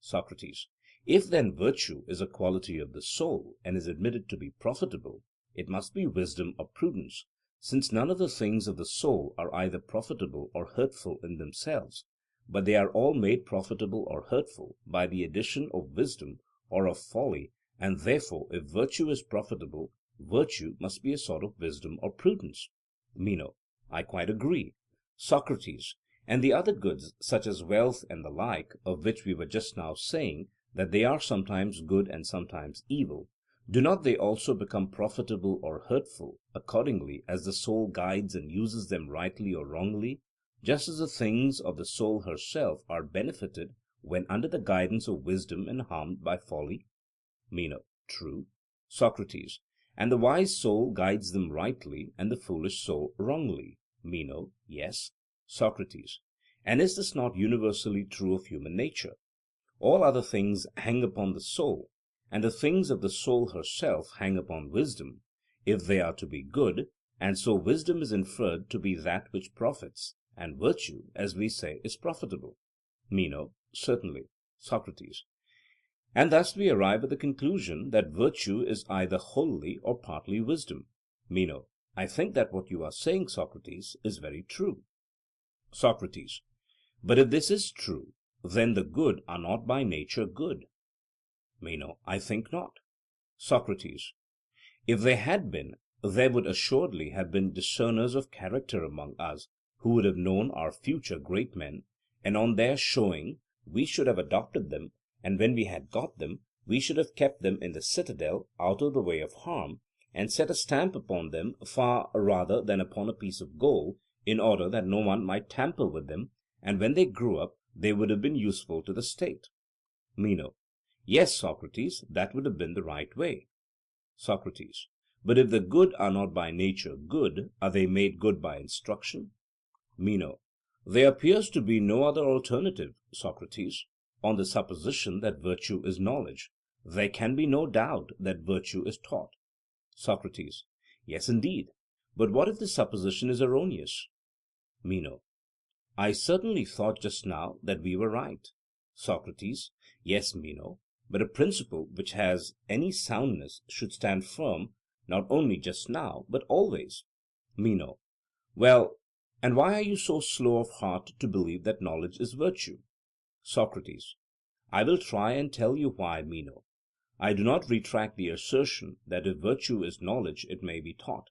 Socrates: If then virtue is a quality of the soul, and is admitted to be profitable, it must be wisdom or prudence, since none of the things of the soul are either profitable or hurtful in themselves, but they are all made profitable or hurtful by the addition of wisdom or of folly, and therefore if virtue is profitable, virtue must be a sort of wisdom or prudence. Meno: I quite agree. Socrates: And the other goods, such as wealth and the like, of which we were just now saying that they are sometimes good and sometimes evil, do not they also become profitable or hurtful, accordingly as the soul guides and uses them rightly or wrongly, just as the things of the soul herself are benefited when under the guidance of wisdom and harmed by folly? Meno: True. Socrates: And the wise soul guides them rightly, and the foolish soul wrongly? Meno: Yes. Socrates. And is this not universally true of human nature? All other things hang upon the soul, and the things of the soul herself hang upon wisdom, if they are to be good, and so wisdom is inferred to be that which profits, and virtue, as we say, is profitable. Meno. Certainly. Socrates. And thus we arrive at the conclusion that virtue is either wholly or partly wisdom. Meno. I think that what you are saying, Socrates, is very true. Socrates. But if this is true, then the good are not by nature good. Meno. I think not. Socrates. If they had been, there would assuredly have been discerners of character among us, who would have known our future great men, and on their showing we should have adopted them, and when we had got them, we should have kept them in the citadel, out of the way of harm, and set a stamp upon them far rather than upon a piece of gold, in order that no one might tamper with them, and when they grew up they would have been useful to the state. Meno. Yes, Socrates, that would have been the right way. Socrates. But if the good are not by nature good, are they made good by instruction? Meno. There appears to be no other alternative, Socrates. On the supposition that virtue is knowledge, there can be no doubt that virtue is taught. Socrates. Yes, indeed. But what if the supposition is erroneous? Meno. I certainly thought just now that we were right. Socrates. Yes, Meno. But a principle which has any soundness should stand firm, not only just now, but always. Meno. Well, and why are you so slow of heart to believe that knowledge is virtue? Socrates. I will try and tell you why, Meno. I do not retract the assertion that if virtue is knowledge it may be taught,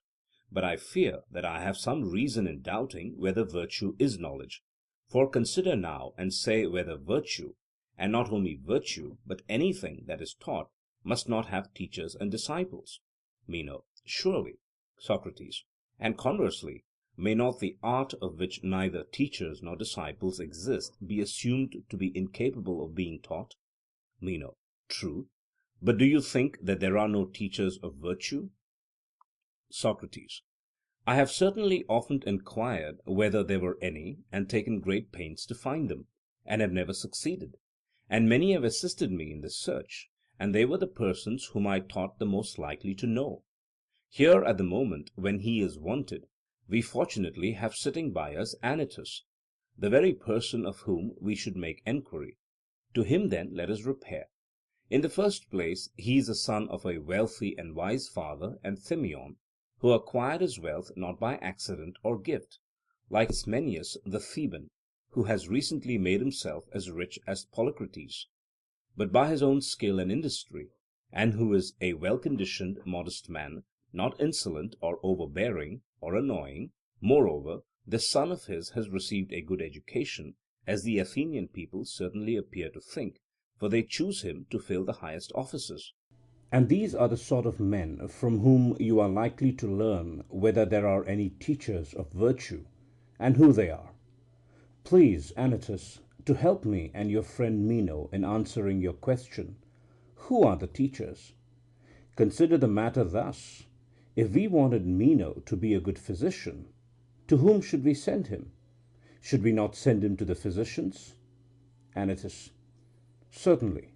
but I fear that I have some reason in doubting whether virtue is knowledge. For consider now and say whether virtue, and not only virtue, but anything that is taught, must not have teachers and disciples. Meno. Surely. Socrates. And conversely, may not the art of which neither teachers nor disciples exist be assumed to be incapable of being taught? Meno. True. But do you think that there are no teachers of virtue? Socrates. I have certainly often inquired whether there were any, and taken great pains to find them, and have never succeeded. And many have assisted me in this search, and they were the persons whom I thought the most likely to know. Here at the moment when he is wanted, we fortunately have sitting by us Anytus, the very person of whom we should make enquiry. To him then let us repair. In the first place, he is the son of a wealthy and wise father and Thymion, who acquired his wealth not by accident or gift, like Ismenias the Theban, who has recently made himself as rich as Polycrates, but by his own skill and industry, and who is a well-conditioned, modest man, not insolent or overbearing or annoying. Moreover, this son of his has received a good education, as the Athenian people certainly appear to think, for they choose him to fill the highest offices. And these are the sort of men from whom you are likely to learn whether there are any teachers of virtue, and who they are. Please, Anytus, to help me and your friend Meno in answering your question, who are the teachers? Consider the matter thus. If we wanted Meno to be a good physician, to whom should we send him? Should we not send him to the physicians? Anytus. Certainly.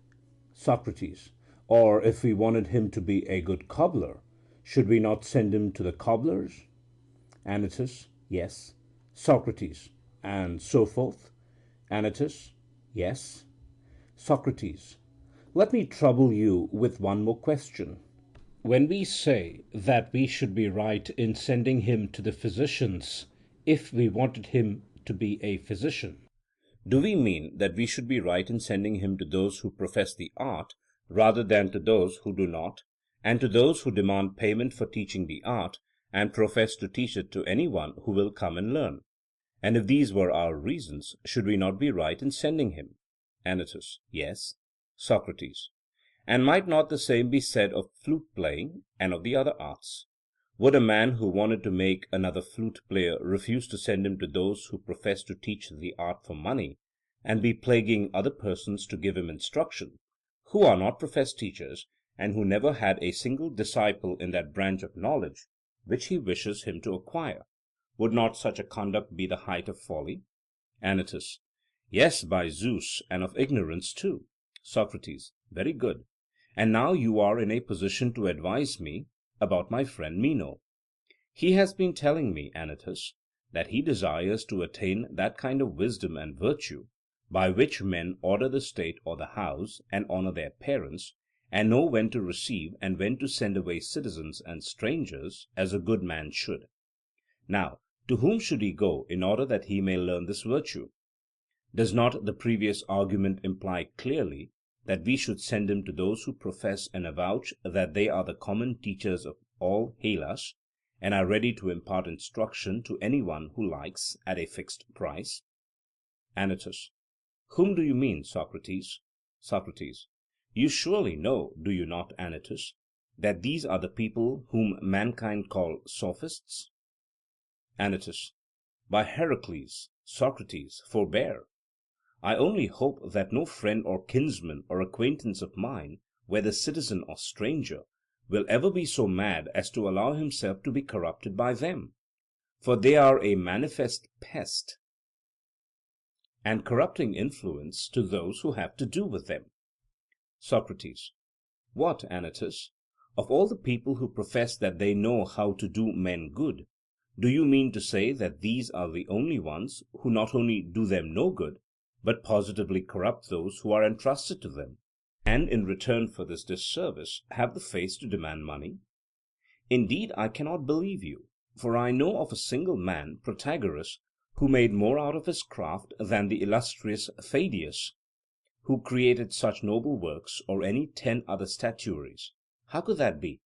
Socrates. Or if we wanted him to be a good cobbler, should we not send him to the cobblers? Anytus. Yes. Socrates. And so forth? Anytus. Yes. Socrates. Let me trouble you with one more question. When we say that we should be right in sending him to the physicians if we wanted him to be a physician, do we mean that we should be right in sending him to those who profess the art rather than to those who do not, and to those who demand payment for teaching the art, and profess to teach it to any one who will come and learn? And if these were our reasons, should we not be right in sending him? Anytus. Yes. Socrates. And might not the same be said of flute playing, and of the other arts? Would a man who wanted to make another flute player refuse to send him to those who profess to teach the art for money, and be plaguing other persons to give him instruction, who are not professed teachers, and who never had a single disciple in that branch of knowledge which he wishes him to acquire? Would not such a conduct be the height of folly? Anytus. Yes, by Zeus, and of ignorance too. Socrates. Very good. And now you are in a position to advise me about my friend Meno. He has been telling me, Anytus, that he desires to attain that kind of wisdom and virtue by which men order the state or the house, and honour their parents, and know when to receive and when to send away citizens and strangers, as a good man should. Now, to whom should he go in order that he may learn this virtue? Does not the previous argument imply clearly that we should send him to those who profess and avouch that they are the common teachers of all Hellas, and are ready to impart instruction to any one who likes at a fixed price? Anytus. Whom do you mean, Socrates? Socrates. You surely know, do you not, Anytus, that these are the people whom mankind call sophists? Anytus. By Heracles, Socrates, forbear. I only hope that no friend or kinsman or acquaintance of mine, whether citizen or stranger, will ever be so mad as to allow himself to be corrupted by them, for they are a manifest pest and corrupting influence to those who have to do with them. Socrates. What, Anytus? Of all the people who profess that they know how to do men good, do you mean to say that these are the only ones who not only do them no good, but positively corrupt those who are entrusted to them, and in return for this disservice have the face to demand money? Indeed, I cannot believe you, for I know of a single man, Protagoras, who made more out of his craft than the illustrious Thaddeus, who created such noble works, or any 10 other statuaries. How could that be?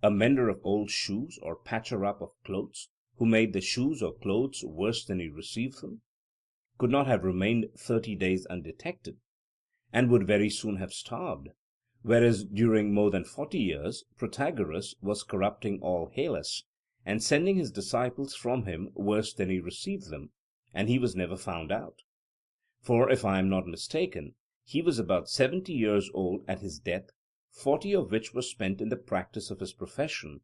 A mender of old shoes or patcher up of clothes, who made the shoes or clothes worse than he received them, could not have remained 30 days undetected, and would very soon have starved, whereas during more than 40 years Protagoras was corrupting all Hellas, and sending his disciples from him worse than he received them, and he was never found out. For if I am not mistaken, he was about 70 years old at his death, 40 of which were spent in the practice of his profession,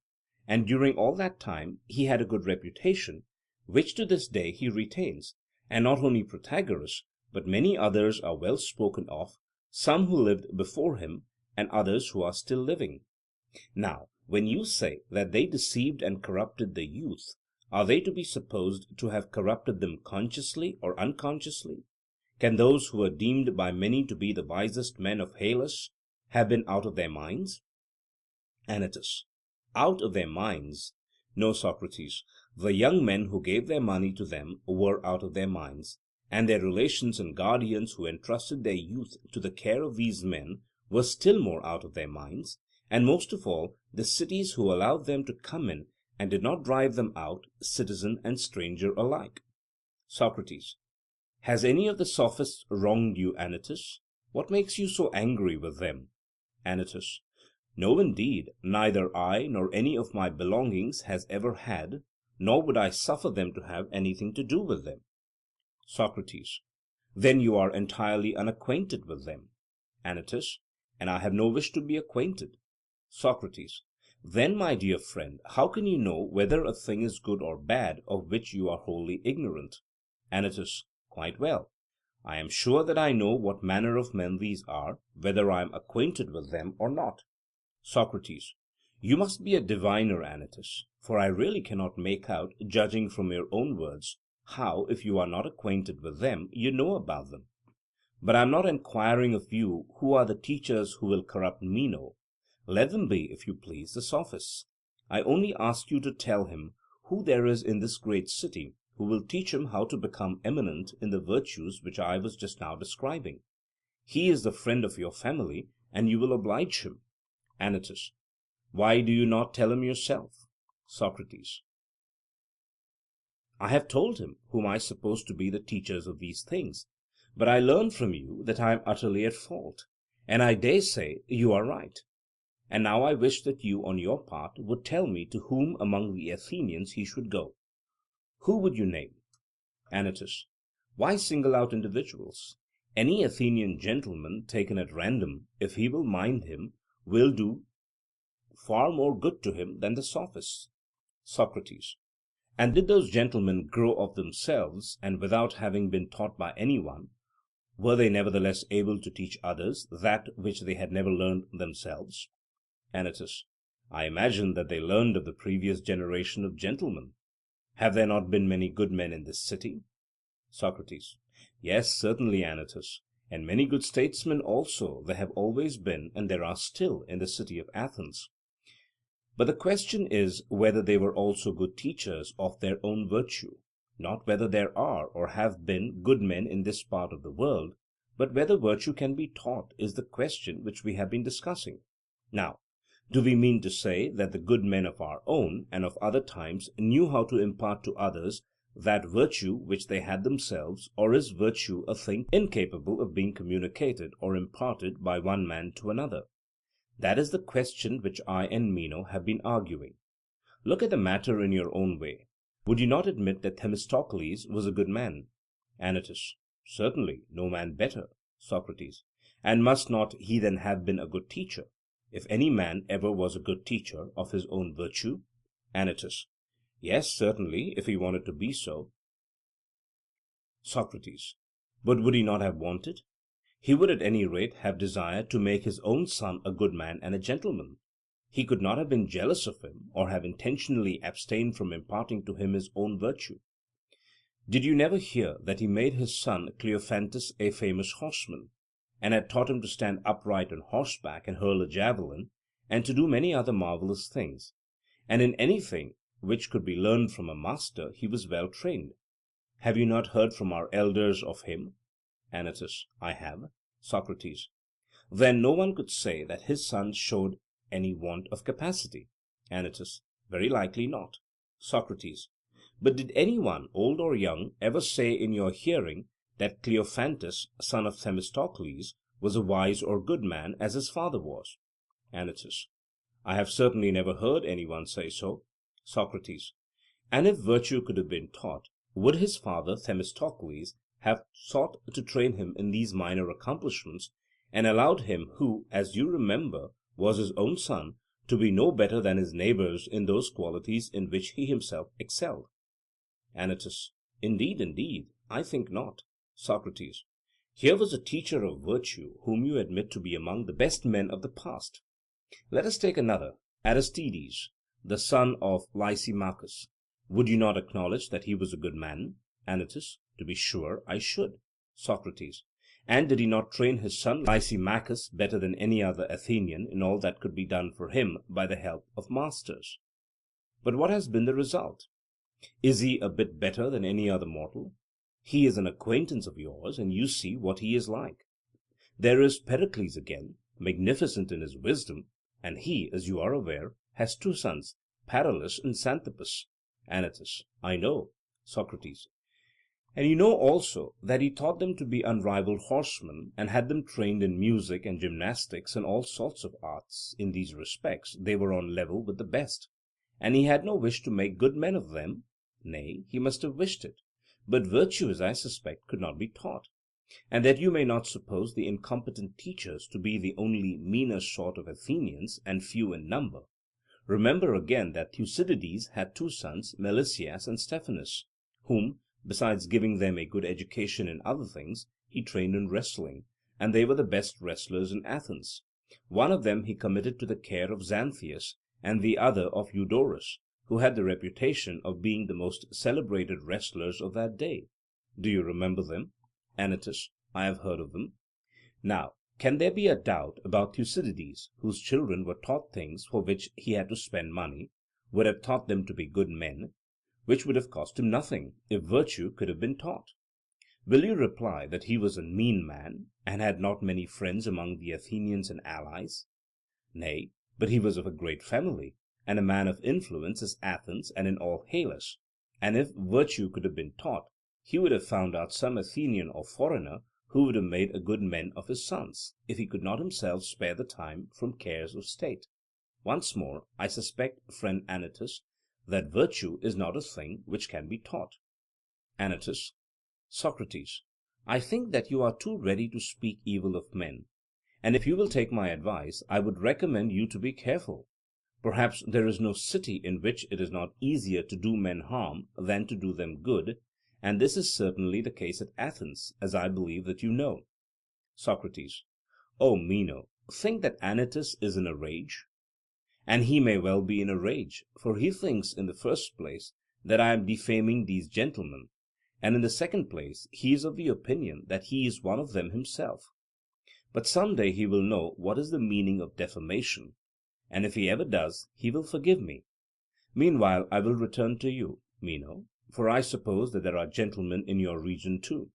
and during all that time he had a good reputation, which to this day he retains, and not only Protagoras, but many others are well spoken of, some who lived before him, and others who are still living. Now, when you say that they deceived and corrupted the youth, are they to be supposed to have corrupted them consciously or unconsciously? Can those who were deemed by many to be the wisest men of Hellas have been out of their minds? Anytus. Out of their minds? No, Socrates. The young men who gave their money to them were out of their minds, and their relations and guardians who entrusted their youth to the care of these men were still more out of their minds, and most of all the cities who allowed them to come in and did not drive them out, citizen and stranger alike. Socrates. Has any of the sophists wronged you, Anytus? What makes you so angry with them? Anytus. No, indeed, neither I nor any of my belongings has ever had, nor would I suffer them to have anything to do with them. Socrates. Then you are entirely unacquainted with them. Anytus. And I have no wish to be acquainted. Socrates. Then, my dear friend, how can you know whether a thing is good or bad of which you are wholly ignorant? Anytus. Quite well. I am sure that I know what manner of men these are, whether I am acquainted with them or not. Socrates. You must be a diviner, Anytus, for I really cannot make out, judging from your own words, how, if you are not acquainted with them, you know about them. But I am not enquiring of you who are the teachers who will corrupt Meno. Let them be, if you please, the sophists. I only ask you to tell him who there is in this great city who will teach him how to become eminent in the virtues which I was just now describing. He is the friend of your family, and you will oblige him. Anytus. Why do you not tell him yourself? Socrates. I have told him whom I suppose to be the teachers of these things, but I learn from you that I am utterly at fault, and I dare say you are right. And now I wish that you, on your part, would tell me to whom among the Athenians he should go. Who would you name? Anytus. Why single out individuals? Any Athenian gentleman taken at random, if he will mind him, will do far more good to him than the sophists. Socrates. And did those gentlemen grow of themselves, and without having been taught by any one, were they nevertheless able to teach others that which they had never learned themselves? ANYTUS: I imagine that they learned of the previous generation of gentlemen. Have there not been many good men in this city? SOCRATES: Yes, certainly, Anytus, and many good statesmen also there have always been, and there are still, in the city of Athens. But the question is whether they were also good teachers of their own virtue, not whether there are or have been good men in this part of the world, but whether virtue can be taught is the question which we have been discussing. Now, do we mean to say that the good men of our own and of other times knew how to impart to others that virtue which they had themselves, or is virtue a thing incapable of being communicated or imparted by one man to another? That is the question which I and Meno have been arguing. Look at the matter in your own way. Would you not admit that Themistocles was a good man? ANYTUS: Certainly, no man better. SOCRATES: And must not he then have been a good teacher, if any man ever was a good teacher of his own virtue? ANYTUS: Yes, certainly, if he wanted to be so. SOCRATES: But would he not have wanted? He would at any rate have desired to make his own son a good man and a gentleman. He could not have been jealous of him, or have intentionally abstained from imparting to him his own virtue. Did you never hear that he made his son Cleophantus a famous horseman, and had taught him to stand upright on horseback and hurl a javelin, and to do many other marvellous things? And in anything which could be learned from a master he was well trained. Have you not heard from our elders of him? ANYTUS: I have. SOCRATES: Then no one could say that his son showed any want of capacity? ANYTUS: Very likely not. SOCRATES: But did any one, old or young, ever say in your hearing that Cleophantus, son of Themistocles, was a wise or good man, as his father was? ANYTUS: I have certainly never heard any one say so. SOCRATES: And if virtue could have been taught, would his father Themistocles have sought to train him in these minor accomplishments, and allowed him who, as you remember, was his own son, to be no better than his neighbours in those qualities in which he himself excelled? ANYTUS: Indeed, I think not. SOCRATES: Here was a teacher of virtue whom you admit to be among the best men of the past. Let us take another, Aristides, the son of Lysimachus. Would you not acknowledge that he was a good man? ANYTUS: To be sure I should. SOCRATES: And did he not train his son Lysimachus better than any other Athenian in all that could be done for him by the help of masters? But what has been the result? Is he a bit better than any other mortal? He is an acquaintance of yours, and you see what he is like. There is Pericles again, magnificent in his wisdom, and he, as you are aware, has two sons, Paralus and Xanthippus. ANYTUS: I know. SOCRATES: And you know also that he taught them to be unrivalled horsemen, and had them trained in music and gymnastics and all sorts of arts. In these respects they were on level with the best, and he had no wish to make good men of them. Nay, he must have wished it, but virtue, as I suspect, could not be taught. And that you may not suppose the incompetent teachers to be the only meaner sort of Athenians, and few in number, remember again that Thucydides had two sons, Melesias and Stephanus, whom, besides giving them a good education in other things, he trained in wrestling, and they were the best wrestlers in Athens. One of them he committed to the care of Xanthias, and the other of Eudorus, who had the reputation of being the most celebrated wrestlers of that day. Do you remember them? ANYTUS: I have heard of them. Now, can there be a doubt about Thucydides, whose children were taught things for which he had to spend money, would have taught them to be good men, which would have cost him nothing, if virtue could have been taught? Will you reply that he was a mean man, and had not many friends among the Athenians and allies? Nay, but he was of a great family, and a man of influence as Athens and in all Hellas, and if virtue could have been taught, he would have found out some Athenian or foreigner who would have made a good men of his sons, if he could not himself spare the time from cares of state. Once more, I suspect, friend Anytus, that virtue is not a thing which can be taught. ANYTUS: Socrates, I think that you are too ready to speak evil of men, and if you will take my advice, I would recommend you to be careful. Perhaps there is no city in which it is not easier to do men harm than to do them good, and this is certainly the case at Athens, as I believe that you know. Socrates: O Meno, think that Anytus is in a rage. And he may well be in a rage, for he thinks in the first place that I am defaming these gentlemen, and in the second place he is of the opinion that he is one of them himself. But some day he will know what is the meaning of defamation, and if he ever does, he will forgive me. Meanwhile I will return to you, Meno, for I suppose that there are gentlemen in your region too.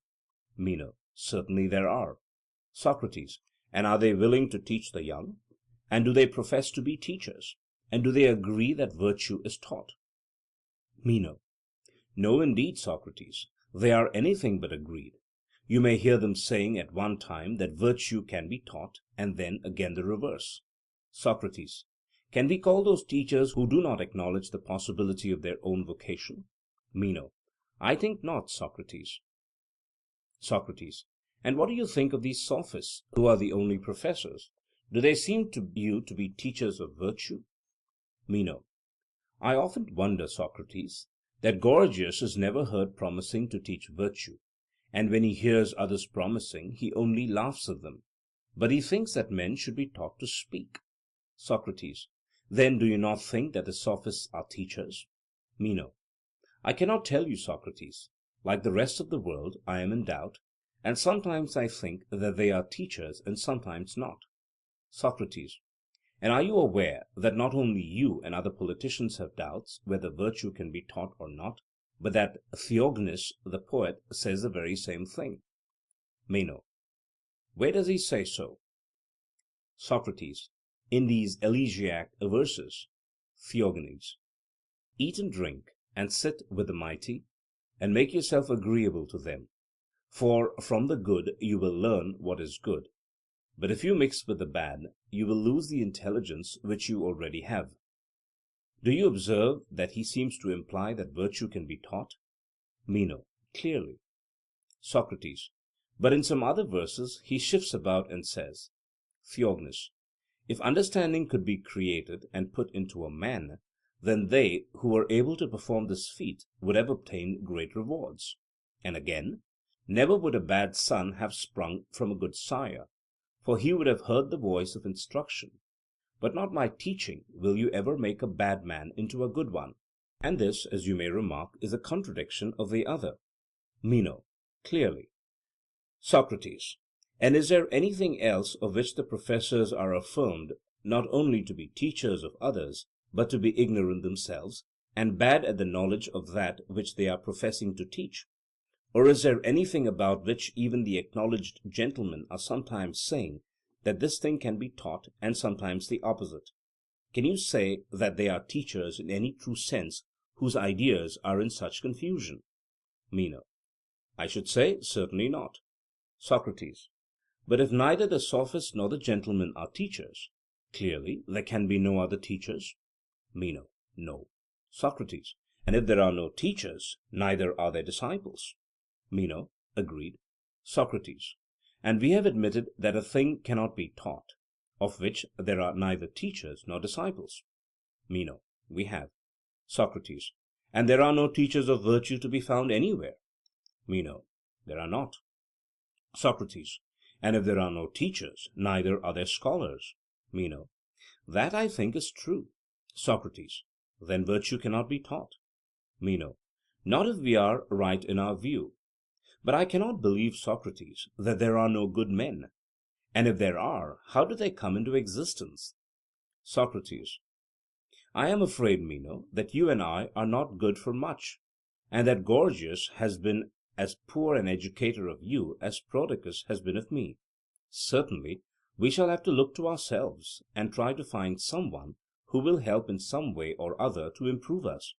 Meno: Certainly there are. Socrates: And are they willing to teach the young? And do they profess to be teachers? And do they agree that virtue is taught? Meno: No, indeed, Socrates. They are anything but agreed. You may hear them saying at one time that virtue can be taught, and then again the reverse. Socrates: Can we call those teachers who do not acknowledge the possibility of their own vocation? Meno: I think not, Socrates. Socrates: And what do you think of these sophists, who are the only professors? Do they seem to you to be teachers of virtue? Meno: I often wonder, Socrates, that Gorgias is never heard promising to teach virtue, and when he hears others promising, he only laughs at them. But he thinks that men should be taught to speak. Socrates: Then do you not think that the sophists are teachers? Meno: I cannot tell you, Socrates. Like the rest of the world, I am in doubt, and sometimes I think that they are teachers and sometimes not. Socrates: And are you aware that not only you and other politicians have doubts whether virtue can be taught or not, but that Theognis the poet says the very same thing? Meno: Where does he say so? Socrates: In these elegiac verses. Theognis: Eat and drink, and sit with the mighty, and make yourself agreeable to them, for from the good you will learn what is good. But if you mix with the bad, you will lose the intelligence which you already have. Do you observe that he seems to imply that virtue can be taught? Meno: Clearly. Socrates: But in some other verses he shifts about and says. Theognis: If understanding could be created and put into a man, then they who were able to perform this feat would have obtained great rewards. And again, never would a bad son have sprung from a good sire, for he would have heard the voice of instruction. But not by teaching will you ever make a bad man into a good one. And this, as you may remark, is a contradiction of the other. Meno: Clearly. Socrates: And is there anything else of which the professors are affirmed not only to be teachers of others, but to be ignorant themselves, and bad at the knowledge of that which they are professing to teach? Or is there anything about which even the acknowledged gentlemen are sometimes saying that this thing can be taught, and sometimes the opposite? Can you say that they are teachers in any true sense whose ideas are in such confusion? Meno: I should say, certainly not. Socrates: But if neither the sophists nor the gentlemen are teachers, clearly there can be no other teachers? Meno: No. Socrates: And if there are no teachers, neither are there disciples? Meno: Agreed. Socrates: And we have admitted that a thing cannot be taught, of which there are neither teachers nor disciples? Meno: We have. Socrates: And there are no teachers of virtue to be found anywhere? Meno: There are not. Socrates: And if there are no teachers, neither are there scholars? Meno: That I think is true. Socrates: Then virtue cannot be taught? Meno: Not if we are right in our view. But I cannot believe, Socrates, that there are no good men. And if there are, how do they come into existence? Socrates: I am afraid, Meno, that you and I are not good for much, and that Gorgias has been as poor an educator of you as Prodicus has been of me. Certainly, we shall have to look to ourselves, and try to find some one who will help in some way or other to improve us.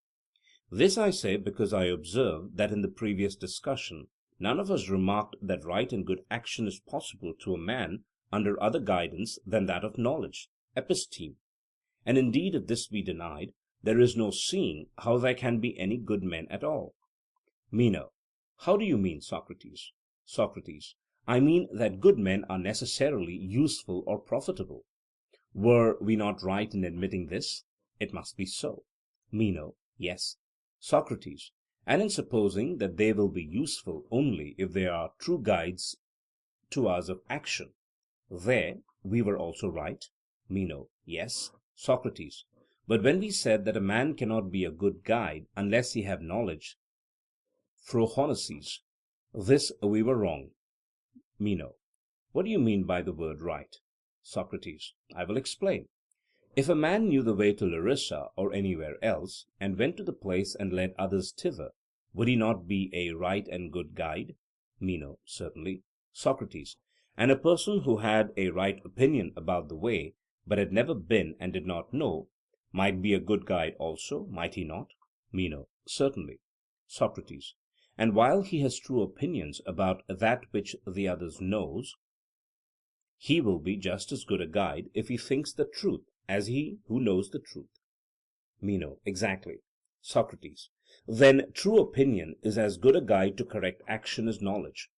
This I say because I observe that in the previous discussion none of us remarked that right and good action is possible to a man under other guidance than that of knowledge, episteme. And indeed, if this be denied, there is no seeing how there can be any good men at all. Meno: How do you mean, Socrates? Socrates: I mean that good men are necessarily useful or profitable. Were we not right in admitting this? It must be so. Meno: Yes. Socrates: And in supposing that they will be useful only if they are true guides to us of action, there we were also right? Meno: Yes. Socrates: But when we said that a man cannot be a good guide unless he have knowledge (phrohonesis), this we were wrong. Meno: What do you mean by the word right? Socrates: I will explain. If a man knew the way to Larissa or anywhere else, and went to the place and led others thither, would he not be a right and good guide? Meno: Certainly. Socrates: And a person who had a right opinion about the way, but had never been and did not know, might be a good guide also, might he not? Meno: Certainly. Socrates: And while he has true opinions about that which the others knows, he will be just as good a guide if he thinks the truth as he who knows the truth? Meno: Exactly. Socrates: Then true opinion is as good a guide to correct action as knowledge.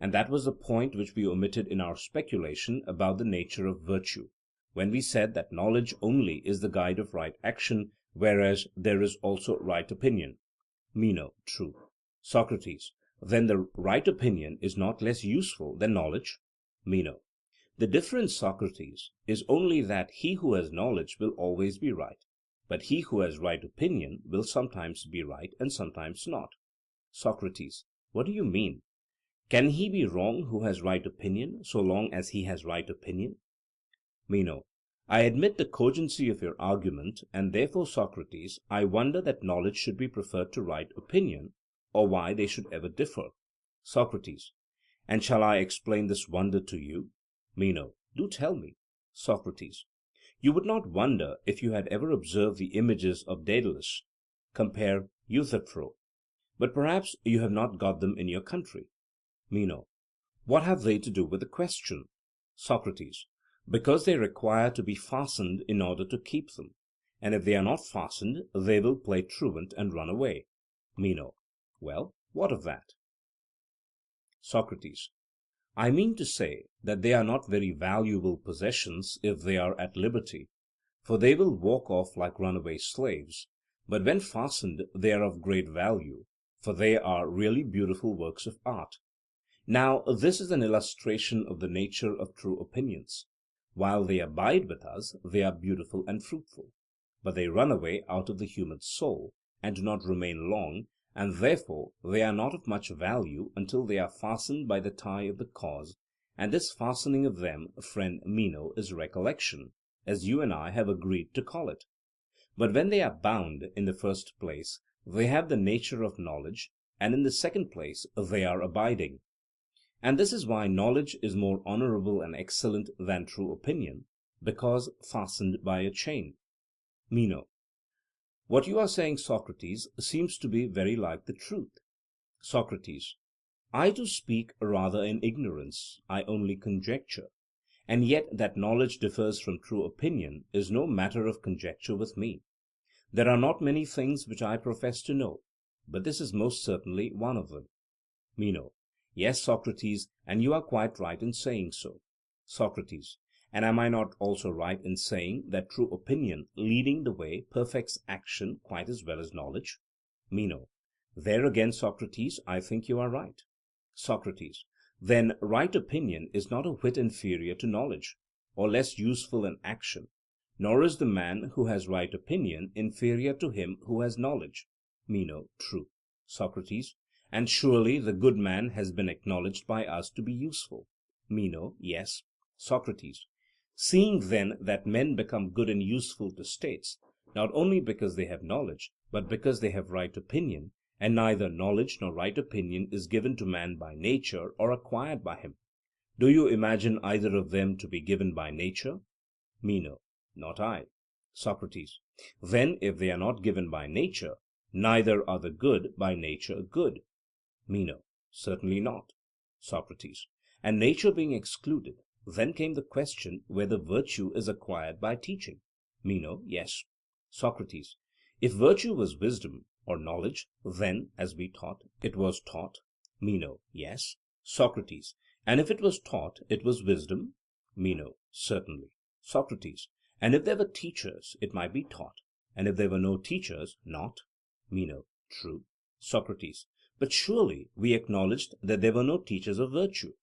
And that was the point which we omitted in our speculation about the nature of virtue, when we said that knowledge only is the guide of right action, whereas there is also right opinion. Meno: True. Socrates: Then the right opinion is not less useful than knowledge? Meno: The difference, Socrates, is only that he who has knowledge will always be right, but he who has right opinion will sometimes be right and sometimes not. Socrates: What do you mean? Can he be wrong who has right opinion, so long as he has right opinion? Meno: I admit the cogency of your argument, and therefore, Socrates, I wonder that knowledge should be preferred to right opinion, or why they should ever differ. Socrates: And shall I explain this wonder to you? Meno: Do tell me. Socrates: You would not wonder if you had ever observed the images of Daedalus (compare Euthyphro), but perhaps you have not got them in your country. Meno: What have they to do with the question? Socrates: Because they require to be fastened in order to keep them, and if they are not fastened they will play truant and run away. Meno: Well, what of that? Socrates: I mean to say that they are not very valuable possessions if they are at liberty, for they will walk off like runaway slaves; but when fastened they are of great value, for they are really beautiful works of art. Now this is an illustration of the nature of true opinions. While they abide with us, they are beautiful and fruitful, but they run away out of the human soul, and do not remain long, and therefore they are not of much value until they are fastened by the tie of the cause, and this fastening of them, friend Meno, is recollection, as you and I have agreed to call it. But when they are bound, in the first place, they have the nature of knowledge, and in the second place they are abiding. And this is why knowledge is more honourable and excellent than true opinion, because fastened by a chain. Meno: What you are saying, Socrates, seems to be very like the truth. Socrates: I too speak rather in ignorance, I only conjecture, and yet that knowledge differs from true opinion is no matter of conjecture with me. There are not many things which I profess to know, but this is most certainly one of them. Meno: Yes, Socrates, and you are quite right in saying so. Socrates: And am I not also right in saying that true opinion leading the way perfects action quite as well as knowledge? Meno: There again, Socrates, I think you are right. Socrates: Then right opinion is not a whit inferior to knowledge, or less useful in action, nor is the man who has right opinion inferior to him who has knowledge. Meno: True. Socrates: And surely the good man has been acknowledged by us to be useful? Meno: Yes. Socrates: Seeing then that men become good and useful to states, not only because they have knowledge, but because they have right opinion, and neither knowledge nor right opinion is given to man by nature or acquired by him, do you imagine either of them to be given by nature? Meno: Not I. Socrates: Then if they are not given by nature, neither are the good by nature good? Meno: Certainly not. Socrates: And nature being excluded, then came the question whether virtue is acquired by teaching? Meno: Yes. Socrates: If virtue was wisdom or knowledge, then, as we taught, it was taught? Meno: Yes. Socrates: And if it was taught, it was wisdom? Meno: Certainly. Socrates: And if there were teachers, it might be taught, And if there were no teachers, not? Meno: True. Socrates: But surely we acknowledged that there were no teachers of virtue?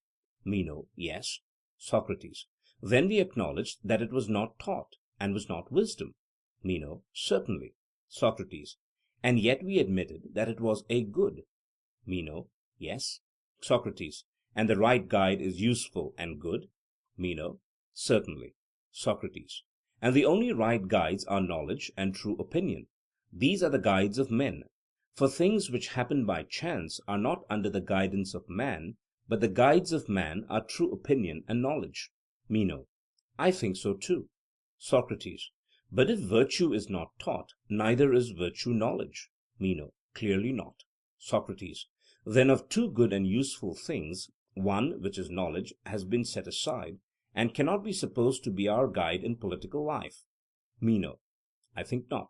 Meno: Yes. Socrates: Then we acknowledged that it was not taught, and was not wisdom? Meno: Certainly. Socrates: And yet we admitted that it was a good? Meno: Yes. Socrates: And the right guide is useful and good? Meno: Certainly. Socrates: And the only right guides are knowledge and true opinion. These are the guides of men. For things which happen by chance are not under the guidance of man, but the guides of man are true opinion and knowledge. Meno: I think so too. Socrates: But if virtue is not taught, neither is virtue knowledge? Meno: Clearly not. Socrates: Then of two good and useful things, one, which is knowledge, has been set aside, and cannot be supposed to be our guide in political life? Meno: I think not.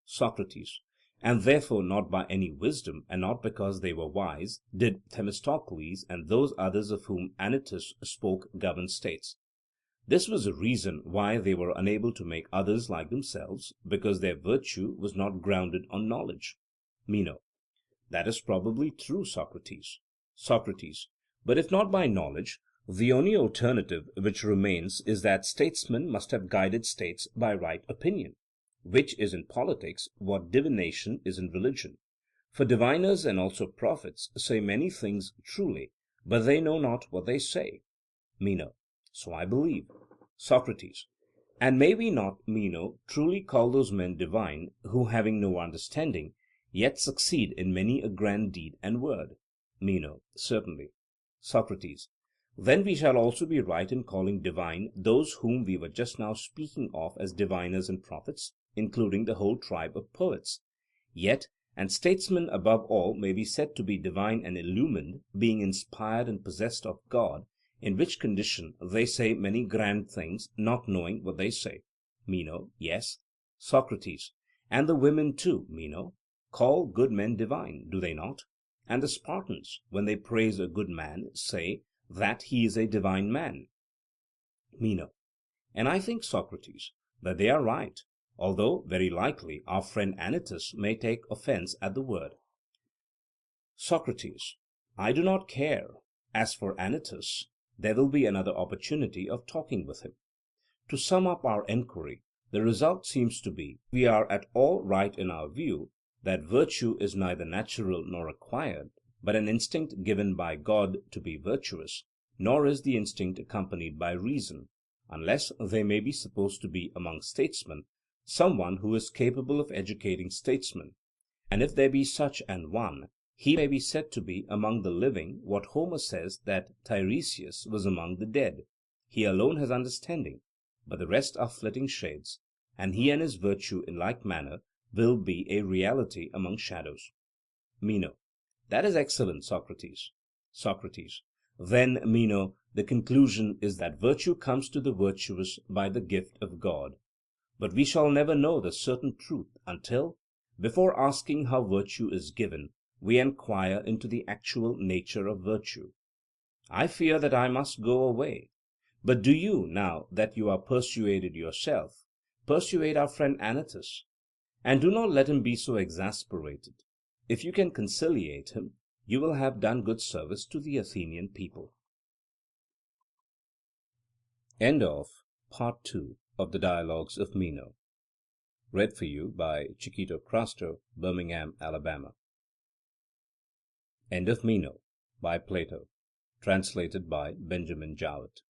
Socrates: And therefore not by any wisdom, and not because they were wise, did Themistocles and those others of whom Anytus spoke govern states. This was the reason why they were unable to make others like themselves, because their virtue was not grounded on knowledge. Meno: That is probably true, Socrates. Socrates: But if not by knowledge, the only alternative which remains is that statesmen must have guided states by right opinion, which is in politics what divination is in religion. For diviners and also prophets say many things truly, but they know not what they say. Meno: So I believe. Socrates: And may we not, Meno, truly call those men divine, who, having no understanding, yet succeed in many a grand deed and word? Meno: Certainly. Socrates: Then we shall also be right in calling divine those whom we were just now speaking of as diviners and prophets, including the whole tribe of poets. Yet, and statesmen above all may be said to be divine and illumined, being inspired and possessed of God, in which condition they say many grand things, not knowing what they say. Meno: Yes. Socrates: And the women too, Meno, call good men divine, do they not? And the Spartans, when they praise a good man, say that he is a divine man? Meno: And I think, Socrates, that they are right, although very likely our friend Anytus may take offence at the word. Socrates: I do not care. As for Anytus, there will be another opportunity of talking with him. To sum up our enquiry, the result seems to be, we are at all right in our view that virtue is neither natural nor acquired, but an instinct given by God to be virtuous, nor is the instinct accompanied by reason, unless there may be supposed to be among statesmen some one who is capable of educating statesmen, and if there be such an one, he may be said to be among the living what Homer says that Tiresias was among the dead. He alone has understanding, but the rest are flitting shades, and he and his virtue in like manner will be a reality among shadows. Meno: That is excellent, Socrates. Socrates: Then, Meno, the conclusion is that virtue comes to the virtuous by the gift of God. But we shall never know the certain truth until, before asking how virtue is given, we enquire into the actual nature of virtue. I fear that I must go away. But do you, now that you are persuaded yourself, persuade our friend Anytus, and do not let him be so exasperated. If you can conciliate him, you will have done good service to the Athenian people. End of Part 2 of the Dialogues of Meno. Read for you by Chiquito Crasto, Birmingham, Alabama. End of Meno by Plato. Translated by Benjamin Jowett.